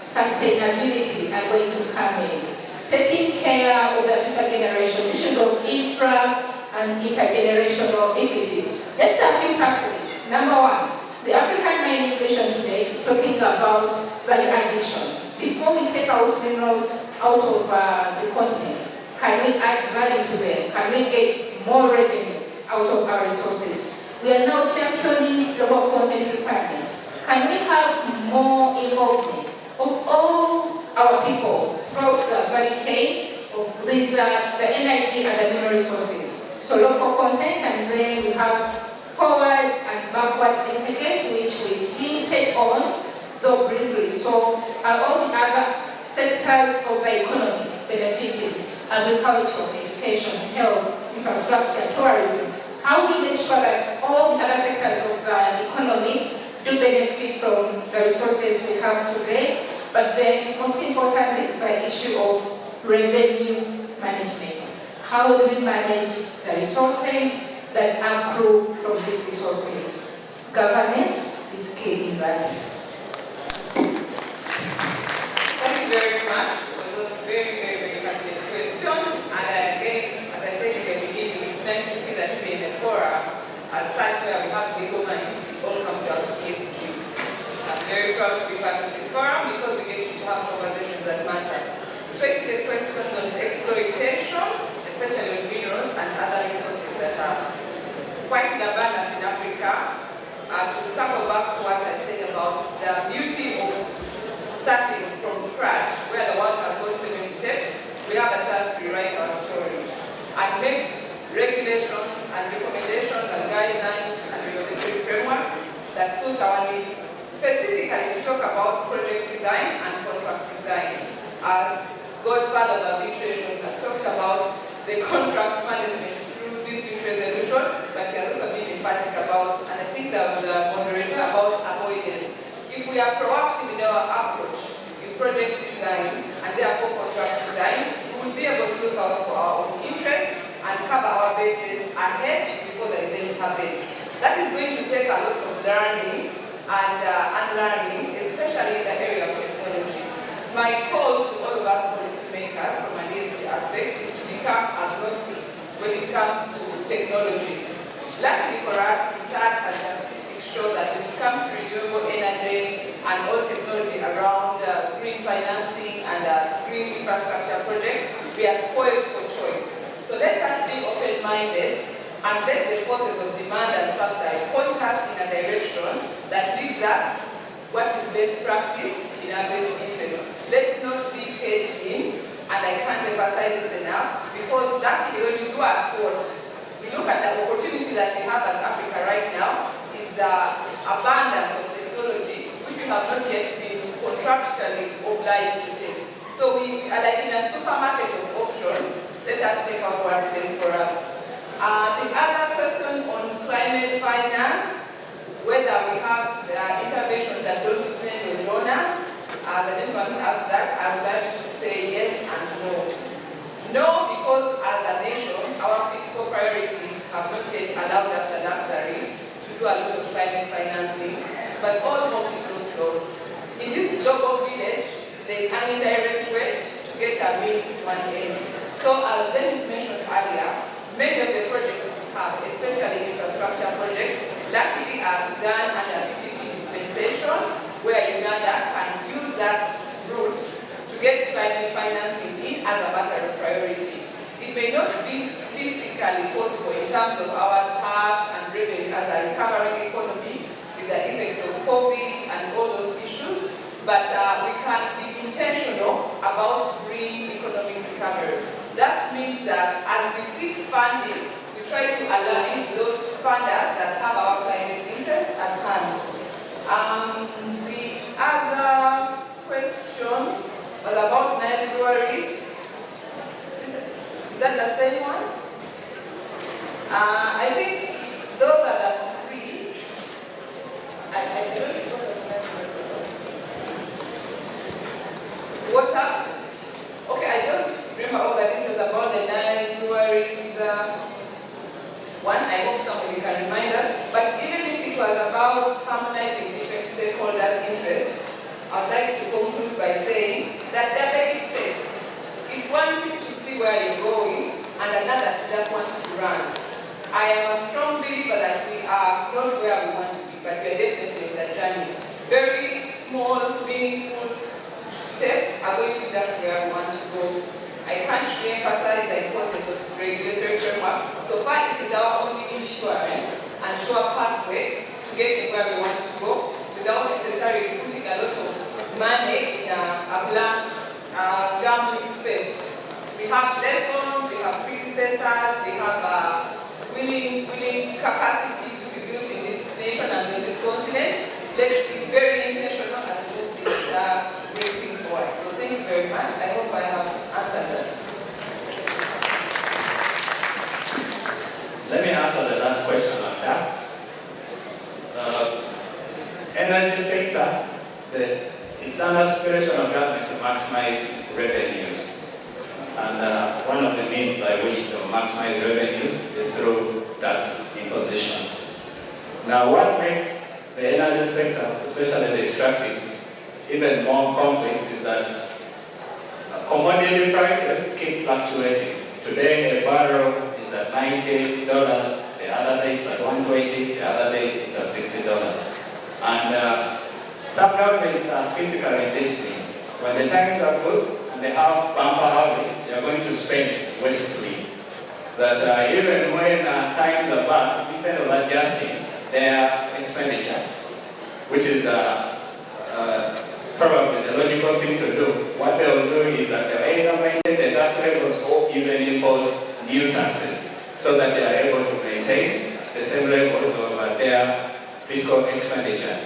[SPEAKER 3] sustainability are going to come in. Taking care of the future generation, issues of infra and intergenerational equity. Just a few pathways. Number one, the African mining vision today is talking about value addition. Before before we take out minerals out of the continent, can we add value to them? Can we get more revenue out of our resources? We are now championing global content requirements. Can we have more involvement of all our people throughout the value chain of these, the energy and the mineral resources? So local content, and then we have forward and backward linkages, which we hinted on, though briefly. So are all the other sectors of the economy benefiting? Agriculture, education, health, infrastructure, tourism. How do we make sure that all the other sectors of the economy do benefit from the resources we have today? But then, most importantly, is the issue of revenue management. How do we manage the resources that accrue from these resources? Governance is key in that.
[SPEAKER 5] Thank you very much for those very fascinating questions. And again, as I said in the beginning, it's nice to see that even in the forum, as such where we have legal minds, we all come to our ESG. I'm very proud to be part of this forum because we get to have conversations that matter. Straight to the question on exploitation, especially of minerals and other resources that are quite in abundance in Africa. To circle back to what I said about the beauty of starting from scratch, where the world has gone 7 steps, we have a chance to rewrite our story and make regulations and recommendations and guidelines and regulatory frameworks that suit our needs. Specifically, to talk about project design and contract design. As Godfather of arbitration has talked about the contract management through dispute resolution, but he has also been emphatic about, and I think that was the moderator, about avoidance. If we are proactive in our approach in project design and therefore contract design, we will be able to look out for our own interests and cover our bases ahead before the events happen. That is going to take a lot of learning and unlearning, especially in the area of technology. My call to all of us policymakers from an ESG aspect is to become agnostic when it comes to technology. Luckily for us, research and statistics show that when it comes to renewable energy and all technology around green financing and green infrastructure projects, we are spoiled for choice. So let us be open-minded and let the forces of demand and supply point us in a direction that leads us what is best practice in our best interest. Let's not be caged in, and I can't emphasize this enough, because luckily when you do a SWOT, we look at the opportunity that we have as Africa right now is the abundance of technology which we have not yet been contractually obliged to take. So we are like in a supermarket of options. Let us take out what's best for us. The other question on climate finance, whether we have interventions that don't depend on donors, the gentleman asked that. I would like to say yes and no. No, because as a nation, our fiscal priorities have not yet allowed us the luxury to do a lot of climate financing, but all hope is not lost. In this global village, there is an indirect way to get our means to an end. So as Dennis mentioned earlier, many of the projects we have, especially infrastructure projects, luckily are done under PPP dispensation, where Uganda can use that route to get climate financing in as a matter of priority. It may not be physically possible in terms of our tax and revenue as a recovering economy with the effects of COVID and all those issues, but we can be intentional about green economic recovery. That means that as we seek funding, we try to align those funders that have our clients' interests at hand. The other question was about Nile breweries. Is that the same one? I think those are the three. I don't know water. Okay, I don't remember all the details about the Nile breweries one. I hope somebody can remind us. But even if it was about harmonizing different stakeholders' interests, I would like to conclude by saying that there are baby steps. It's one thing to see where you're going, and another to just want to run. I am a strong believer that we are not where we want to be, but we are definitely in the journey. Very small, meaningful steps are going to lead us where we want to go. I can't re-emphasize the importance of regulatory frameworks. So far, it is our only insurance and sure pathway to getting where we want to go without necessarily putting a lot of money in a blank gambling space. We have lessons, we have predecessors, we have willing capacity to be built in this nation and in this continent. Let's be very intentional and move this great thing forward. So thank you very much. I hope I have answered that.
[SPEAKER 4] Let me answer the last question on tax. Energy sector, it's an aspiration of government to maximize revenues. And one of the means by which to maximize revenues is through tax imposition. Now, what makes the energy sector, especially the extractives, even more complex is that commodity prices keep fluctuating. Today, a barrel is at $90, the other day it's at $120, the other day it's at $60. And some governments are fiscally disciplined. When the times are good and they have bumper harvest, they are going to spend wastefully. That even when times are bad, instead of adjusting their expenditure, which is probably the logical thing to do, what they will do is that they will either maintain the tax levels or even impose new taxes so that they are able to maintain the same levels of their fiscal expenditure.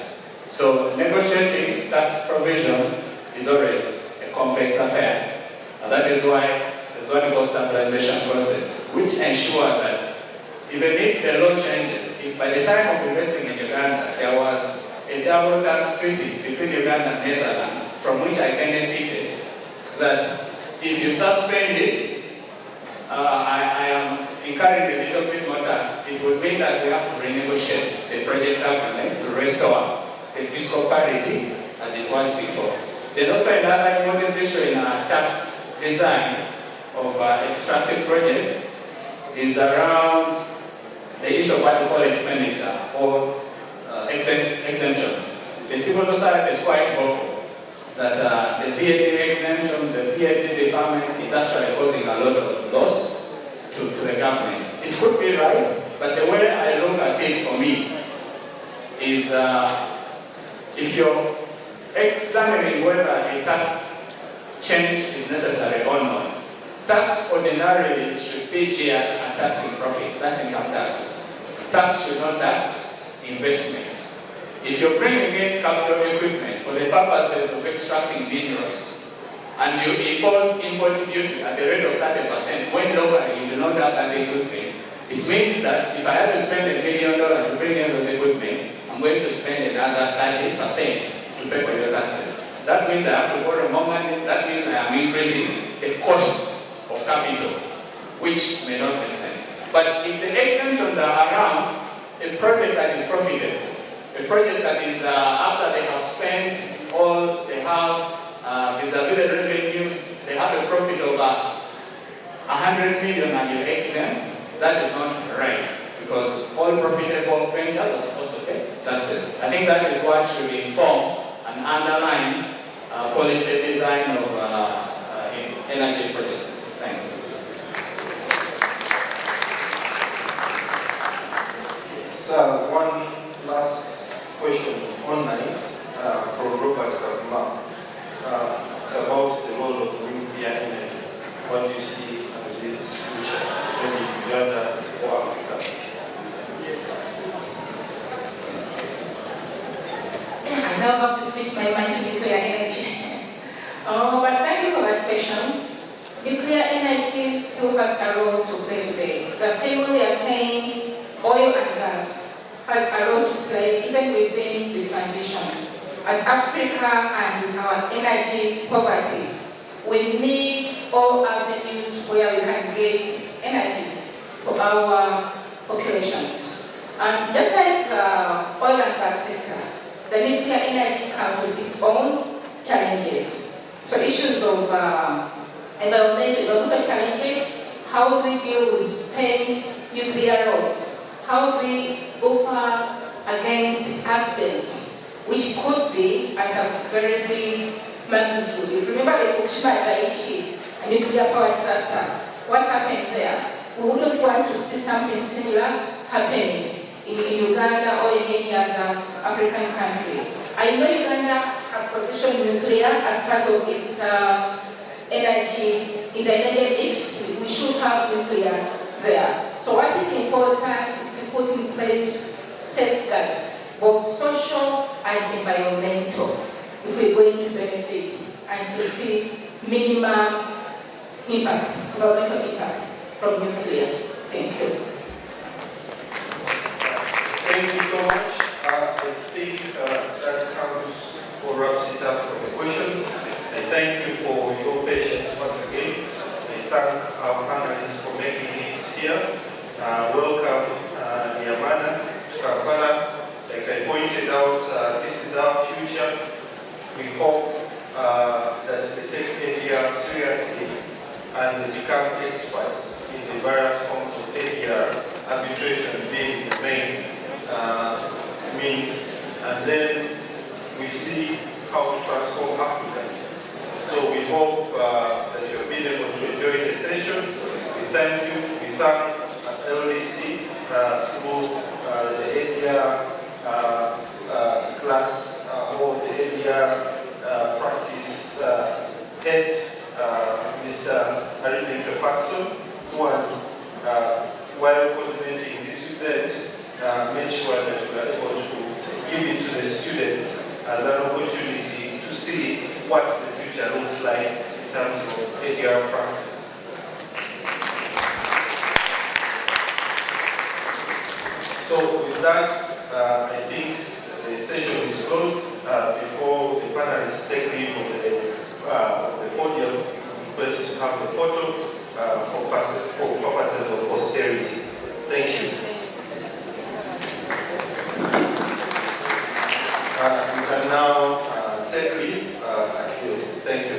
[SPEAKER 4] So negotiating tax provisions is always a complex affair. And that is why there's what we call stabilization process, which ensures that even if the law changes, if by the time of investing in Uganda there was a double tax treaty between Uganda and Netherlands, from which I benefited, that if you suspend it, I am incurring a little bit more tax. It would mean that we have to renegotiate the project agreement to restore the fiscal parity as it was before. There's also another important issue in our tax design of extractive projects is around the issue of what we call expenditure or exemptions. The civil society is quite vocal that the VAT exemptions, the VAT department is actually causing a lot of loss to the government. It could be right, but the way I look at it for me is if you're examining whether a tax change is necessary or not, tax ordinarily should be geared at taxing profits, that's income tax. Tax should not tax investments. If you're bringing in capital equipment for the purposes of extracting minerals, and you impose import duty at the rate of 30%, when locally you do not have that equipment, it means that if I have to spend $1 million to bring in those equipment, I'm going to spend another 30% to pay for your taxes. That means I have to borrow more money, that means I am increasing the cost of capital, which may not make sense. But if the exemptions are around a project that is profitable, a project that is after they have spent all they have vis-a-vis the revenues, they have a profit of 100 million and you exempt, that is not right, because all profitable ventures are supposed to pay taxes. I think that is what should inform and underline policy design of energy projects. Thanks.
[SPEAKER 1] So one last question online from Robert Kavuma. It's about the role of nuclear energy. What do you see as its future, maybe in Uganda or Africa?
[SPEAKER 3] I now have to switch my mind to nuclear energy. But thank you for that question. Nuclear energy still has a role to play today. The same way we are saying oil and gas has a role to play even within the transition. As Africa and our energy poverty, we need all avenues where we can get energy for our populations. And just like the oil and gas sector, the nuclear energy comes with its own challenges. So issues of environmental challenges, how do we deal with spent nuclear rods? How do we buffer against accidents, which could be at a very big magnitude. If you remember the Fukushima Daiichi nuclear power disaster, what happened there? We wouldn't want to see something similar happening in Uganda or in any other African country. I know Uganda has positioned nuclear as part of its energy in the energy mix. We should have nuclear there. So what is important is to put in place safeguards, both social and environmental, if we're going to benefit and to see minimum impact, environmental impact from nuclear. Thank you.
[SPEAKER 1] Thank you so much. I think that comes or wraps it up for the questions. I thank you for your patience once again. I thank our panelists for making it here. Welcome, Yamana, Kampala. Like I pointed out, this is our future. We hope that they take ADR seriously and they become experts in the various forms of ADR, arbitration being the main means, and then we see how to transform Africa. So we hope that you have been able to enjoy the session. We thank you. We thank LDC through the ADR class or the ADR practice head, Mr. Aridin Patson, who was, while coordinating this event, made sure that we are able to give it to the students as an opportunity to see what the future looks like in terms of ADR practice. So with that, I think the session is closed. Before the panelists take leave of the podium, request to have the photo for purposes of posterity. Thank you. You can now take leave. Thank you.